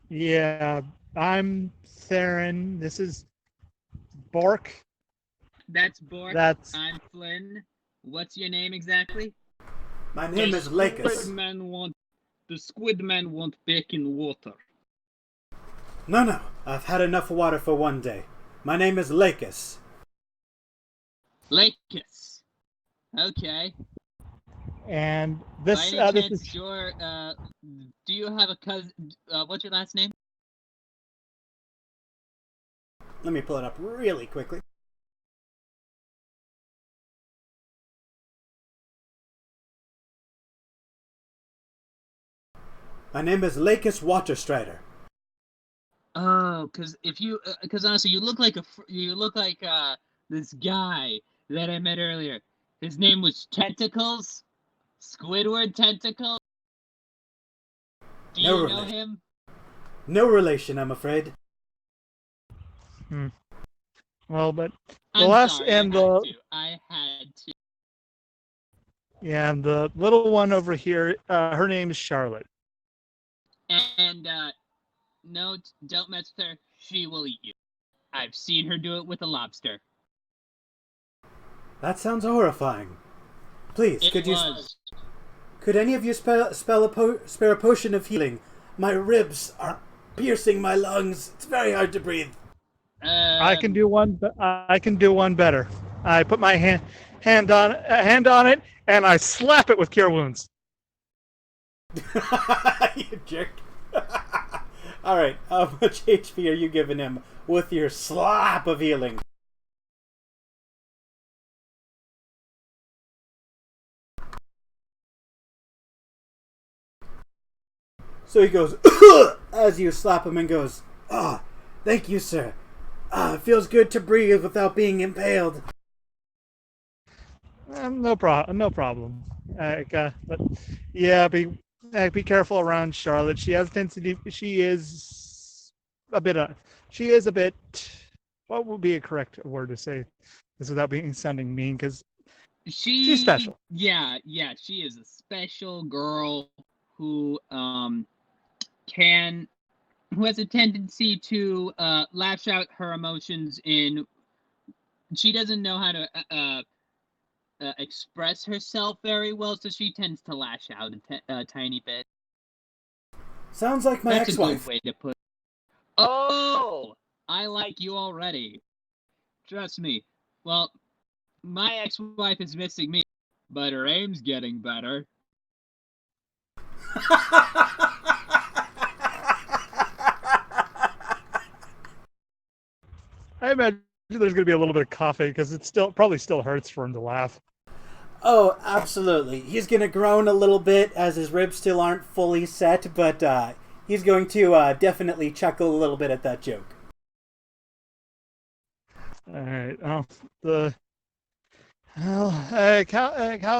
[SPEAKER 2] Yeah, I'm Theron. This is Bork.
[SPEAKER 1] That's Bork.
[SPEAKER 2] That's
[SPEAKER 1] I'm Flynn. What's your name exactly?
[SPEAKER 3] My name is Lakis.
[SPEAKER 1] The squid man won't bake in water.
[SPEAKER 3] No, I've had enough water for one day. My name is Lakis.
[SPEAKER 1] Lakis. Okay.
[SPEAKER 2] and
[SPEAKER 1] By
[SPEAKER 2] this
[SPEAKER 1] any
[SPEAKER 2] this
[SPEAKER 1] chance,
[SPEAKER 2] is
[SPEAKER 1] do you have a cousin? What's your last name?
[SPEAKER 3] Let me pull it up really quickly. My name is Lakis Waterstrider.
[SPEAKER 1] Oh, because honestly, you look like this guy that I met earlier. His name was Tentacles, Squidward Tentacles. Do you
[SPEAKER 3] No
[SPEAKER 1] know
[SPEAKER 3] relation.
[SPEAKER 1] him?
[SPEAKER 3] No relation, I'm afraid.
[SPEAKER 2] well, but the
[SPEAKER 1] I'm
[SPEAKER 2] last
[SPEAKER 1] sorry,
[SPEAKER 2] and
[SPEAKER 1] I had to.
[SPEAKER 2] yeah, and the little one over here, her name is Charlotte.
[SPEAKER 1] And no, don't mess with her. She will eat you. I've seen her do it with a lobster.
[SPEAKER 3] That sounds horrifying. Please,
[SPEAKER 1] It was.
[SPEAKER 3] could any of you spare a potion of healing? My ribs are piercing my lungs. It's very hard to breathe.
[SPEAKER 2] I can do one. I can do one better. I put my hand on it, and I slap it with Cure Wounds.
[SPEAKER 3] You jerk. All right, how much HP are you giving him with your slap of healing? So he goes, as you slap him and goes, "Ah, thank you, sir. It feels good to breathe without being impaled."
[SPEAKER 2] No problem. No problem. But yeah, be careful around Charlotte. She has tendency. She is a bit. She is a bit. What would be a correct word to say this without sounding mean? Because she's special.
[SPEAKER 1] Yeah, she is a special girl who who has a tendency to lash out her emotions in. She doesn't know how to express herself very well, so she tends to lash out a tiny bit.
[SPEAKER 3] Sounds like my
[SPEAKER 1] That's
[SPEAKER 3] ex-wife.
[SPEAKER 1] a good way to put it. Oh, I like you already. Trust me. Well, my ex-wife is missing me, but her aim's getting better.
[SPEAKER 2] I imagine there's going to be a little bit of coughing because it probably still hurts for him to laugh.
[SPEAKER 3] Oh, absolutely. He's going to groan a little bit as his ribs still aren't fully set, but he's going to definitely chuckle a little bit at that joke.
[SPEAKER 2] All right. How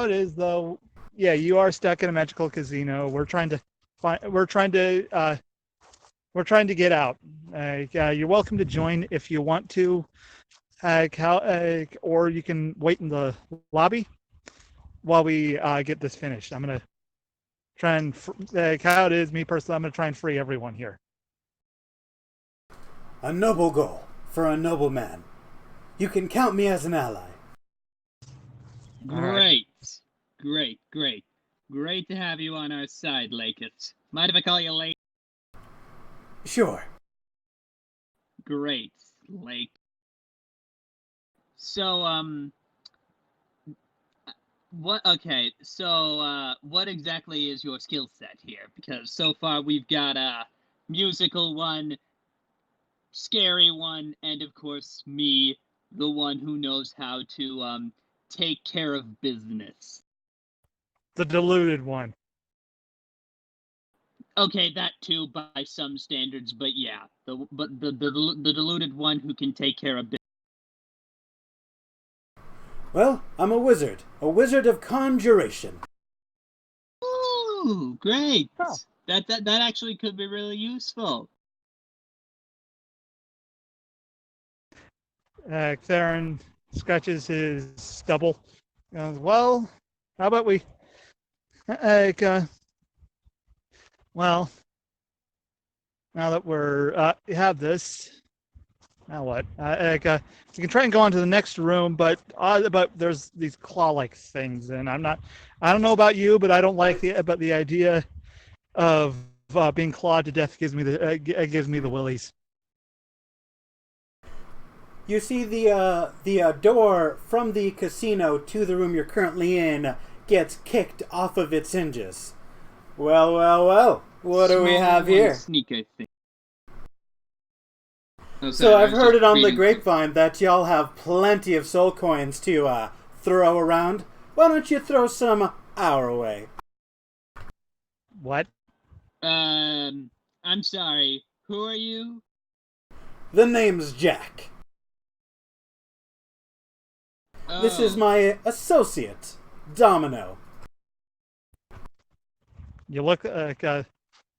[SPEAKER 2] it is though? Yeah, you are stuck in a magical casino. We're trying to get out. You're welcome to join if you want to. Or you can wait in the lobby while we get this finished. I'm gonna try and how it is. Me personally, I'm gonna try and free everyone here.
[SPEAKER 3] A noble goal for a noble man. You can count me as an ally.
[SPEAKER 1] Great. Great to have you on our side, Lakis. Mind if I call you Lake?
[SPEAKER 3] Sure.
[SPEAKER 1] Great, Lake. So, what exactly is your skill set here? Because so far we've got a musical one, scary one, and of course me, the one who knows how to take care of business.
[SPEAKER 2] The deluded one.
[SPEAKER 1] Okay, that too by some standards, but yeah, the deluded one who can take care of business.
[SPEAKER 3] Well, I'm a wizard of conjuration.
[SPEAKER 1] Ooh, great!
[SPEAKER 2] Oh.
[SPEAKER 1] That actually could be really useful.
[SPEAKER 2] Theron scratches his stubble. Goes, well, how about we? Well, now that have this, now what? You can try and go on to the next room, but there's these claw-like things, and I don't know about you, but I don't like the idea of being clawed to death. Gives me the willies.
[SPEAKER 3] You see the door from the casino to the room you're currently in gets kicked off of its hinges. Well. What do we have here?
[SPEAKER 1] Sneak, I think. Oh,
[SPEAKER 3] So I've heard it on the grapevine that y'all have plenty of soul coins to throw around. Why don't you throw some our way?
[SPEAKER 2] What?
[SPEAKER 1] I'm sorry. Who are you?
[SPEAKER 3] The name's Jack.
[SPEAKER 1] Oh.
[SPEAKER 3] This is my associate, Domino.
[SPEAKER 2] You look there,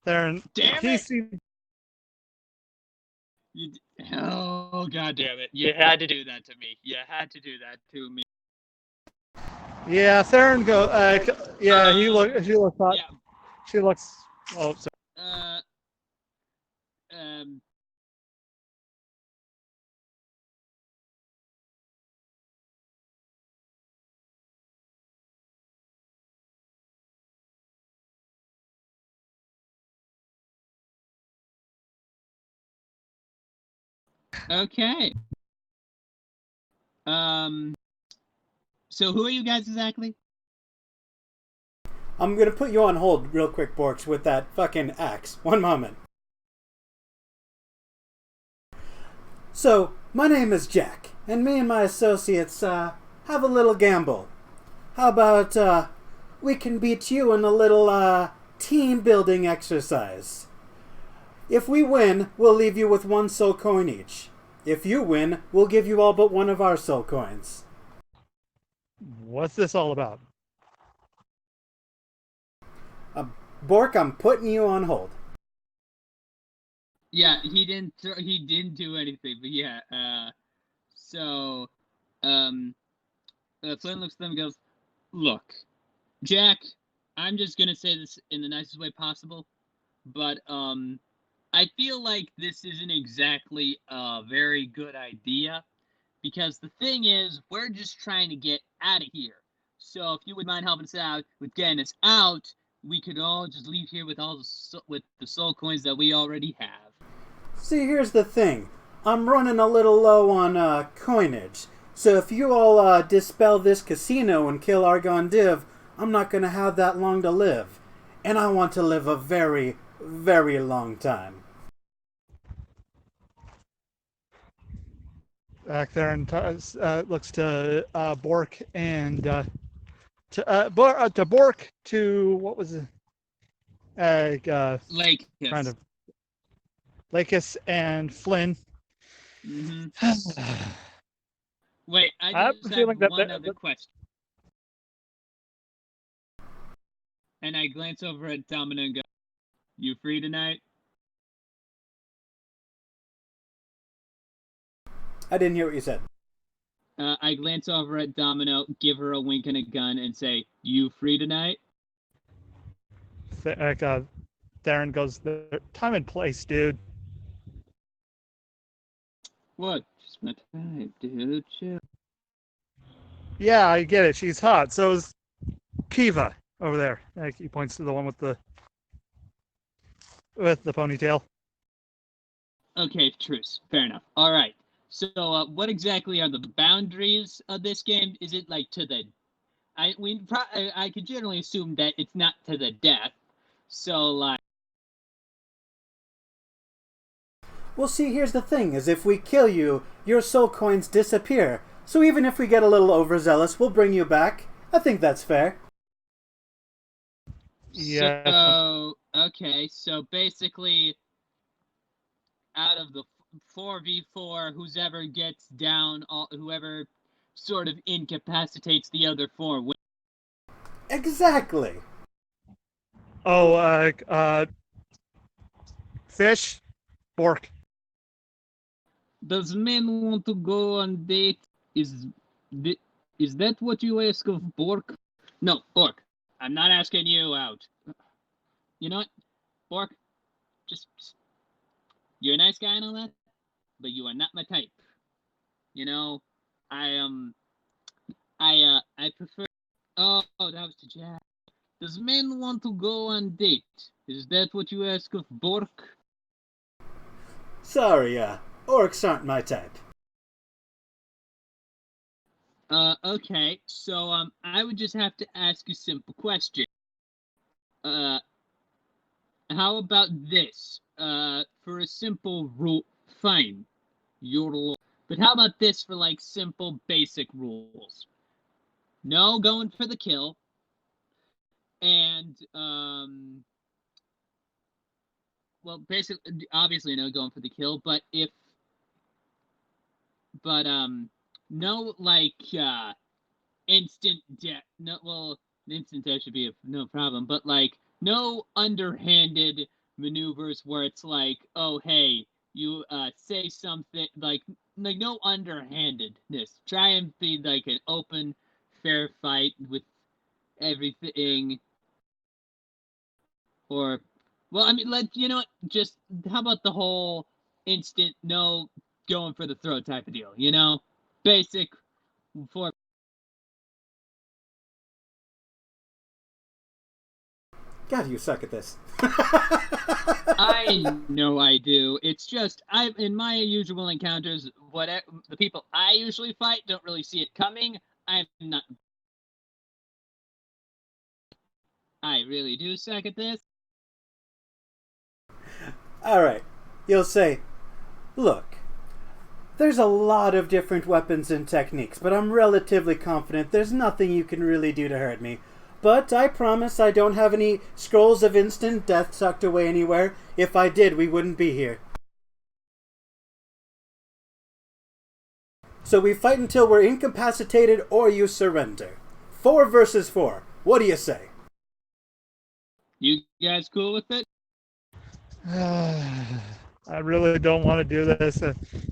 [SPEAKER 2] and
[SPEAKER 1] Damn it! Oh, god damn it. You had to do that to me. You had to do that to me.
[SPEAKER 2] Yeah, Theron go. Yeah, he look. She looks hot.
[SPEAKER 1] Yeah.
[SPEAKER 2] She looks. Oh, sorry.
[SPEAKER 1] Okay. So who are you guys exactly?
[SPEAKER 3] I'm gonna put you on hold real quick, Borks, with that fucking axe. One moment. So, my name is Jack, and me and my associates, have a little gamble. How about, we can beat you in a little, team-building exercise. If we win, we'll leave you with 1 soul coin each. If you win, we'll give you all but 1 of our soul coins.
[SPEAKER 2] What's this all about?
[SPEAKER 3] Bork, I'm putting you on hold.
[SPEAKER 1] Yeah, he didn't do anything, but yeah, so, Flynn looks at them and goes, look, Jack, I'm just gonna say this in the nicest way possible, but, I feel like this isn't exactly a very good idea, because the thing is, we're just trying to get out of here. So if you would mind helping us out with getting us out, we could all just leave here with with the soul coins that we already have.
[SPEAKER 3] See, here's the thing. I'm running a little low on coinage. So if you all dispel this casino and kill Argon Div, I'm not going to have that long to live. And I want to live a very, very long time.
[SPEAKER 2] Back there and looks to Bork and to Bork to what was it?
[SPEAKER 1] Like
[SPEAKER 2] kind of Lakis and Flynn.
[SPEAKER 1] Mm-hmm. Wait, I
[SPEAKER 2] have
[SPEAKER 1] just
[SPEAKER 2] a
[SPEAKER 1] have
[SPEAKER 2] feeling that
[SPEAKER 1] one other question. And I glance over at Domino and go, you free tonight?
[SPEAKER 3] I didn't hear what you said.
[SPEAKER 1] I glance over at Domino, give her a wink and a gun, and say, you free tonight?
[SPEAKER 2] Theron goes, time and place, dude.
[SPEAKER 1] What? Just my type, dude. Chill.
[SPEAKER 2] Yeah, I get it. She's hot. So is Kiva over there. He points to the one with the ponytail.
[SPEAKER 1] Okay, truce. Fair enough. All right. So, what exactly are the boundaries of this game? Is it like to the? I could generally assume that it's not to the death. So, like.
[SPEAKER 3] Well, see, here's the thing: is if we kill you, your soul coins disappear. So even if we get a little overzealous, we'll bring you back. I think that's fair.
[SPEAKER 2] Yeah.
[SPEAKER 1] So, okay, so basically, out of the 4v4, whoever gets down, whoever sort of incapacitates the other four wins.
[SPEAKER 3] Exactly.
[SPEAKER 2] Oh, fish, fork.
[SPEAKER 1] Does men want to go on date? Is that what you ask of Bork? No, Bork. I'm not asking you out. You know what, Bork? Just you're a nice guy and all that, but you are not my type. You know, I prefer. Oh, that was the Jack. Does men want to go on date? Is that what you ask of Bork?
[SPEAKER 3] Sorry, orcs aren't my type.
[SPEAKER 1] Okay, so I would just have to ask you a simple question. How about this? For a simple rule, fine, your law. But how about this for like simple basic rules? No going for the kill, and well, basically, obviously no going for the kill. But no like instant death. No, well, instant death should be no problem. But like no underhanded maneuvers where it's like, oh hey, you say something like no underhandedness. Try and be like an open, fair fight with everything. Or, well, I mean, you know what? Just how about the whole instant no going for the throat type of deal? You know, basic for.
[SPEAKER 3] God, you suck at this.
[SPEAKER 1] I know I do. It's just in my usual encounters, whatever the people I usually fight don't really see it coming. I'm not. I really do suck at this.
[SPEAKER 3] Alright, you'll say, look, there's a lot of different weapons and techniques, but I'm relatively confident there's nothing you can really do to hurt me. But I promise I don't have any scrolls of instant death tucked away anywhere. If I did, we wouldn't be here. So we fight until we're incapacitated or you surrender. 4 versus 4. What do you say?
[SPEAKER 1] You guys cool with it?
[SPEAKER 2] I really don't want to do this,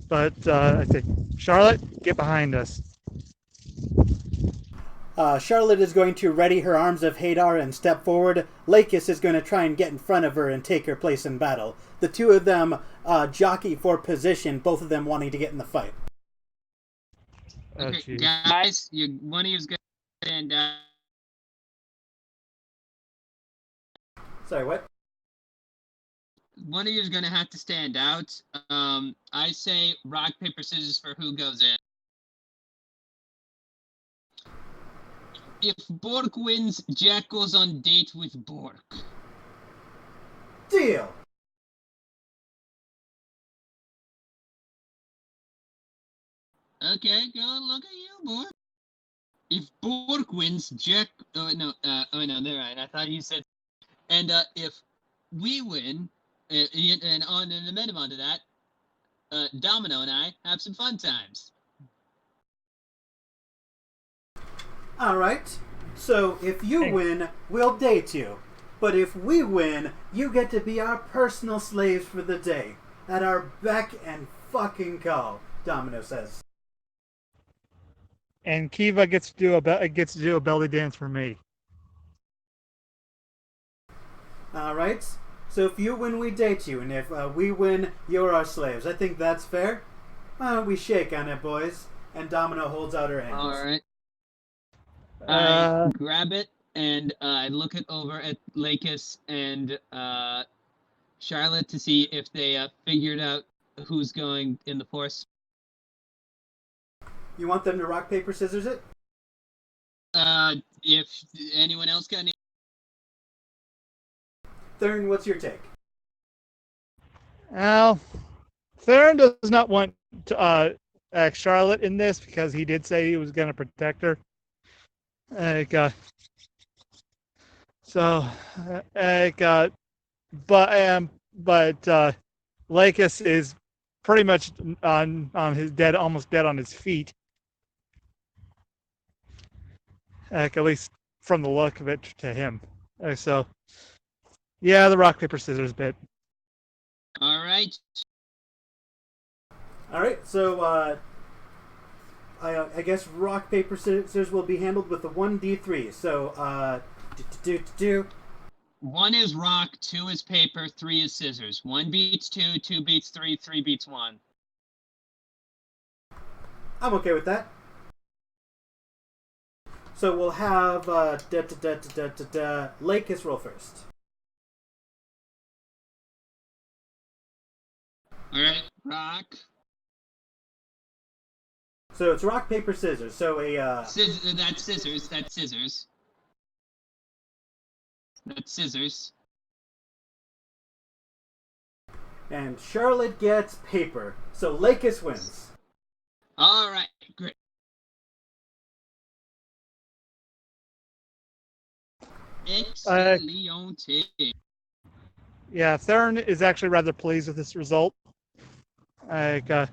[SPEAKER 2] but I say, Charlotte, get behind us.
[SPEAKER 3] Charlotte is going to ready her arms of Hadar and step forward. Lakis is going to try and get in front of her and take her place in battle. The two of them jockey for position, both of them wanting to get in the fight.
[SPEAKER 1] Okay, guys, one of you's going to stand out.
[SPEAKER 3] Sorry, what?
[SPEAKER 1] One of you's going to have to stand out. I say rock, paper, scissors for who goes in. If Bork wins, Jack goes on date with Bork.
[SPEAKER 3] Deal!
[SPEAKER 1] Okay, go look at you, Bork. If Bork wins, Jack... Oh, no, they're right. I thought you said... And if we win, and on an amendment to that, Domino and I have some fun times.
[SPEAKER 3] Alright, so if you win, we'll date you. But if we win, you get to be our personal slaves for the day. At our beck and fucking call, Domino says.
[SPEAKER 2] And Kiva gets to do a belly dance for me.
[SPEAKER 3] Alright, so if you win, we date you. And if we win, you're our slaves. I think that's fair. Why don't we shake on it, boys? And Domino holds out her hands.
[SPEAKER 1] Alright. I grab it and I look it over at Lakis and Charlotte to see if they figured out who's going in the force.
[SPEAKER 3] You want them to rock, paper, scissors it?
[SPEAKER 1] If anyone else got any...
[SPEAKER 3] Theron, what's your take?
[SPEAKER 2] Well, Theron does not want to Charlotte in this because he did say he was going to protect her. Like, so, like, but Lakis is pretty much on his dead, almost dead on his feet. At least from the look of it to him. So, yeah, the rock paper scissors bit.
[SPEAKER 1] All right.
[SPEAKER 3] All right, so I guess rock paper scissors will be handled with the 1d3. So do.
[SPEAKER 1] 1 is rock, 2 is paper, 3 is scissors. 1 beats 2, 2 beats 3, 3 beats 1.
[SPEAKER 3] I'm okay with that. So we'll have Lakis roll first.
[SPEAKER 1] Alright, rock.
[SPEAKER 3] So it's rock, paper, scissors. So
[SPEAKER 1] That's scissors, that's scissors. That's scissors.
[SPEAKER 3] And Charlotte gets paper. So Lakis wins.
[SPEAKER 1] Alright, great. Excellent.
[SPEAKER 2] Yeah, Theron is actually rather pleased with this result. Like, but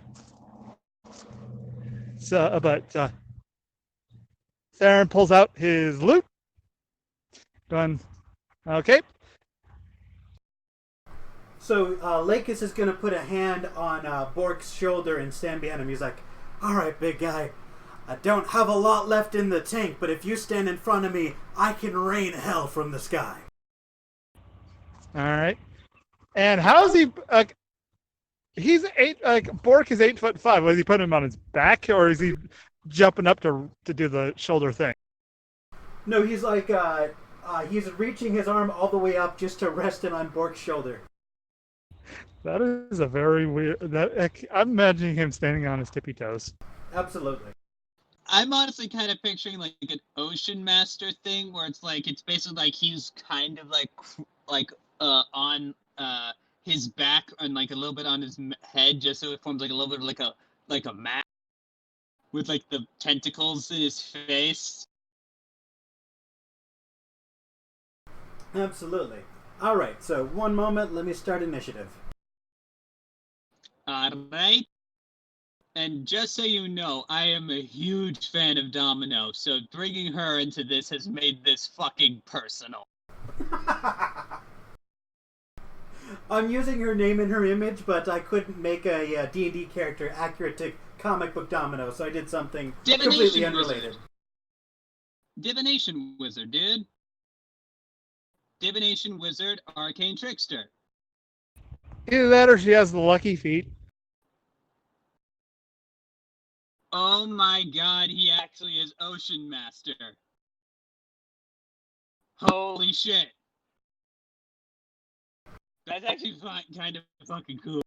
[SPEAKER 2] Theron pulls out his loot. Going, okay.
[SPEAKER 3] So Lakis is going to put a hand on Bork's shoulder and stand behind him. He's like, all right, big guy. I don't have a lot left in the tank, but if you stand in front of me, I can rain hell from the sky.
[SPEAKER 2] All right. And how's he? He's Bork is 8'5". Was he putting him on his back, or is he jumping up to do the shoulder thing?
[SPEAKER 3] No, he's like he's reaching his arm all the way up just to rest it on Bork's shoulder.
[SPEAKER 2] That is a very weird. I'm imagining him standing on his tippy toes.
[SPEAKER 3] Absolutely.
[SPEAKER 1] I'm honestly kind of picturing like an Ocean Master thing where it's basically like he's kind of like on his back and like a little bit on his head, just so it forms like a little bit of like a mat with like the tentacles in his face.
[SPEAKER 3] Absolutely. All right. So one moment. Let me start initiative.
[SPEAKER 1] All right. And just so you know, I am a huge fan of Domino, so bringing her into this has made this fucking personal.
[SPEAKER 3] I'm using her name and her image, but I couldn't make a D&D character accurate to comic book Domino, so I did something completely unrelated.
[SPEAKER 1] Divination Wizard, dude. Divination Wizard, Arcane Trickster.
[SPEAKER 2] Either that or she has the lucky feet.
[SPEAKER 1] Oh my god, he actually is Ocean Master. Holy shit. That's actually kind of fucking cool.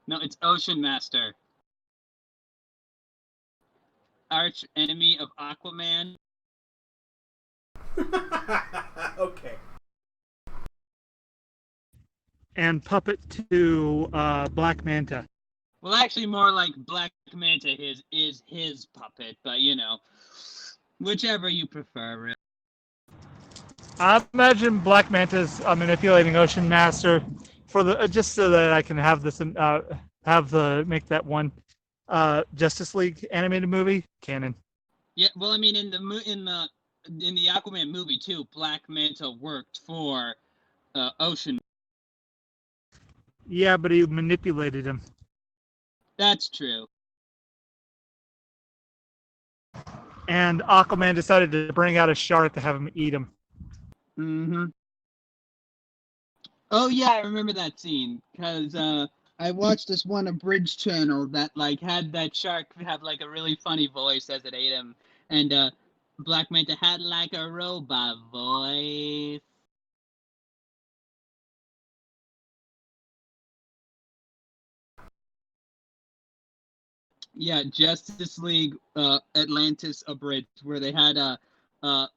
[SPEAKER 1] No, it's Ocean Master. Arch enemy of Aquaman.
[SPEAKER 3] Okay.
[SPEAKER 2] And puppet to Black Manta.
[SPEAKER 1] Well, actually, more like Black Manta is his puppet, but you know, whichever you prefer. Really.
[SPEAKER 2] I imagine Black Manta's manipulating Ocean Master for the just so that I can have this make that one Justice League animated movie canon.
[SPEAKER 1] Yeah, well, I mean, in the Aquaman movie too, Black Manta worked for Ocean.
[SPEAKER 2] Yeah, but he manipulated him.
[SPEAKER 1] That's true.
[SPEAKER 2] And Aquaman decided to bring out a shark to have him eat him.
[SPEAKER 1] Mm-hmm. Oh yeah, I remember that scene because I watched this one abridged channel that like had that shark have like a really funny voice as it ate him, and Black Manta had like a robot voice. Yeah, Justice League Atlantis abridged, where they had I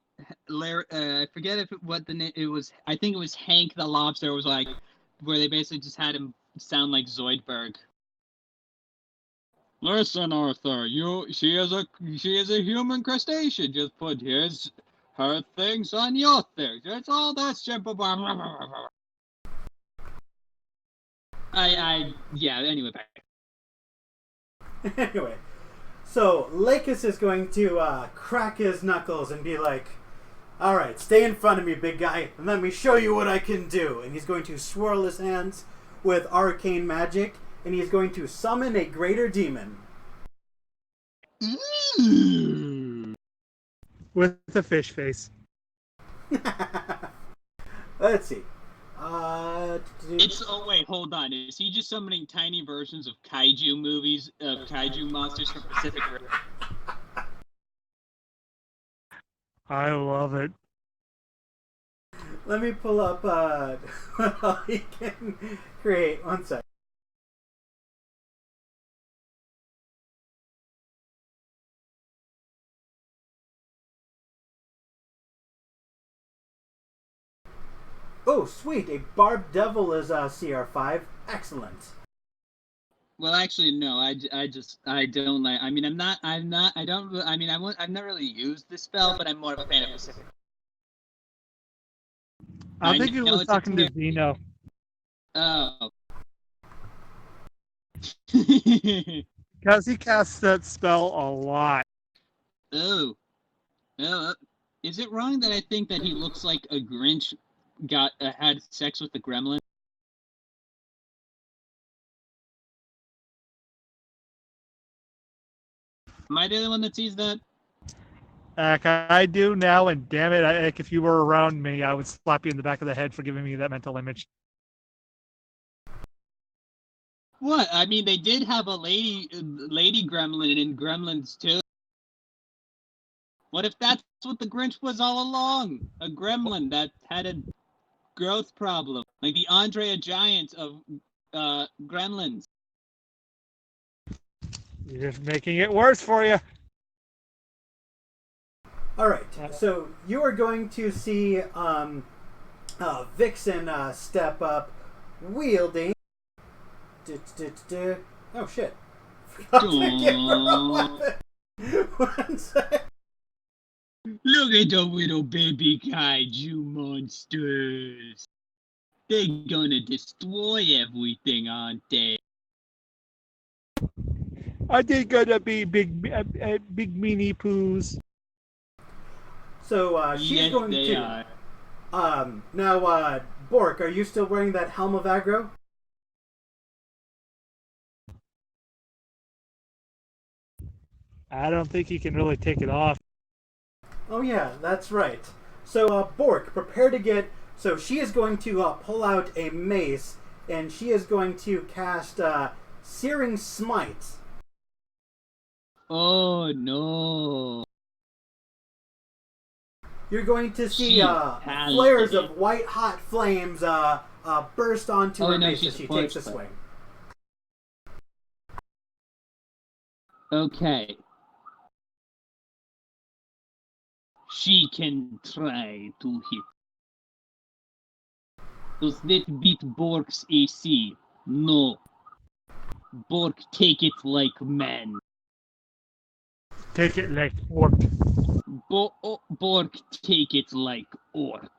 [SPEAKER 1] forget what the name it was. I think it was Hank the Lobster. Was like where they basically just had him sound like Zoidberg. Listen, Arthur, she is a human crustacean. Just put her things on your things. That's all that simple. Yeah, anyway, back.
[SPEAKER 3] Anyway, so Lakis is going to crack his knuckles and be like, "Alright, stay in front of me, big guy, and let me show you what I can do." And he's going to swirl his hands with arcane magic, and he's going to summon a greater demon.
[SPEAKER 2] With a fish face.
[SPEAKER 3] Let's see.
[SPEAKER 1] Wait, hold on. Is he just summoning tiny versions of kaiju movies, kaiju monsters from Pacific Rim?
[SPEAKER 2] I love it.
[SPEAKER 3] Let me pull up what he can create. One sec. Oh, sweet! A barbed devil is CR5. Excellent.
[SPEAKER 1] Well, actually, no. I don't like. I mean, I've never really used this spell, but I'm more of a fan of Pacific.
[SPEAKER 2] I think he was talking to Zeno.
[SPEAKER 1] Oh.
[SPEAKER 2] Because he casts that spell a lot.
[SPEAKER 1] Oh. Is it wrong that I think that he looks like a Grinch had sex with the gremlin? Am I the only one that sees that?
[SPEAKER 2] I do now, and damn it, if you were around me, I would slap you in the back of the head for giving me that mental image.
[SPEAKER 1] What? I mean, they did have a lady gremlin in Gremlins 2. What if that's what the Grinch was all along? A gremlin that had a growth problem, like the Andre Giant of Gremlins.
[SPEAKER 2] You're just making it worse for you.
[SPEAKER 3] Alright, so you are going to see Vixen step up, wielding... Oh shit. Forgot to give her a weapon. One sec.
[SPEAKER 1] Look at the little baby kaiju monsters. They're gonna destroy everything, aren't they?
[SPEAKER 2] Are they gonna be big meanie poos?
[SPEAKER 3] So she's
[SPEAKER 1] yes,
[SPEAKER 3] going
[SPEAKER 1] they
[SPEAKER 3] to.
[SPEAKER 1] are.
[SPEAKER 3] Now, Bork, are you still wearing that helm of aggro?
[SPEAKER 2] I don't think he can really take it off.
[SPEAKER 3] Oh yeah, that's right. So Bork, prepare to get. So she is going to pull out a mace, and she is going to cast Searing Smite.
[SPEAKER 1] Oh no.
[SPEAKER 3] You're going to see
[SPEAKER 1] She
[SPEAKER 3] flares of white hot flames burst onto her mace as she takes a swing.
[SPEAKER 1] Okay. She can try to hit. Does that beat Bork's AC? No. Bork, take it like man.
[SPEAKER 2] Take it like orc.
[SPEAKER 1] Bork, take it like orc.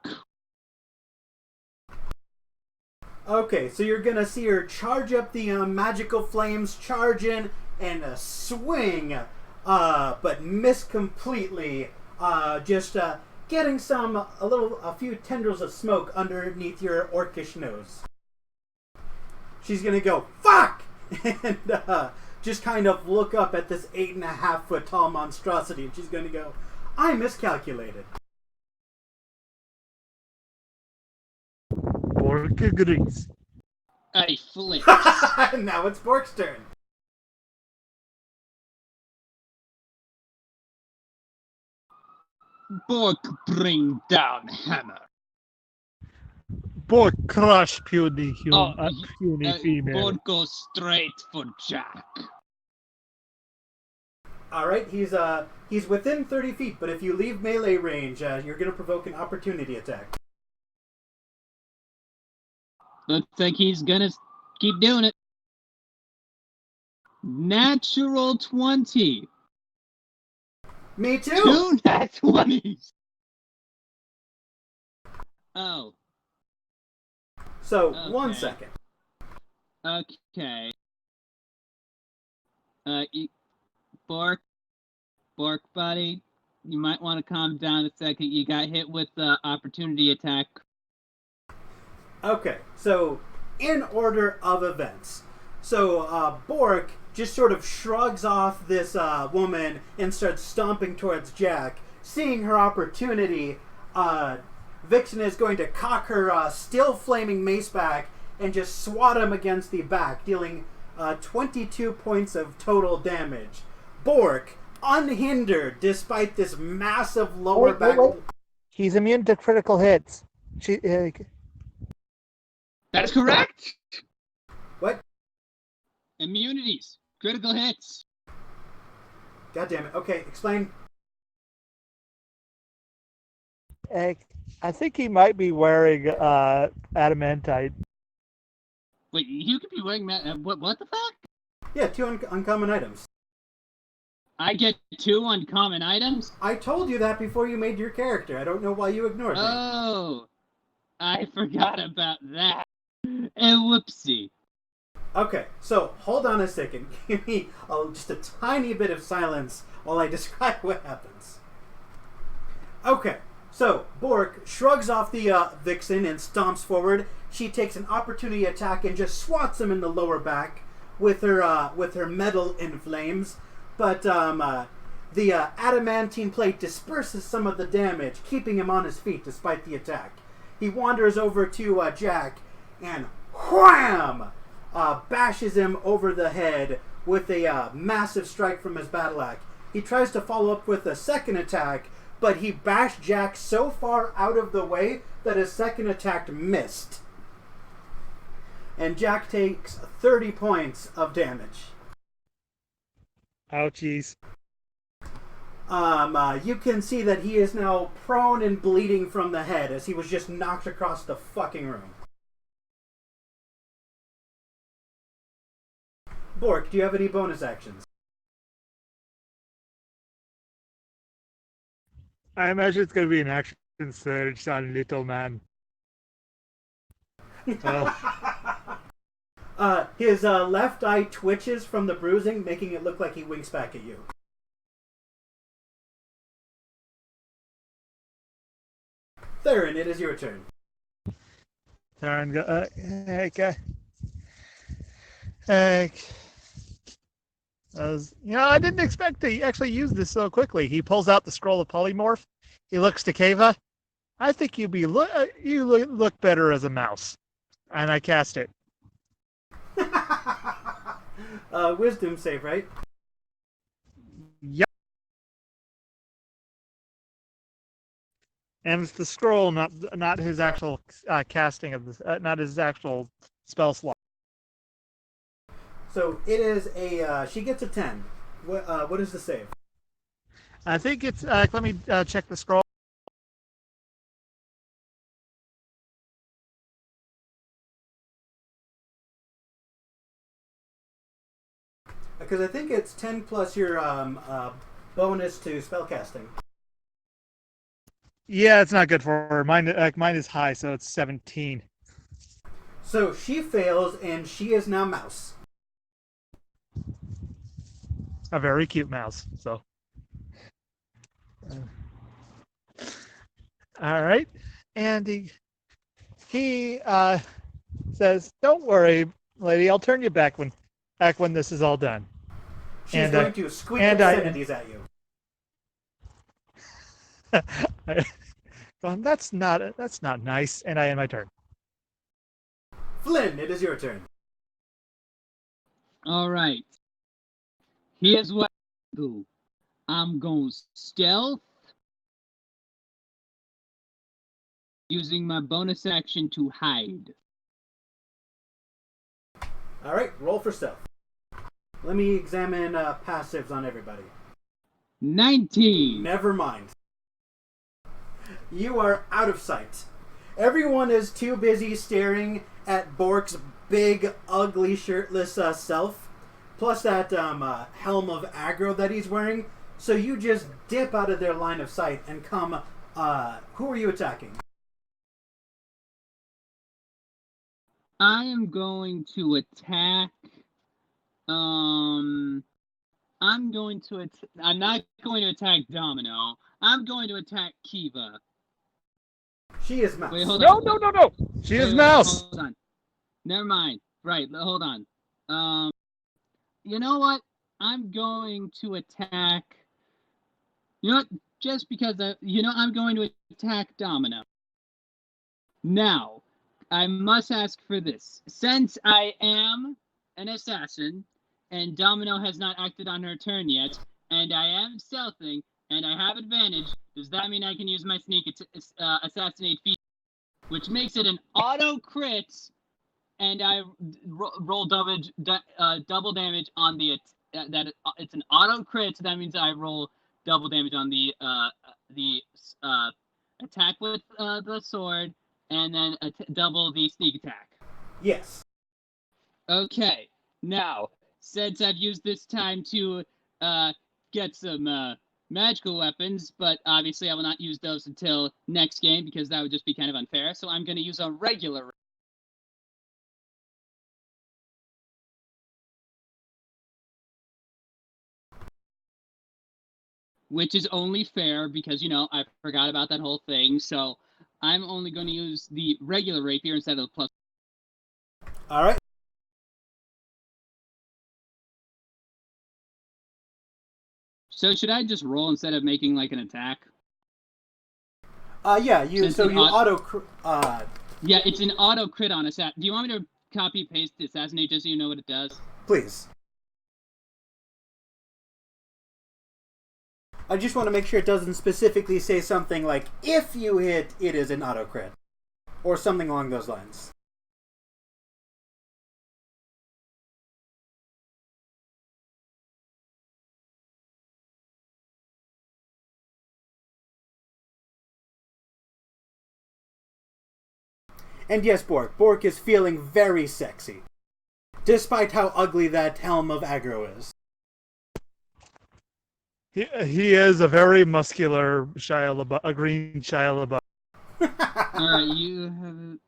[SPEAKER 3] Okay, so you're gonna see her charge up the magical flames, charge in, and swing, but miss completely. Just getting a few tendrils of smoke underneath your orcish nose. She's gonna go, fuck! And just kind of look up at this 8.5 foot tall monstrosity, and she's gonna go, I miscalculated.
[SPEAKER 2] Orc agrees.
[SPEAKER 1] I flinch.
[SPEAKER 3] Now it's Bork's turn.
[SPEAKER 1] Bork, bring down hammer.
[SPEAKER 2] Bork crush puny female.
[SPEAKER 1] Bork goes straight for Jack.
[SPEAKER 3] Alright, he's within 30 feet, but if you leave melee range, you're gonna provoke an opportunity attack.
[SPEAKER 1] Looks like he's gonna keep doing it. Natural 20.
[SPEAKER 3] Me too.
[SPEAKER 1] 2 nat 20s. Oh.
[SPEAKER 3] So,
[SPEAKER 1] Okay.
[SPEAKER 3] 1 second.
[SPEAKER 1] Okay. Bork, buddy, you might want to calm down a second. You got hit with the opportunity attack.
[SPEAKER 3] Okay, so in order of events. So, Bork just sort of shrugs off this woman and starts stomping towards Jack. Seeing her opportunity, Vixen is going to cock her still flaming mace back and just swat him against the back, dealing 22 points of total damage. Bork, unhindered despite this massive lower back.
[SPEAKER 2] He's immune to critical hits.
[SPEAKER 1] That is correct.
[SPEAKER 3] What?
[SPEAKER 1] Immunities, critical hits.
[SPEAKER 3] God damn it. Okay, explain.
[SPEAKER 2] I think he might be wearing adamantite.
[SPEAKER 1] Wait, you could be wearing that. What the fuck?
[SPEAKER 3] Yeah, 2 uncommon items.
[SPEAKER 1] I get 2 uncommon items?
[SPEAKER 3] I told you that before you made your character. I don't know why you ignored me.
[SPEAKER 1] Oh, I forgot about that. Whoopsie.
[SPEAKER 3] Okay, so hold on a second. Give me just a tiny bit of silence while I describe what happens. Okay, so Bork shrugs off the Vixen and stomps forward. She takes an opportunity attack and just swats him in the lower back with her metal in flames. But the adamantine plate disperses some of the damage, keeping him on his feet despite the attack. He wanders over to Jack and wham! Bashes him over the head with a massive strike from his battle axe. He tries to follow up with a second attack, but he bashed Jack so far out of the way that his second attack missed. And Jack takes 30 points of damage.
[SPEAKER 2] Ouchies.
[SPEAKER 3] You can see that he is now prone and bleeding from the head as he was just knocked across the fucking room. Bork, do you have any bonus actions?
[SPEAKER 2] I imagine it's going to be an action surge on Little Man.
[SPEAKER 3] His left eye twitches from the bruising, making it look like he winks back at you. Theron, it is your turn.
[SPEAKER 2] Theron, I didn't expect to actually use this so quickly. He pulls out the scroll of polymorph. He looks to Kava. I think you look better as a mouse. And I cast it.
[SPEAKER 3] Wisdom save, right?
[SPEAKER 2] Yep. And it's the scroll, not his actual casting of the, not his actual spell slot.
[SPEAKER 3] So it is she gets a 10. What is the save?
[SPEAKER 2] I think it's, let me check the scroll.
[SPEAKER 3] Because I think it's 10 plus your bonus to spellcasting.
[SPEAKER 2] Yeah, it's not good for her. Mine is high, so it's 17.
[SPEAKER 3] So she fails, and she is now mouse.
[SPEAKER 2] A very cute mouse. So, all right, and he says, "Don't worry, lady. I'll turn you back when this is all done."
[SPEAKER 3] She's going to squeak obscenities at you.
[SPEAKER 2] That's not nice. And I end my turn.
[SPEAKER 3] Flynn, it is your turn.
[SPEAKER 1] All right. Here's what I do. I'm going stealth, using my bonus action to hide.
[SPEAKER 3] All right, roll for stealth. Let me examine passives on everybody.
[SPEAKER 1] 19.
[SPEAKER 3] Never mind. You are out of sight. Everyone is too busy staring at Bork's big, ugly, shirtless self plus that helm of aggro that he's wearing. So you just dip out of their line of sight and come. Who are you attacking?
[SPEAKER 1] I am going to attack. I'm going to. I'm not going to attack Domino. I'm going to attack Kiva.
[SPEAKER 3] She is mouse.
[SPEAKER 1] Wait, hold
[SPEAKER 2] No,
[SPEAKER 1] on.
[SPEAKER 2] no, no, no. She is mouse.
[SPEAKER 1] Hold on. Never mind. Right. Hold on. You know what? I'm going to attack. You know what? Just because I'm going to attack Domino. Now, I must ask for this. Since I am an assassin, and Domino has not acted on her turn yet, and I am stealthing, and I have advantage, does that mean I can use my sneak assassinate feat, which makes it an auto crit, and I roll double damage on the it's an auto crit, so that means I roll double damage on the attack with the sword, and then double the sneak attack.
[SPEAKER 3] Yes.
[SPEAKER 1] Okay, now, since I've used this time to get some magical weapons, but obviously I will not use those until next game because that would just be kind of unfair, so I'm going to use a regular. Which is only fair because, I forgot about that whole thing, so I'm only going to use the regular rapier instead of the plus.
[SPEAKER 3] All right.
[SPEAKER 1] So should I just roll instead of making like an attack?
[SPEAKER 3] Yeah. You auto.
[SPEAKER 1] Yeah, it's an auto crit on assassin. Do you want me to copy paste the assassinate just so you know what it does?
[SPEAKER 3] Please. I just want to make sure it doesn't specifically say something like, if you hit, it is an auto crit. Or something along those lines. And yes, Bork. Bork is feeling very sexy. Despite how ugly that helm of aggro is.
[SPEAKER 2] He is a very muscular Shia LaBeouf, a green Shia LaBeouf.
[SPEAKER 1] Alright, you have...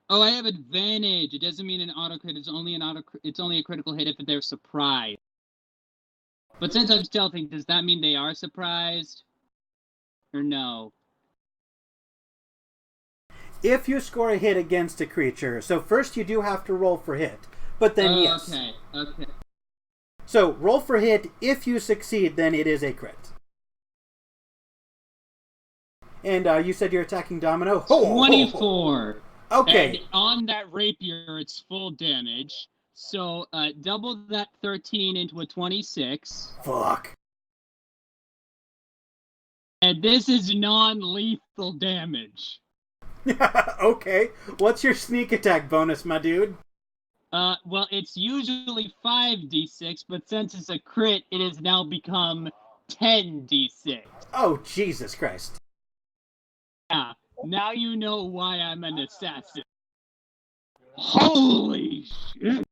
[SPEAKER 1] Oh, I have advantage. It doesn't mean an auto crit. It's only a critical hit if they're surprised. But since I'm stealthing, does that mean they are surprised? Or no?
[SPEAKER 3] If you score a hit against a creature, so first you do have to roll for hit, but then yes.
[SPEAKER 1] Okay.
[SPEAKER 3] So roll for hit. If you succeed, then it is a crit. And you said you're attacking Domino?
[SPEAKER 1] 24.
[SPEAKER 3] Okay.
[SPEAKER 1] And on that rapier, it's full damage. So double that 13 into a 26.
[SPEAKER 3] Fuck.
[SPEAKER 1] And this is non-lethal damage.
[SPEAKER 3] Okay. What's your sneak attack bonus, my dude?
[SPEAKER 1] Well, it's usually 5d6, but since it's a crit, it has now become 10d6.
[SPEAKER 3] Oh, Jesus Christ.
[SPEAKER 1] Yeah, now you know why I'm an assassin. Holy shit!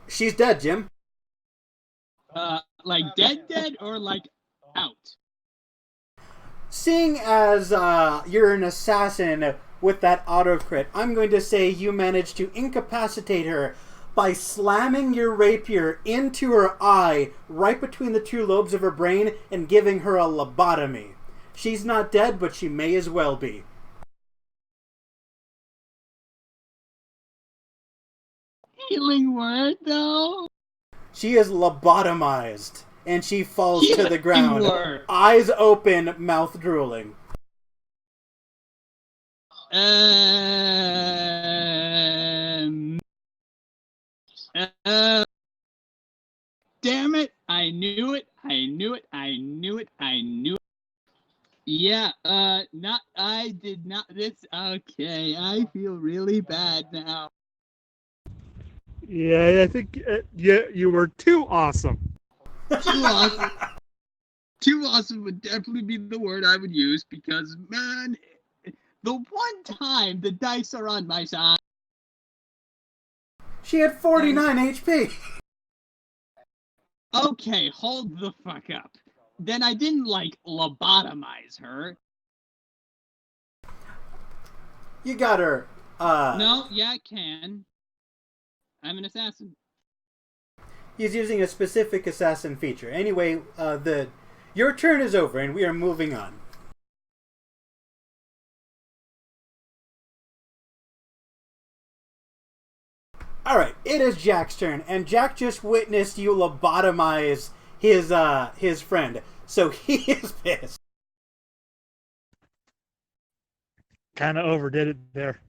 [SPEAKER 3] She's dead, Jim.
[SPEAKER 1] Like dead, or like out?
[SPEAKER 3] Seeing as you're an assassin with that auto crit, I'm going to say you managed to incapacitate her by slamming your rapier into her eye right between the two lobes of her brain and giving her a lobotomy. She's not dead, but she may as well be.
[SPEAKER 1] Healing word, though?
[SPEAKER 3] She is lobotomized, and she falls to the ground, eyes open, mouth drooling.
[SPEAKER 1] Damn it! I knew it! Yeah, I did not, okay, I feel really bad now.
[SPEAKER 2] Yeah, I think you were too awesome.
[SPEAKER 1] Too awesome. Too awesome would definitely be the word I would use because, man, the one time the dice are on my side.
[SPEAKER 3] She had 49 HP.
[SPEAKER 1] Okay, hold the fuck up. Then I didn't, like, lobotomize her.
[SPEAKER 3] You got her.
[SPEAKER 1] No, yeah, I can. I'm an assassin.
[SPEAKER 3] He's using a specific assassin feature. Anyway, your turn is over, and we are moving on. Alright, it is Jack's turn, and Jack just witnessed you lobotomize his friend, so he is pissed.
[SPEAKER 2] Kind of overdid it there.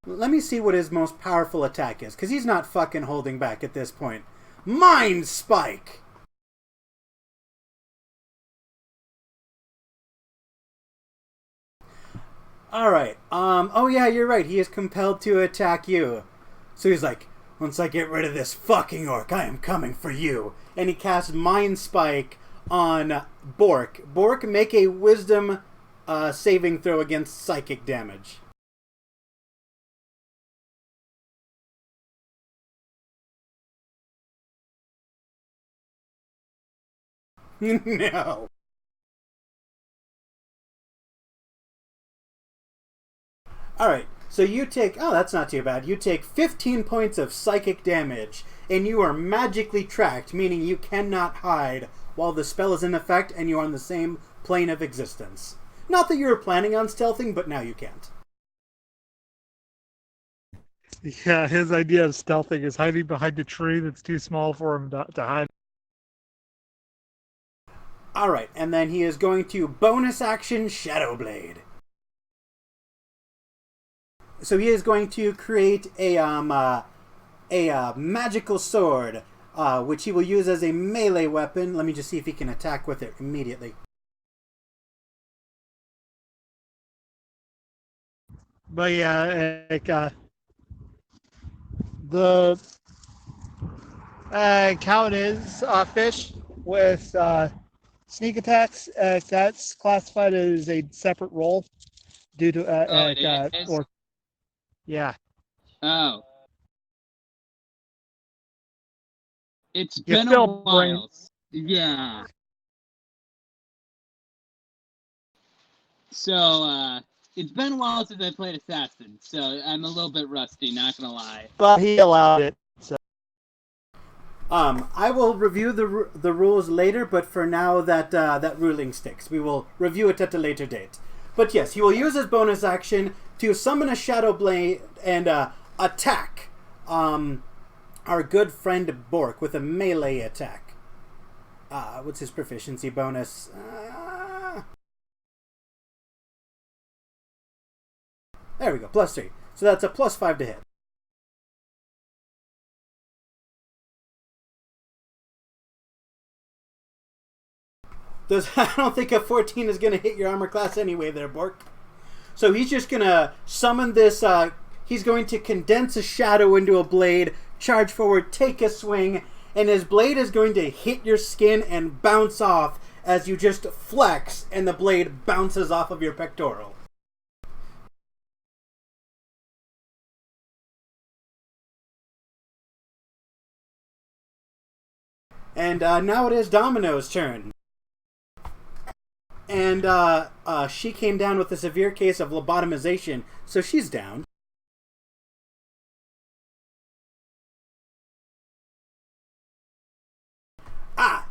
[SPEAKER 3] Let me see what his most powerful attack is, because he's not fucking holding back at this point. Mind Spike! Alright, oh yeah, you're right, he is compelled to attack you. So he's like, once I get rid of this fucking orc, I am coming for you. And he casts Mind Spike on Bork. Bork, make a wisdom saving throw against psychic damage. No. Alright, so you take... Oh, that's not too bad. You take 15 points of psychic damage, and you are magically tracked, meaning you cannot hide while the spell is in effect and you are on the same plane of existence. Not that you were planning on stealthing, but now you can't.
[SPEAKER 2] Yeah, his idea of stealthing is hiding behind a tree that's too small for him to hide.
[SPEAKER 3] Alright, and then he is going to bonus action Shadow Blade. So he is going to create a magical sword, which he will use as a melee weapon. Let me just see if he can attack with it immediately.
[SPEAKER 2] But yeah, like, the count is fish with sneak attacks. That's classified as a separate role due to
[SPEAKER 1] It is?
[SPEAKER 2] or yeah.
[SPEAKER 1] Oh. It's
[SPEAKER 2] You
[SPEAKER 1] been a
[SPEAKER 2] still bring-
[SPEAKER 1] while. Yeah. So, it's been a while since I played Assassin, so I'm a little bit rusty, not gonna lie.
[SPEAKER 2] But he allowed it. So.
[SPEAKER 3] I will review the rules later, but for now that ruling sticks. We will review it at a later date. But yes, he will use his bonus action to summon a Shadow Blade and attack our good friend Bork with a melee attack. What's his proficiency bonus? There we go, +3. So that's a +5 to hit. I don't think a 14 is going to hit your armor class anyway there, Bork. So he's just going to summon this, he's going to condense a shadow into a blade, charge forward, take a swing, and his blade is going to hit your skin and bounce off as you just flex and the blade bounces off of your pectoral. And now it is Domino's turn. And she came down with a severe case of lobotomization, so she's down.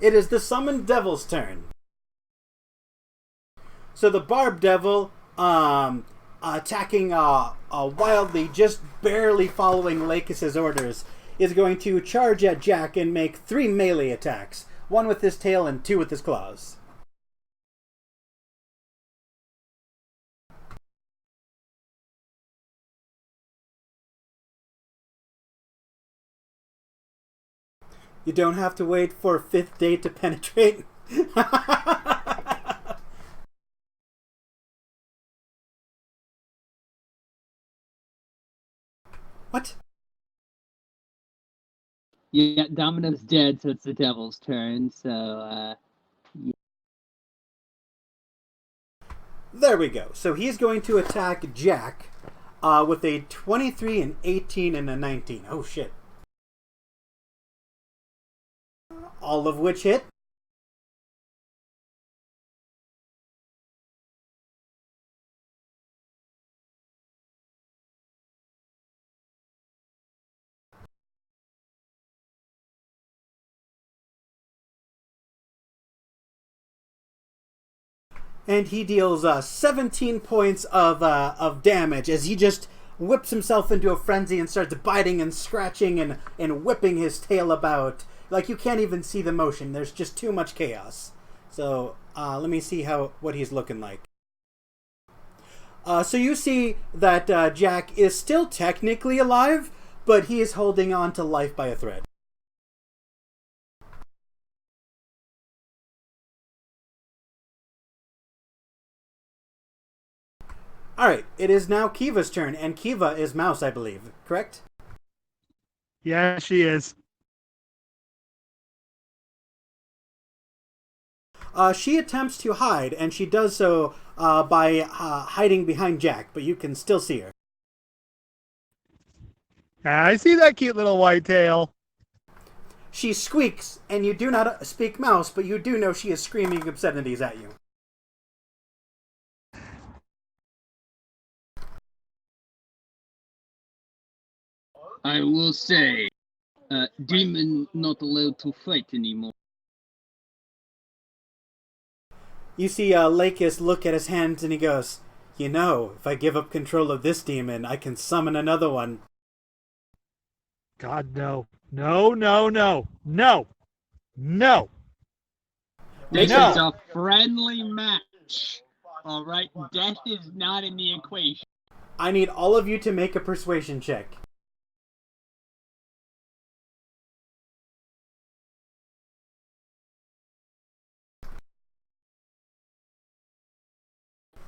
[SPEAKER 3] It is the summoned devil's turn. So the Barb Devil, attacking wildly, just barely following Lakis's orders, is going to charge at Jack and make 3 melee attacks. 1 with his tail and 2 with his claws. You don't have to wait for 5th date to penetrate. What?
[SPEAKER 1] Yeah, Domino's dead, so it's the devil's turn, so, yeah.
[SPEAKER 3] There we go. So he's going to attack Jack with a 23, an 18, and a 19. Oh, shit. All of which hit. And he deals 17 points of damage as he just whips himself into a frenzy and starts biting and scratching and whipping his tail about. Like, you can't even see the motion. There's just too much chaos. So let me see what he's looking like. So you see that Jack is still technically alive, but he is holding on to life by a thread. Alright, it is now Kiva's turn, and Kiva is Mouse, I believe, correct?
[SPEAKER 2] Yeah, she is.
[SPEAKER 3] She attempts to hide, and she does so by hiding behind Jack, but you can still see her.
[SPEAKER 2] I see that cute little white tail.
[SPEAKER 3] She squeaks, and you do not speak Mouse, but you do know she is screaming obscenities at you.
[SPEAKER 1] I will say, demon not allowed to fight anymore.
[SPEAKER 3] You see Lakis look at his hands, and he goes, "You know, if I give up control of this demon, I can summon another one."
[SPEAKER 2] God, no. No, no, no. No. No.
[SPEAKER 1] This
[SPEAKER 2] No.
[SPEAKER 1] is a friendly match. Alright, death is not in the equation.
[SPEAKER 3] I need all of you to make a persuasion check.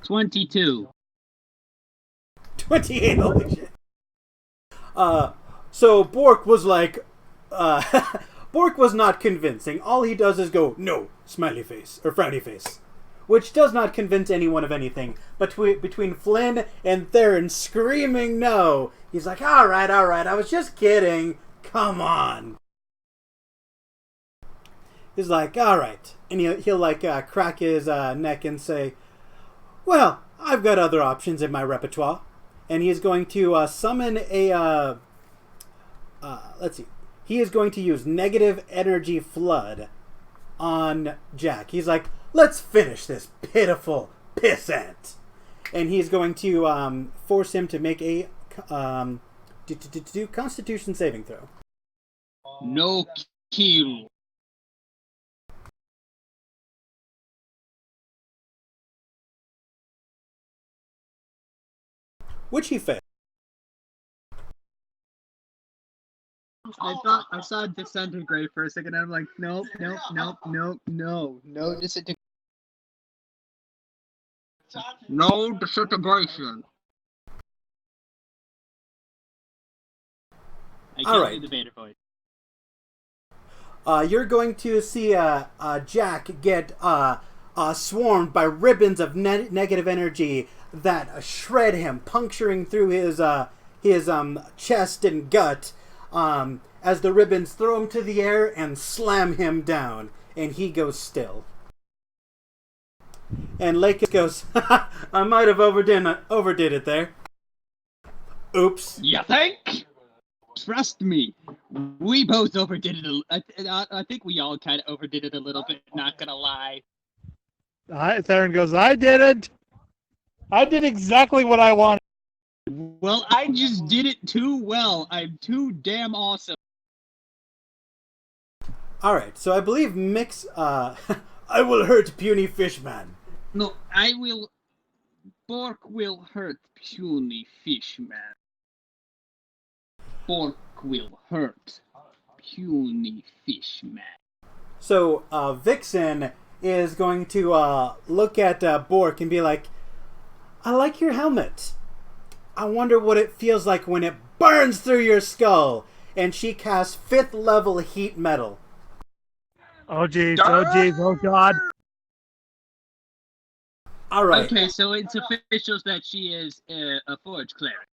[SPEAKER 1] 22.
[SPEAKER 3] 28, holy shit. So Bork was like, Bork was not convincing. All he does is go, "No," smiley face, or frowny face. Which does not convince anyone of anything. But between Flynn and Theron screaming no, he's like, alright, I was just kidding. Come on. He's like, alright. And he'll like crack his neck and say, "Well, I've got other options in my repertoire." And he is going to summon a, let's see. He is going to use negative energy flood on Jack. He's like, "Let's finish this pitiful pissant." And he's going to force him to make a do Constitution saving throw.
[SPEAKER 1] No kill.
[SPEAKER 3] Which he failed.
[SPEAKER 1] I thought I saw disintegrate for a second, and I'm like, nope, no disintegration. No disintegration. I can't
[SPEAKER 3] Alright.
[SPEAKER 1] do the Vader voice.
[SPEAKER 3] You're going to see Jack get swarmed by ribbons of negative energy that shred him, puncturing through his chest and gut, as the ribbons throw him to the air and slam him down, and he goes still. And Lakis goes, "I might have overdid it there. Oops."
[SPEAKER 1] You think? Trust me, we both overdid it. I think we all kind of overdid it a little bit. Not gonna lie.
[SPEAKER 2] Theron goes, "I didn't. I did exactly what I wanted."
[SPEAKER 1] Well, I just did it too well. I'm too damn awesome.
[SPEAKER 3] Alright, so I believe Mix, I will hurt puny fishman.
[SPEAKER 1] No, I will. Bork will hurt puny fishman. Bork will hurt puny fishman.
[SPEAKER 3] So, Vixen is going to look at Bork and be like, "I like your helmet. I wonder what it feels like when it burns through your skull." And she casts 5th level heat metal.
[SPEAKER 2] Oh jeez, oh jeez, oh god.
[SPEAKER 3] All right.
[SPEAKER 1] Okay, so it's official that she is a forge cleric.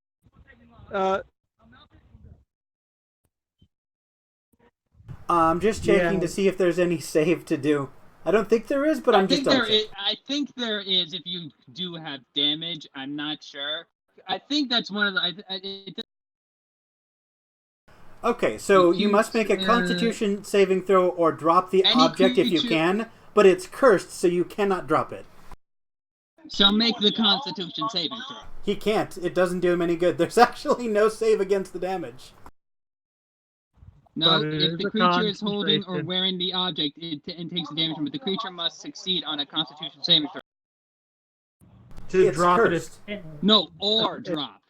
[SPEAKER 3] I'm just checking to see if there's any save to do. I don't think there is, but I'm just double checking.
[SPEAKER 1] I think there is if you do have damage. I'm not sure. I think that's one of the.
[SPEAKER 3] Okay, so you must make a Constitution saving throw or drop the object if you can, but it's cursed, so you cannot drop it.
[SPEAKER 1] So make the Constitution saving throw.
[SPEAKER 3] He can't. It doesn't do him any good. There's actually no save against the damage.
[SPEAKER 1] No, if the creature is holding or wearing the object, it takes the damage, but the creature must succeed on a Constitution saving throw.
[SPEAKER 2] To drop cursed.
[SPEAKER 1] No, or drop.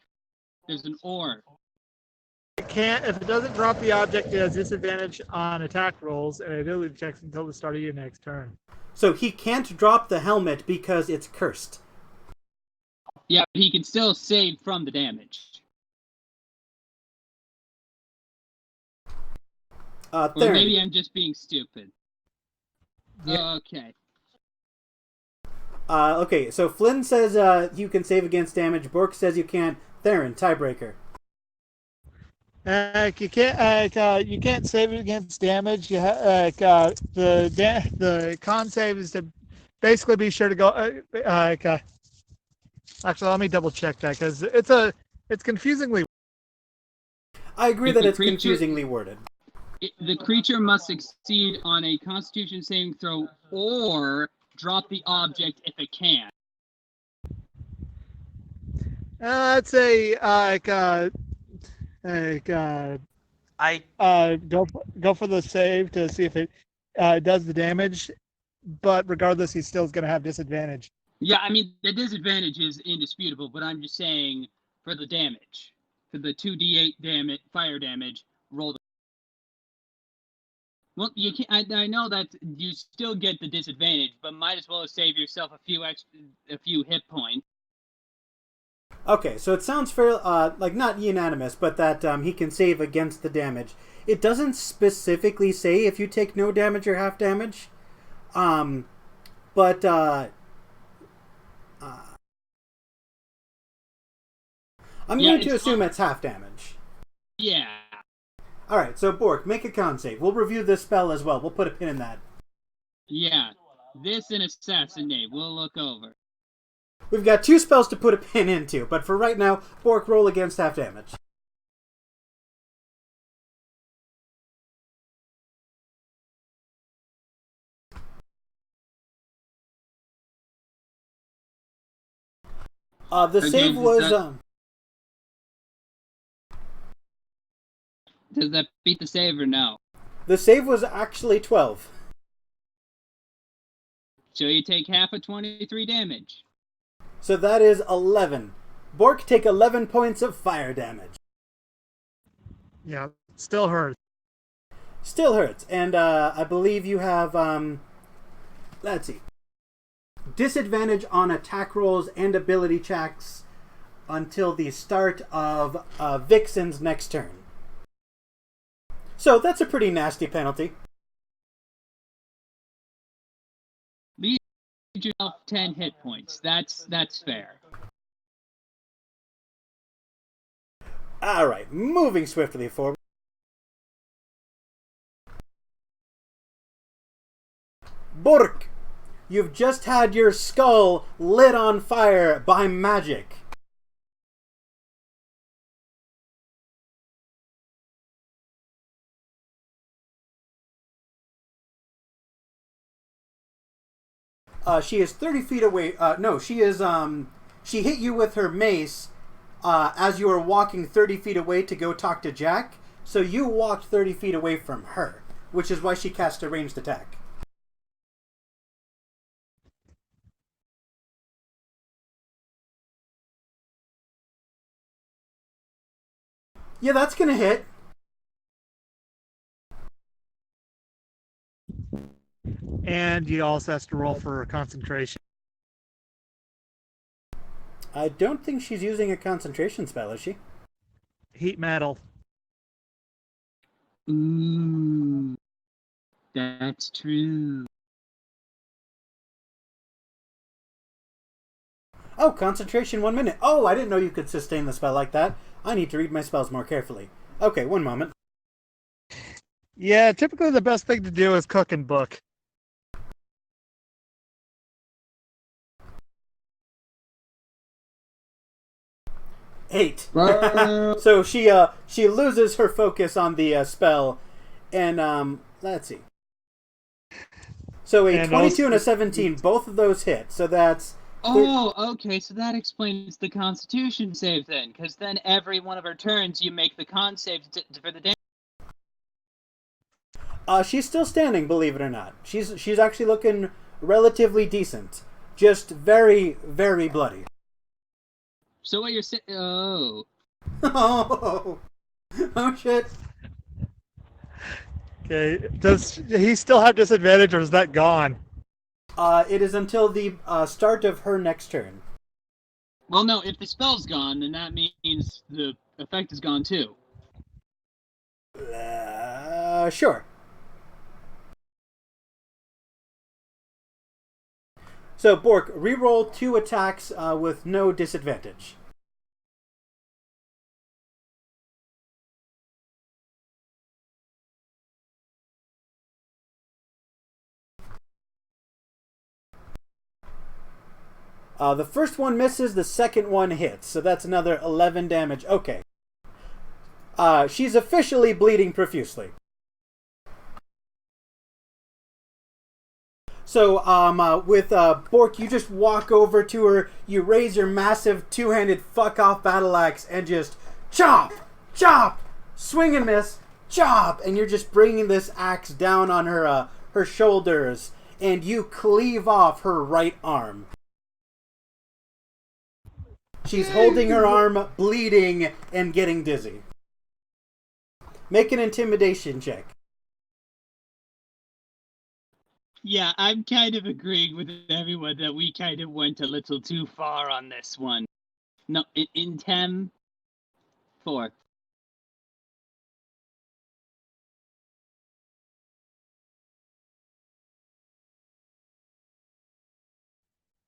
[SPEAKER 1] There's an or.
[SPEAKER 2] It can't. If it doesn't drop the object, it has disadvantage on attack rolls and ability checks until the start of your next turn.
[SPEAKER 3] So he can't drop the helmet because it's cursed.
[SPEAKER 1] Yeah, but he can still save from the damage. Or maybe I'm just being stupid. Yeah. Okay.
[SPEAKER 3] Okay, so Flynn says you can save against damage. Bork says you can't. Theron, tiebreaker.
[SPEAKER 2] You can't save it against damage. The con save is to basically be sure to go. Actually, let me double check that because it's confusingly.
[SPEAKER 3] I agree that it's confusingly worded.
[SPEAKER 1] The creature must succeed on a Constitution saving throw or drop the object if it can.
[SPEAKER 2] I'd say go for the save to see if it does the damage, but regardless, he's still going to have disadvantage.
[SPEAKER 1] Yeah, I mean the disadvantage is indisputable, but I'm just saying for the damage, for the 2d8 damage, fire damage, roll the. Well, you can. I know that you still get the disadvantage, but might as well save yourself a few hit points.
[SPEAKER 3] Okay, so it sounds fair, like not unanimous, but that he can save against the damage. It doesn't specifically say if you take no damage or half damage, but I'm going to assume it's half damage.
[SPEAKER 1] Yeah.
[SPEAKER 3] All right, so Bork, make a con save. We'll review this spell as well. We'll put a pin in that.
[SPEAKER 1] Yeah, this and assassinate. We'll look over.
[SPEAKER 3] We've got 2 spells to put a pin into, but for right now, Bork, roll against half damage. The save was...
[SPEAKER 1] Does that beat the save or no?
[SPEAKER 3] The save was actually 12.
[SPEAKER 1] So you take half of 23 damage.
[SPEAKER 3] So that is 11. Bork, take 11 points of fire damage.
[SPEAKER 2] Yeah, still hurts.
[SPEAKER 3] Still hurts. And I believe you have, let's see, disadvantage on attack rolls and ability checks until the start of Vixen's next turn. So that's a pretty nasty penalty.
[SPEAKER 1] Leave yourself 10 hit points. That's fair.
[SPEAKER 3] Alright, moving swiftly forward. Bork, you've just had your skull lit on fire by magic. She is 30 feet away. No, she is, she hit you with her mace as you were walking 30 feet away to go talk to Jack. So you walked 30 feet away from her, which is why she cast a ranged attack. Yeah, that's gonna hit.
[SPEAKER 2] And you also have to roll for concentration.
[SPEAKER 3] I don't think she's using a concentration spell, is she?
[SPEAKER 2] Heat metal.
[SPEAKER 1] Ooh, that's true.
[SPEAKER 3] Oh, concentration 1 minute. Oh, I didn't know you could sustain the spell like that. I need to read my spells more carefully. Okay, 1 moment.
[SPEAKER 2] Yeah, typically the best thing to do is cook and book.
[SPEAKER 3] Eight.
[SPEAKER 1] Burr.
[SPEAKER 3] So she loses her focus on the spell, and let's see. So a
[SPEAKER 2] And
[SPEAKER 3] 22 and a
[SPEAKER 2] also-
[SPEAKER 3] 17, both of those hit. So that's
[SPEAKER 1] Oh, okay, so that explains the Constitution save then, because then every one of her turns you make the con save for the damage.
[SPEAKER 3] she's still standing, believe it or not. She's actually looking relatively decent, just very very bloody.
[SPEAKER 1] So what you're saying? Oh,
[SPEAKER 3] Oh, oh shit.
[SPEAKER 2] Okay, does he still have disadvantage, or is that gone?
[SPEAKER 3] It is until the start of her next turn.
[SPEAKER 1] well, no. If the spell's gone, then that means the effect is gone too.
[SPEAKER 3] Sure. So, Bork, reroll 2 attacks with no disadvantage. The first one misses, the second one hits, so that's another 11 damage. Okay. She's officially bleeding profusely. So, with Bork, you just walk over to her, you raise your massive two-handed fuck-off battle axe, and just chop! Chop! Swing and miss, chop! And you're just bringing this axe down on her, her shoulders, and you cleave off her right arm. She's holding her arm, bleeding, and getting dizzy. Make an intimidation check.
[SPEAKER 1] Yeah, I'm kind of agreeing with everyone that we kind of went a little too far on this one. No, in 10, 4.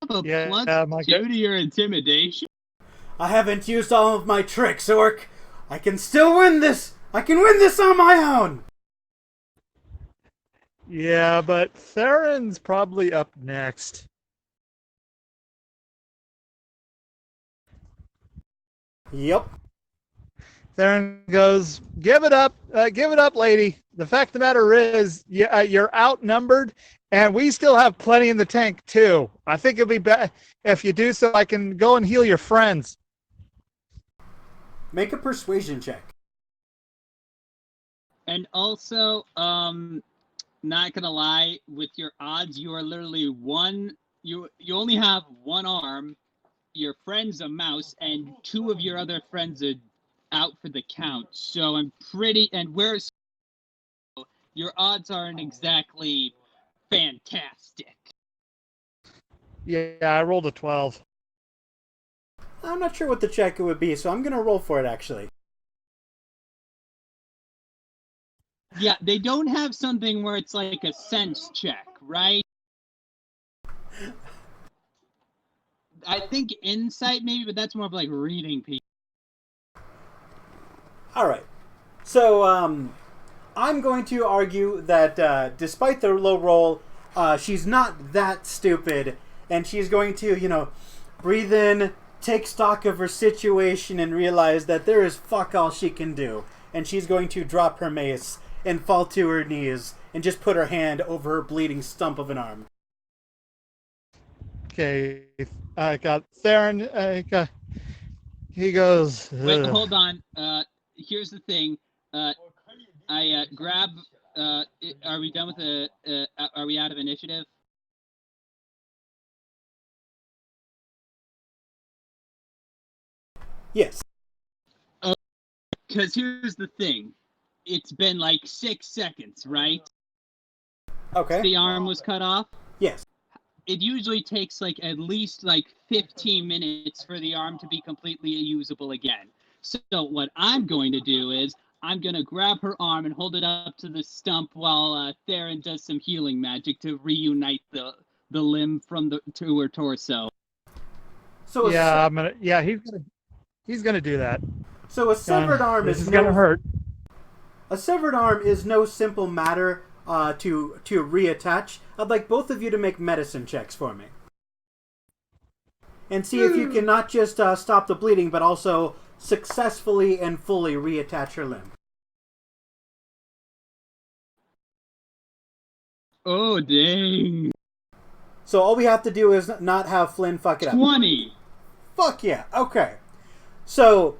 [SPEAKER 1] A
[SPEAKER 2] Yeah,
[SPEAKER 1] plus
[SPEAKER 2] my
[SPEAKER 1] 2 to your intimidation?
[SPEAKER 3] I haven't used all of my tricks, Orc. I can still win this! I can win this on my own!
[SPEAKER 2] Yeah, but Theron's probably up next.
[SPEAKER 3] Yep.
[SPEAKER 2] Theron goes, give it up, lady. The fact of the matter is, you're outnumbered, and we still have plenty in the tank, too. I think it'd be better if you do so I can go and heal your friends.
[SPEAKER 3] Make a persuasion check.
[SPEAKER 1] And also, not gonna lie, with your odds, you are literally you only have one arm, your friend's a mouse, and 2 of your other friends are out for the count. So I'm pretty, and your odds aren't exactly fantastic.
[SPEAKER 2] Yeah, I rolled a 12.
[SPEAKER 3] I'm not sure what the check would be, so I'm going to roll for it, actually.
[SPEAKER 1] Yeah, they don't have something where it's like a sense check, right? I think insight maybe, but that's more of like reading people.
[SPEAKER 3] Alright. So, I'm going to argue that despite the low roll, she's not that stupid, and she's going to, breathe in, take stock of her situation, and realize that there is fuck all she can do. And she's going to drop her mace and fall to her knees and just put her hand over her bleeding stump of an arm.
[SPEAKER 2] Okay, I got Theron. He goes.
[SPEAKER 1] Wait, hold on. Here's the thing. I grab. Are we done with the? Are we out of initiative?
[SPEAKER 3] Yes.
[SPEAKER 1] Because here's the thing. It's been like 6 seconds, right?
[SPEAKER 3] Okay.
[SPEAKER 1] The arm was cut off.
[SPEAKER 3] Yes.
[SPEAKER 1] It usually takes like at least like 15 minutes for the arm to be completely usable again. So what I'm going to do is I'm going to grab her arm and hold it up to the stump while Theron does some healing magic to reunite the limb to her torso.
[SPEAKER 3] So a,
[SPEAKER 2] Yeah, he's gonna do that.
[SPEAKER 3] so a severed arm
[SPEAKER 2] This
[SPEAKER 3] is
[SPEAKER 2] is gonna hurt.
[SPEAKER 3] A severed arm is no simple matter to reattach. I'd like both of you to make medicine checks for me. And see if you can not just stop the bleeding, but also successfully and fully reattach her limb.
[SPEAKER 1] Oh, dang.
[SPEAKER 3] So all we have to do is not have Flynn fuck it up.
[SPEAKER 1] 20.
[SPEAKER 3] Fuck yeah. Okay. So,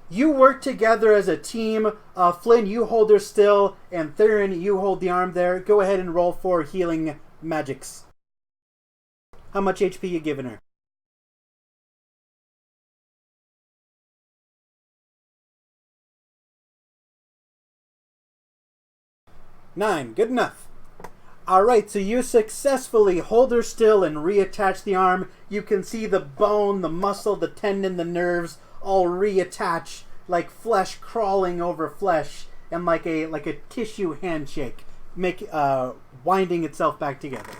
[SPEAKER 3] you work together as a team. Flynn, you hold her still, and Theron, you hold the arm there. Go ahead and roll for healing magics. How much HP you giving her? Nine. Good enough. Alright, so you successfully hold her still and reattach the arm. You can see the bone, the muscle, the tendon, the nerves all reattach like flesh crawling over flesh and like a tissue handshake, winding itself back together.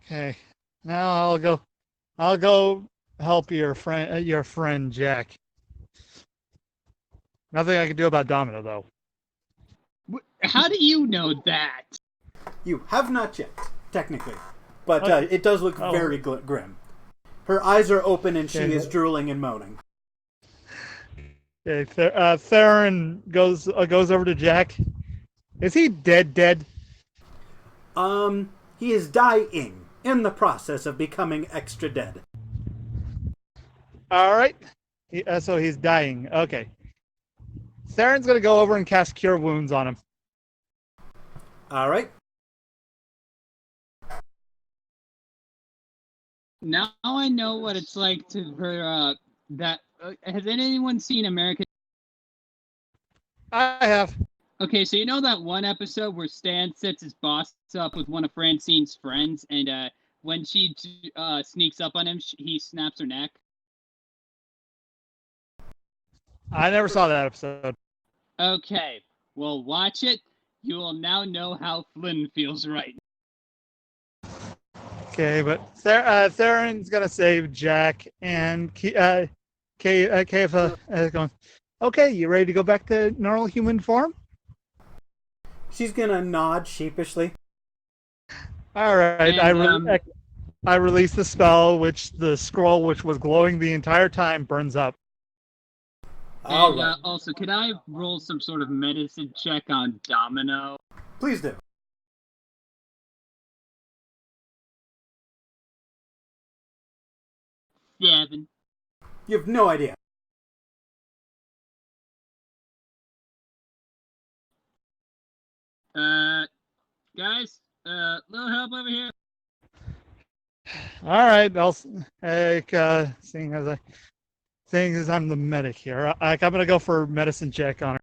[SPEAKER 2] Okay. Now I'll go help your friend Jack. Nothing I can do about Domino though.
[SPEAKER 1] How do you know that?
[SPEAKER 3] You have not checked, technically. But it does look very grim. Her eyes are open and she is drooling and moaning.
[SPEAKER 2] Okay, Theron goes over to Jack. Is he dead?
[SPEAKER 3] He is dying, in the process of becoming extra dead.
[SPEAKER 2] Alright. So he's dying. Okay. Theron's gonna go over and cast Cure Wounds on him.
[SPEAKER 3] Alright.
[SPEAKER 1] Now I know what it's like to her, has anyone seen American?
[SPEAKER 2] I have.
[SPEAKER 1] Okay, so you know that one episode where Stan sets his boss up with one of Francine's friends, and when she sneaks up on him, he snaps her neck?
[SPEAKER 2] I never saw that episode.
[SPEAKER 1] Okay, well, watch it. You will now know how Flynn feels right now.
[SPEAKER 2] Okay, but Theron's gonna save Jack, and Keva is going, okay, you ready to go back to normal human form?
[SPEAKER 3] She's gonna nod sheepishly.
[SPEAKER 2] Alright, I release the spell, which the scroll, which was glowing the entire time, burns up.
[SPEAKER 1] And also, could I roll some sort of medicine check on Domino?
[SPEAKER 3] Please do.
[SPEAKER 1] Seven.
[SPEAKER 3] You have no idea.
[SPEAKER 1] Guys, little help over here.
[SPEAKER 2] Alright, I'll seeing as I'm the medic here, I'm gonna go for medicine check on her.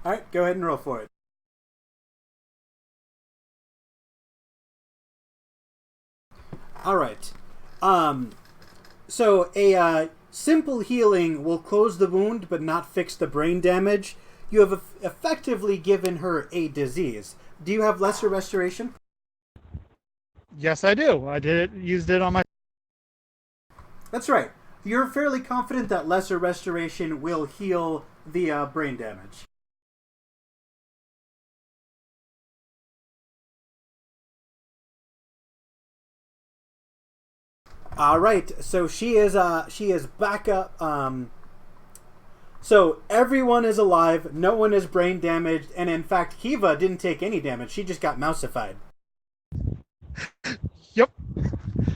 [SPEAKER 3] Alright, go ahead and roll for it. Alright. So a simple healing will close the wound but not fix the brain damage. You have effectively given her a disease. Do you have lesser restoration?
[SPEAKER 2] Yes, I do. Used it on my...
[SPEAKER 3] That's right. You're fairly confident that lesser restoration will heal the brain damage. All right. So she is back up. So everyone is alive. No one is brain damaged, and in fact, Kiva didn't take any damage. She just got mouseified.
[SPEAKER 2] Yep.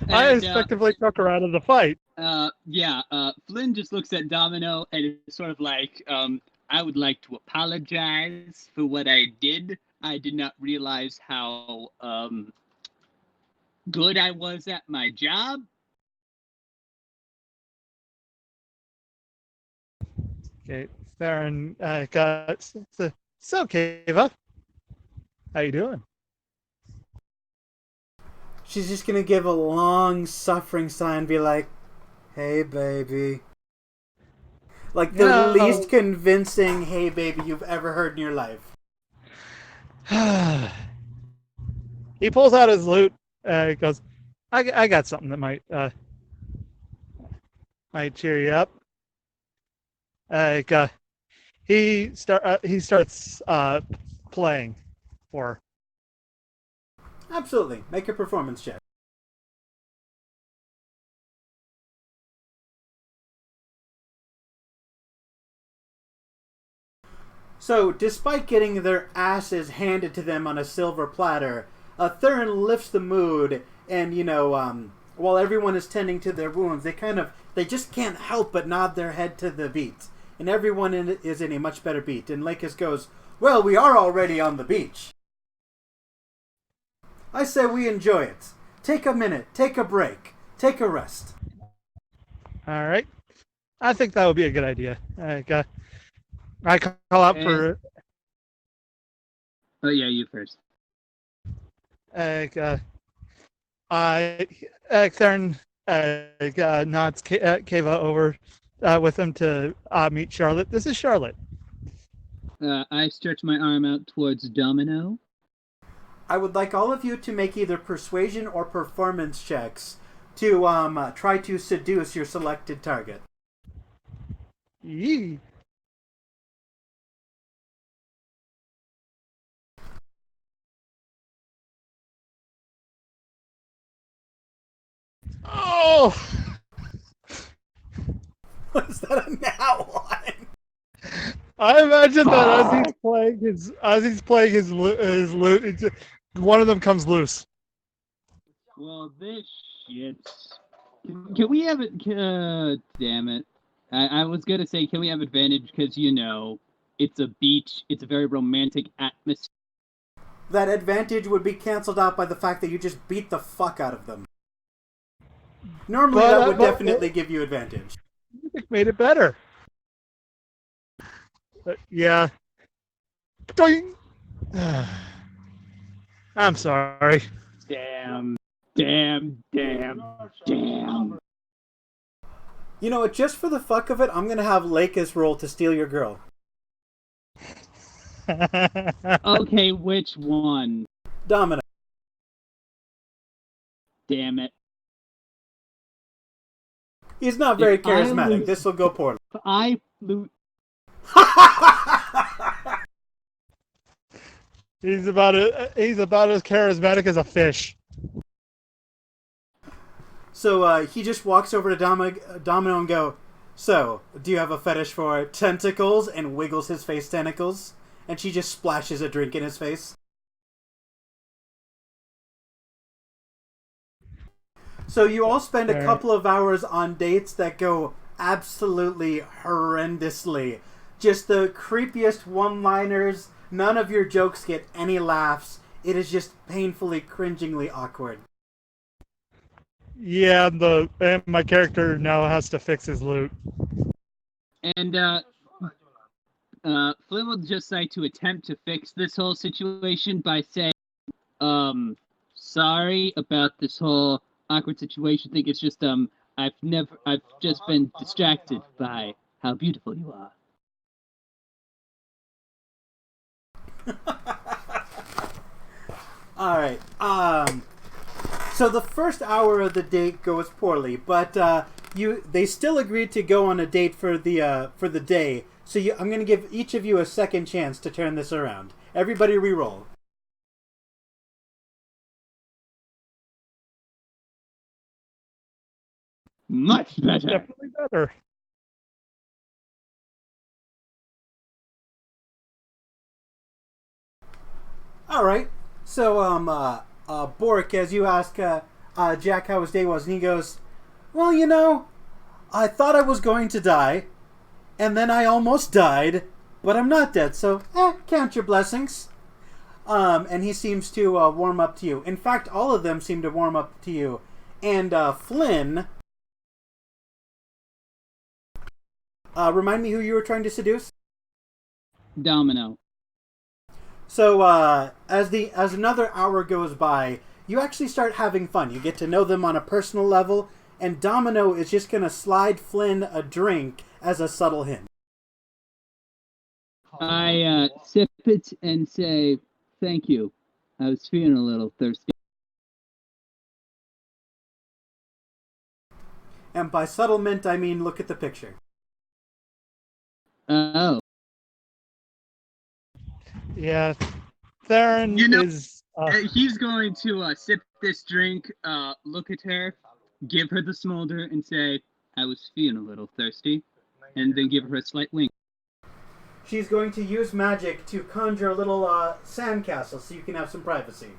[SPEAKER 2] I effectively took her out of the fight.
[SPEAKER 1] Flynn just looks at Domino and is sort of like, I would like to apologize for what I did. I did not realize how good I was at my job.
[SPEAKER 2] Okay, Theron so Kiva, how you doing?
[SPEAKER 3] She's just gonna give a long, suffering sigh and be like, "Hey, baby." Like the least convincing "Hey, baby" you've ever heard in your life.
[SPEAKER 2] He pulls out his loot. He goes, I got something that might cheer you up. Like he starts playing for.
[SPEAKER 3] Absolutely. Make a performance check. So, despite getting their asses handed to them on a silver platter, Thurin lifts the mood, and while everyone is tending to their wounds, they just can't help but nod their head to the beat, and everyone is in a much better beat. And Lakis goes, "Well, we are already on the beach. I say we enjoy it. Take a minute, take a break, take a rest."
[SPEAKER 2] All right, I think that would be a good idea. I call out for.
[SPEAKER 1] Oh yeah, you first.
[SPEAKER 2] Theron nods Kava over with him to meet Charlotte. This is Charlotte.
[SPEAKER 1] I stretch my arm out towards Domino.
[SPEAKER 3] I would like all of you to make either persuasion or performance checks to try to seduce your selected target.
[SPEAKER 2] Yee. Oh!
[SPEAKER 3] Was that a now one?
[SPEAKER 2] I imagine that as he's playing his lute, one of them comes loose.
[SPEAKER 1] Well, this shit. Can we have it? Damn it! I was gonna say, can we have advantage because it's a beach. It's a very romantic atmosphere.
[SPEAKER 3] That advantage would be canceled out by the fact that you just beat the fuck out of them. Normally, that would definitely give you advantage.
[SPEAKER 2] Music made it better. But yeah. Doing. I'm sorry.
[SPEAKER 1] Damn.
[SPEAKER 3] You know what? Just for the fuck of it, I'm gonna have Lakis roll to steal your girl.
[SPEAKER 1] Okay, which one?
[SPEAKER 3] Domino.
[SPEAKER 1] Damn it.
[SPEAKER 3] He's not very charismatic. This will go poorly.
[SPEAKER 1] I loot.
[SPEAKER 2] He's about as charismatic as a fish.
[SPEAKER 3] So he just walks over to Domino and go, "So, do you have a fetish for tentacles?" and wiggles his face tentacles. And she just splashes a drink in his face. So you all spend a couple of hours on dates that go absolutely horrendously. Just the creepiest one-liners. None of your jokes get any laughs. It is just painfully, cringingly awkward.
[SPEAKER 2] Yeah, and my character now has to fix his loot.
[SPEAKER 1] And Flynn will just like to attempt to fix this whole situation by saying, sorry about this whole awkward situation thing. It's just I've just been distracted by how beautiful you are.
[SPEAKER 3] All right. So the first hour of the date goes poorly, but they still agreed to go on a date for the day. So I'm going to give each of you a second chance to turn this around. Everybody re-roll.
[SPEAKER 1] Much better.
[SPEAKER 2] Definitely better.
[SPEAKER 3] All right. So Boric, as you ask Jack how his day was, and he goes, "Well, I thought I was going to die, and then I almost died, but I'm not dead, so count your blessings." And he seems to warm up to you. In fact, all of them seem to warm up to you. And Flynn, remind me who you were trying to seduce?
[SPEAKER 1] Domino.
[SPEAKER 3] So as another hour goes by, you actually start having fun. You get to know them on a personal level, and Domino is just going to slide Flynn a drink as a subtle hint.
[SPEAKER 1] I sip it and say, thank you. I was feeling a little thirsty.
[SPEAKER 3] And by settlement, I mean look at the picture.
[SPEAKER 1] Oh.
[SPEAKER 2] Yeah, Theron
[SPEAKER 1] You know,
[SPEAKER 2] is.
[SPEAKER 1] He's going to sip this drink, look at her, give her the smolder, and say, I was feeling a little thirsty, and then give her a slight wink.
[SPEAKER 3] She's going to use magic to conjure a little sandcastle so you can have some privacy.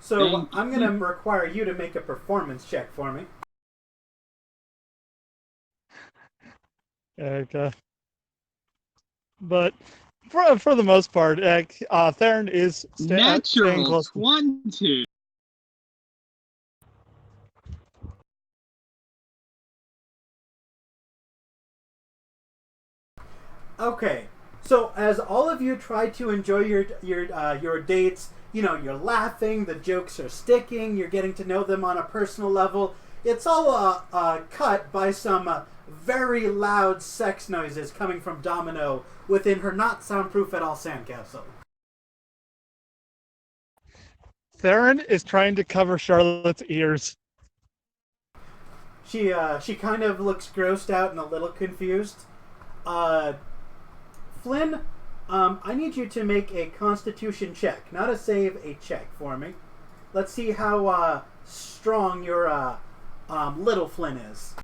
[SPEAKER 3] So I'm going to require you to make a performance check for me.
[SPEAKER 2] Okay. But for the most part, Theron is staying
[SPEAKER 1] Natural
[SPEAKER 2] close.
[SPEAKER 1] 20.
[SPEAKER 3] Okay, so as all of you try to enjoy your dates, you know, you're laughing, the jokes are sticking, you're getting to know them on a personal level. It's all cut by some very loud sex noises coming from Domino within her not soundproof at all sandcastle.
[SPEAKER 2] Theron is trying to cover Charlotte's ears.
[SPEAKER 3] She kind of looks grossed out and a little confused. Flynn, I need you to make a Constitution check, not a save, a check for me. Let's see how strong your little Flynn is.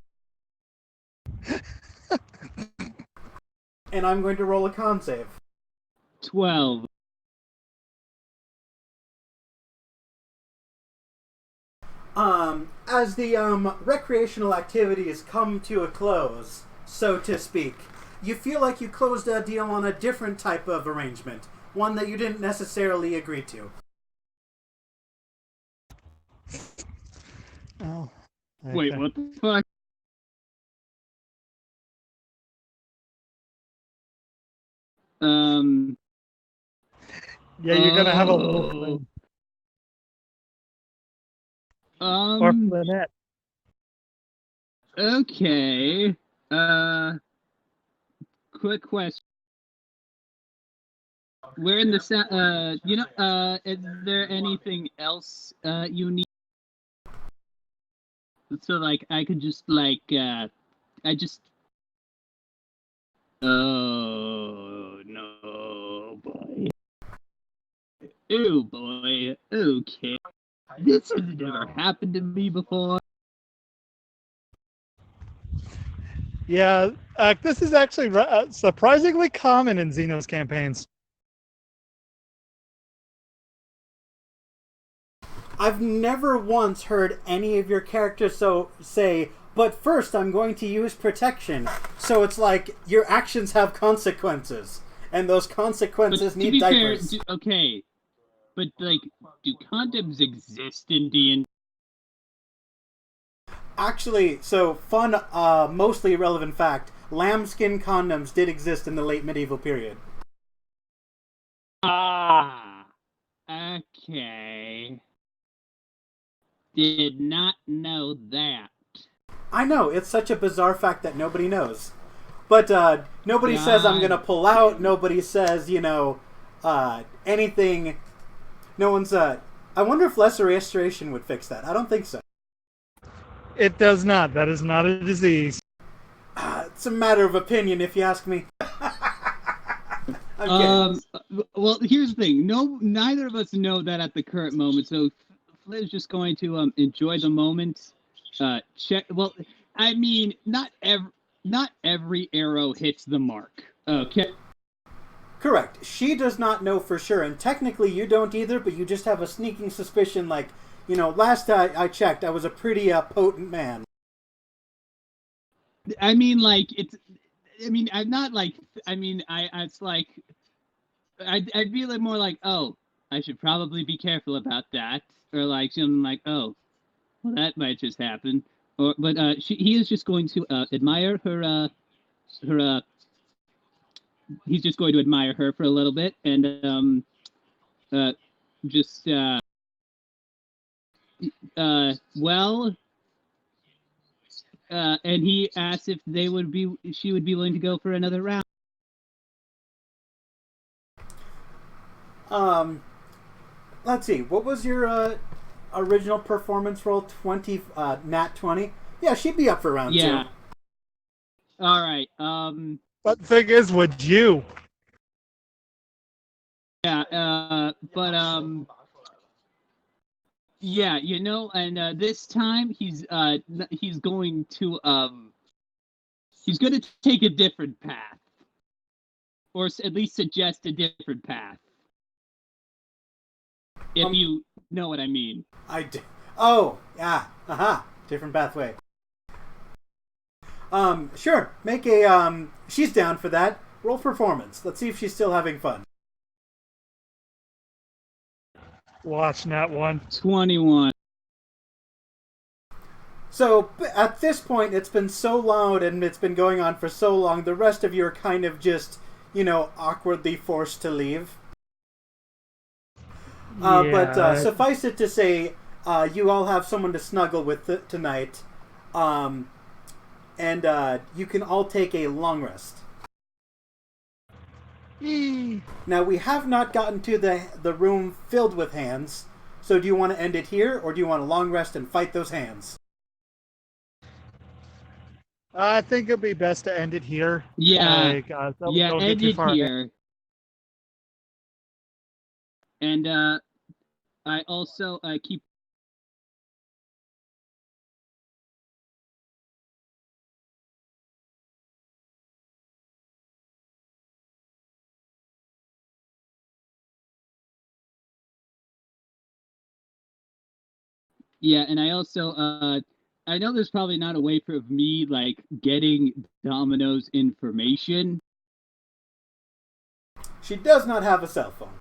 [SPEAKER 3] And I'm going to roll a con save.
[SPEAKER 1] 12.
[SPEAKER 3] As the recreational activities come to a close, so to speak, you feel like you closed a deal on a different type of arrangement, one that you didn't necessarily agree to.
[SPEAKER 2] Oh. Okay.
[SPEAKER 1] Wait, what the fuck?
[SPEAKER 2] Yeah, you're gonna have a little Flynn. Or Flynette.
[SPEAKER 1] Okay. Quick question. We're in the is there anything else you need? So like I could just oh no boy. Oh boy. Okay. This has never happened to me before.
[SPEAKER 2] Yeah, this is actually surprisingly common in Xeno's campaigns.
[SPEAKER 3] I've never once heard any of your characters say, but first I'm going to use protection. So it's like your actions have consequences, and those consequences need diapers.
[SPEAKER 1] Fair, okay, but like, do condoms exist in D&D?
[SPEAKER 3] Actually, so fun, mostly irrelevant fact, lambskin condoms did exist in the late medieval period.
[SPEAKER 1] Ah, okay. Did not know that.
[SPEAKER 3] I know, it's such a bizarre fact that nobody knows. But nobody says I'm gonna pull out, nobody says, anything. No one's, I wonder if lesser restoration would fix that. I don't think so.
[SPEAKER 2] It does not. That is not a disease.
[SPEAKER 3] It's a matter of opinion, if you ask me. I'm kidding.
[SPEAKER 1] Well, here's the thing. Neither of us know that at the current moment, so Flynn's just going to enjoy the moment. Check. Well, I mean, not every arrow hits the mark. Okay.
[SPEAKER 3] Correct. She does not know for sure, and technically you don't either, but you just have a sneaking suspicion like, last I checked, I was a pretty potent man.
[SPEAKER 1] I mean, like, I'm not like, it's like, I'd be like more like, oh, I should probably be careful about that. Or like, something like, oh, well, that might just happen. But he is just going to admire her, he's just going to admire her for a little bit and and he asked if she would be willing to go for another round.
[SPEAKER 3] Let's see. What was your original performance roll 20, nat 20. Yeah, she'd be up for round
[SPEAKER 1] Yeah.
[SPEAKER 3] 2.
[SPEAKER 1] All right.
[SPEAKER 2] But the thing is, would you?
[SPEAKER 1] Yeah. Yeah, and this time he's going to take a different path, or at least suggest a different path. If you know what I mean.
[SPEAKER 3] I do. Oh, yeah. Different pathway. Sure. Make a, she's down for that. Roll performance. Let's see if she's still having fun.
[SPEAKER 2] Watch that one.
[SPEAKER 1] 21.
[SPEAKER 3] So, at this point, it's been so loud and it's been going on for so long, the rest of you are kind of just, awkwardly forced to leave. But suffice it to say, you all have someone to snuggle with tonight. And you can all take a long rest. Now, we have not gotten to the room filled with hands. So do you want to end it here, or do you want a long rest and fight those hands?
[SPEAKER 2] I think it'd be best to end it here.
[SPEAKER 1] Yeah.
[SPEAKER 2] Don't
[SPEAKER 1] End
[SPEAKER 2] get too
[SPEAKER 1] it
[SPEAKER 2] far ahead.
[SPEAKER 1] here. And I also keep. Yeah, and I also I know there's probably not a way for me like getting Domino's information.
[SPEAKER 3] She does not have a cell phone.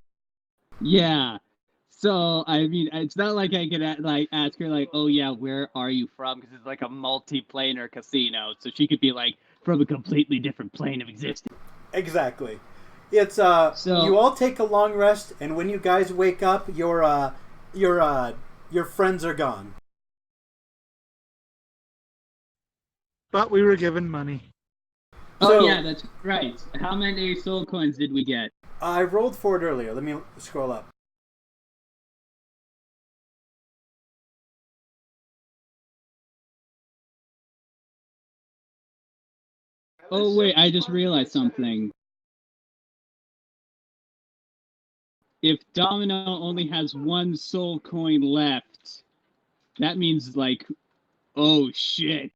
[SPEAKER 1] Yeah. So I mean, it's not like I could ask her like, "Oh yeah, where are you from?" Because it's like a multi-planar casino, so she could be like from a completely different plane of existence.
[SPEAKER 3] Exactly. It's you all take a long rest, and when you guys wake up, your friends are gone.
[SPEAKER 2] But we were given money.
[SPEAKER 1] Oh yeah, that's right. How many soul coins did we get?
[SPEAKER 3] I rolled for it earlier. Let me scroll up.
[SPEAKER 1] Oh wait, I just realized something. If Domino only has one soul coin left, that means like, oh shit.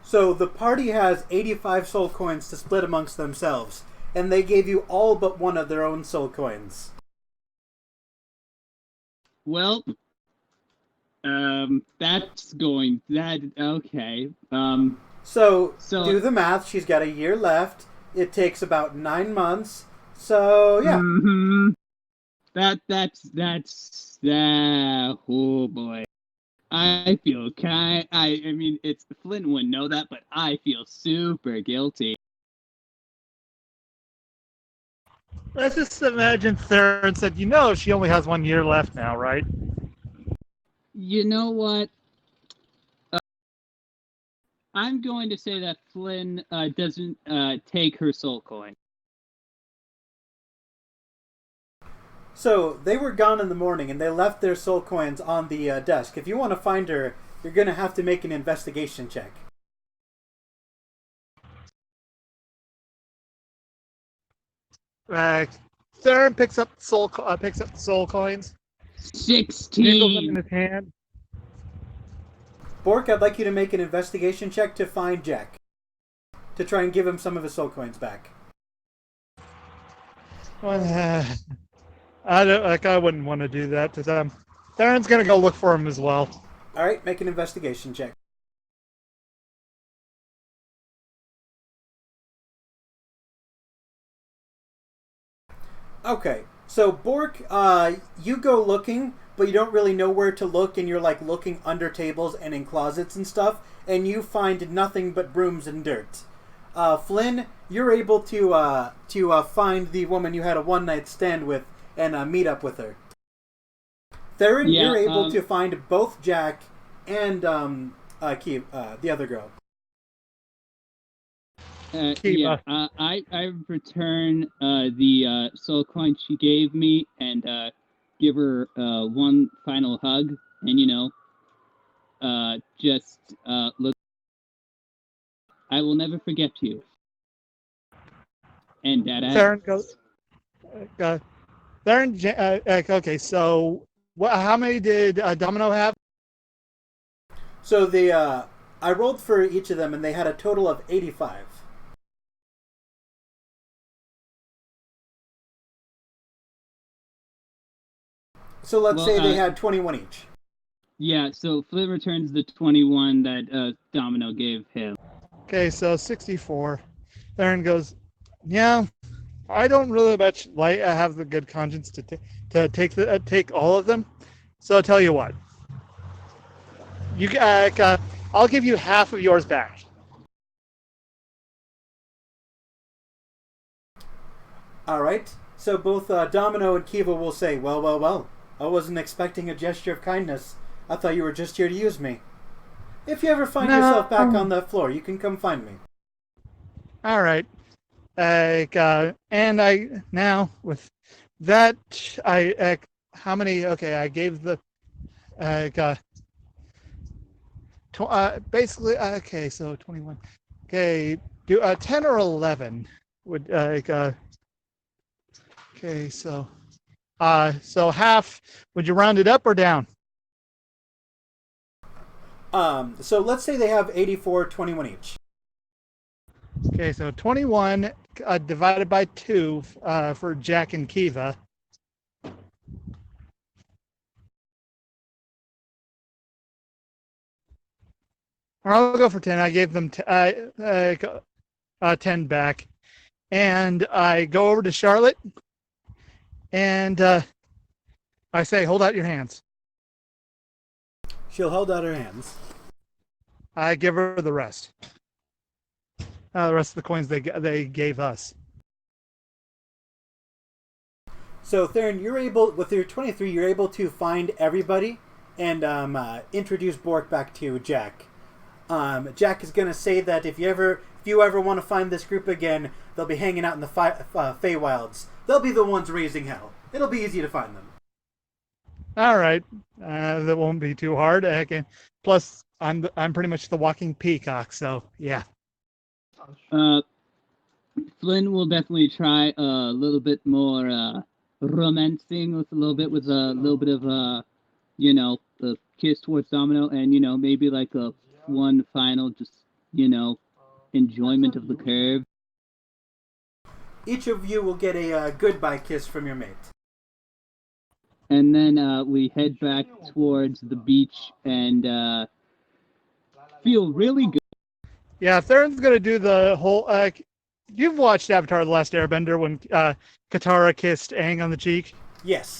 [SPEAKER 3] So the party has 85 soul coins to split amongst themselves, and they gave you all but one of their own soul coins.
[SPEAKER 1] Well, okay.
[SPEAKER 3] So do the math. She's got a year left. It takes about 9 months. So yeah.
[SPEAKER 1] Mm-hmm. Oh boy. I feel I mean, it's Flint wouldn't know that, but I feel super guilty.
[SPEAKER 2] Let's just imagine Theron said, she only has 1 year left now, right?
[SPEAKER 1] You know what? I'm going to say that Flynn doesn't take her soul coin.
[SPEAKER 3] So they were gone in the morning, and they left their soul coins on the desk. If you want to find her, you're going to have to make an investigation check.
[SPEAKER 2] Theron picks up soul coins.
[SPEAKER 1] 16.
[SPEAKER 2] Jingles them in his hand.
[SPEAKER 3] Bork, I'd like you to make an investigation check to find Jack. To try and give him some of his soul coins back.
[SPEAKER 2] I wouldn't want to do that to them. Theron's gonna go look for him as well.
[SPEAKER 3] Alright, make an investigation check. Okay, so Bork, you go looking, but you don't really know where to look, and you're like looking under tables and in closets and stuff, and you find nothing but brooms and dirt. Flynn, you're able to find the woman you had a one-night stand with and meet up with her. Theron, you're able to find both Jack and the other girl.
[SPEAKER 1] I return the soul coin she gave me and give her one final hug. and just look. I will never forget you. And that
[SPEAKER 2] Theron goes. Theron. Okay, so how many did Domino have?
[SPEAKER 3] So I rolled for each of them, and they had a total of 85. So let's say they had 21 each.
[SPEAKER 1] Yeah, so Flynn returns the 21 that Domino gave him.
[SPEAKER 2] Okay, so 64. Theron goes, yeah, I don't really much have the good conscience to take all of them. So I'll tell you what. I'll give you half of yours back.
[SPEAKER 3] All right. So both Domino and Kiva will say, well. I wasn't expecting a gesture of kindness. I thought you were just here to use me. If you ever find yourself back on the floor, you can come find me.
[SPEAKER 2] All right. And I now with that how many? Okay, I gave the basically okay, so 21. Okay, do 10 or 11 would okay, so half. Would you round it up or down?
[SPEAKER 3] So let's say they have 84, 21 each.
[SPEAKER 2] Okay, so 21 divided by 2 for Jack and Kiva. Or I'll go for 10. I gave them 10 back. And I go over to Charlotte and I say, hold out your hands.
[SPEAKER 3] She'll hold out her hands.
[SPEAKER 2] I give her the rest. The rest of the coins they gave us.
[SPEAKER 3] So Theron, you're able, with your 23, you're able to find everybody and introduce Bork back to Jack. Jack is going to say that if you ever want to find this group again, they'll be hanging out in the Feywilds. They'll be the ones raising hell. It'll be easy to find them.
[SPEAKER 2] All right, that won't be too hard. Plus, I'm pretty much the walking peacock, so yeah.
[SPEAKER 1] Flynn will definitely try a little bit more romancing with a little bit of the kiss towards Domino, and maybe like a one final just enjoyment of the curve.
[SPEAKER 3] Each of you will get a goodbye kiss from your mate.
[SPEAKER 1] And then we head back towards the beach and feel really good.
[SPEAKER 2] Yeah, Theron's gonna do the whole. You've watched Avatar: The Last Airbender when Katara kissed Aang on the cheek.
[SPEAKER 3] Yes.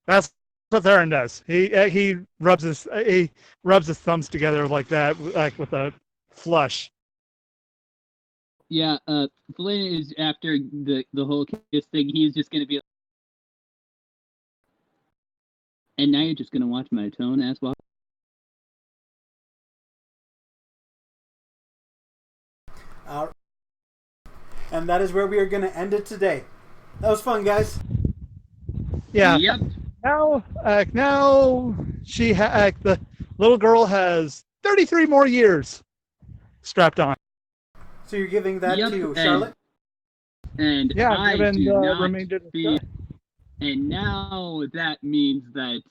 [SPEAKER 2] That's what Theron does. He rubs his thumbs together like that, like with a flush.
[SPEAKER 1] Yeah, Flynn is after the whole kiss thing. He's just gonna be. And now you're just gonna watch my tone as well.
[SPEAKER 3] And that is where we are going to end it today. That was fun, guys.
[SPEAKER 2] Yeah.
[SPEAKER 1] Yep.
[SPEAKER 2] Now she the little girl has 33 more years strapped on.
[SPEAKER 3] So you're giving that to Charlotte?
[SPEAKER 1] And
[SPEAKER 2] yeah,
[SPEAKER 1] I
[SPEAKER 2] given
[SPEAKER 1] do
[SPEAKER 2] the
[SPEAKER 1] not
[SPEAKER 2] remainder.
[SPEAKER 1] And now that means that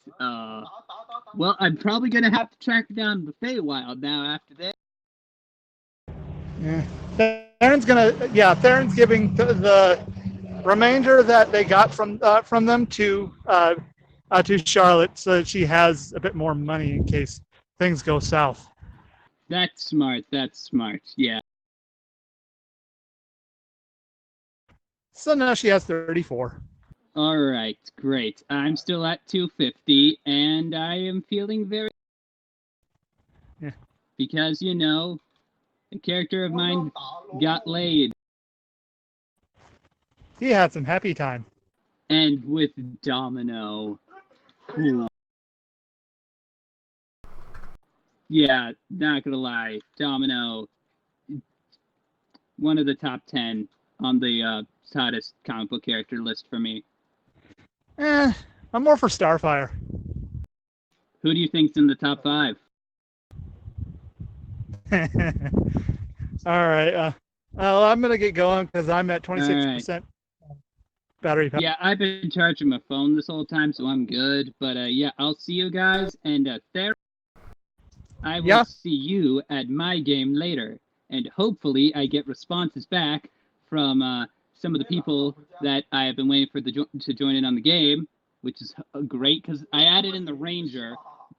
[SPEAKER 1] well, I'm probably gonna have to track down the Feywild now after that.
[SPEAKER 2] Yeah. Theron's giving the remainder that they got from them to Charlotte, so that she has a bit more money in case things go south.
[SPEAKER 1] That's smart. Yeah.
[SPEAKER 2] So now she has 34.
[SPEAKER 1] All right, great. I'm still at 250, and I am feeling very.
[SPEAKER 2] Yeah.
[SPEAKER 1] Because a character of mine got laid.
[SPEAKER 2] He had some happy time.
[SPEAKER 1] And with Domino. Cool. Yeah, not gonna lie. Domino, one of the top 10 on the hottest comic book character list for me.
[SPEAKER 2] I'm more for Starfire.
[SPEAKER 1] Who do you think's in the top 5?
[SPEAKER 2] All right. Well, I'm gonna get going because I'm at 26% battery power.
[SPEAKER 1] Yeah, I've been charging my phone this whole time, so I'm good. But yeah, I'll see you guys, and there. I will
[SPEAKER 2] Yeah.
[SPEAKER 1] see you at my game later, and hopefully I get responses back from some of the people that I have been waiting for to join in on the game, which is great because I added in the ranger,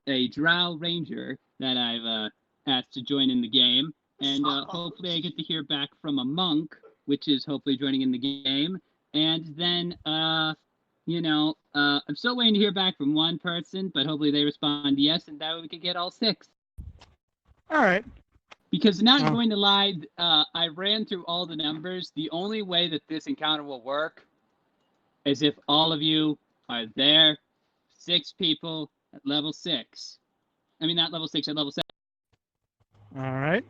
[SPEAKER 1] a drow ranger that I've asked to join in the game, and hopefully I get to hear back from a monk, which is hopefully joining in the game, and then I'm still waiting to hear back from one person, but hopefully they respond yes, and that way we could get all 6.
[SPEAKER 2] All right.
[SPEAKER 1] Because not going to lie, I ran through all the numbers. The only way that this encounter will work is if all of you are there, 6 people at level 6. I mean, not level 6, at level 7.
[SPEAKER 2] All right.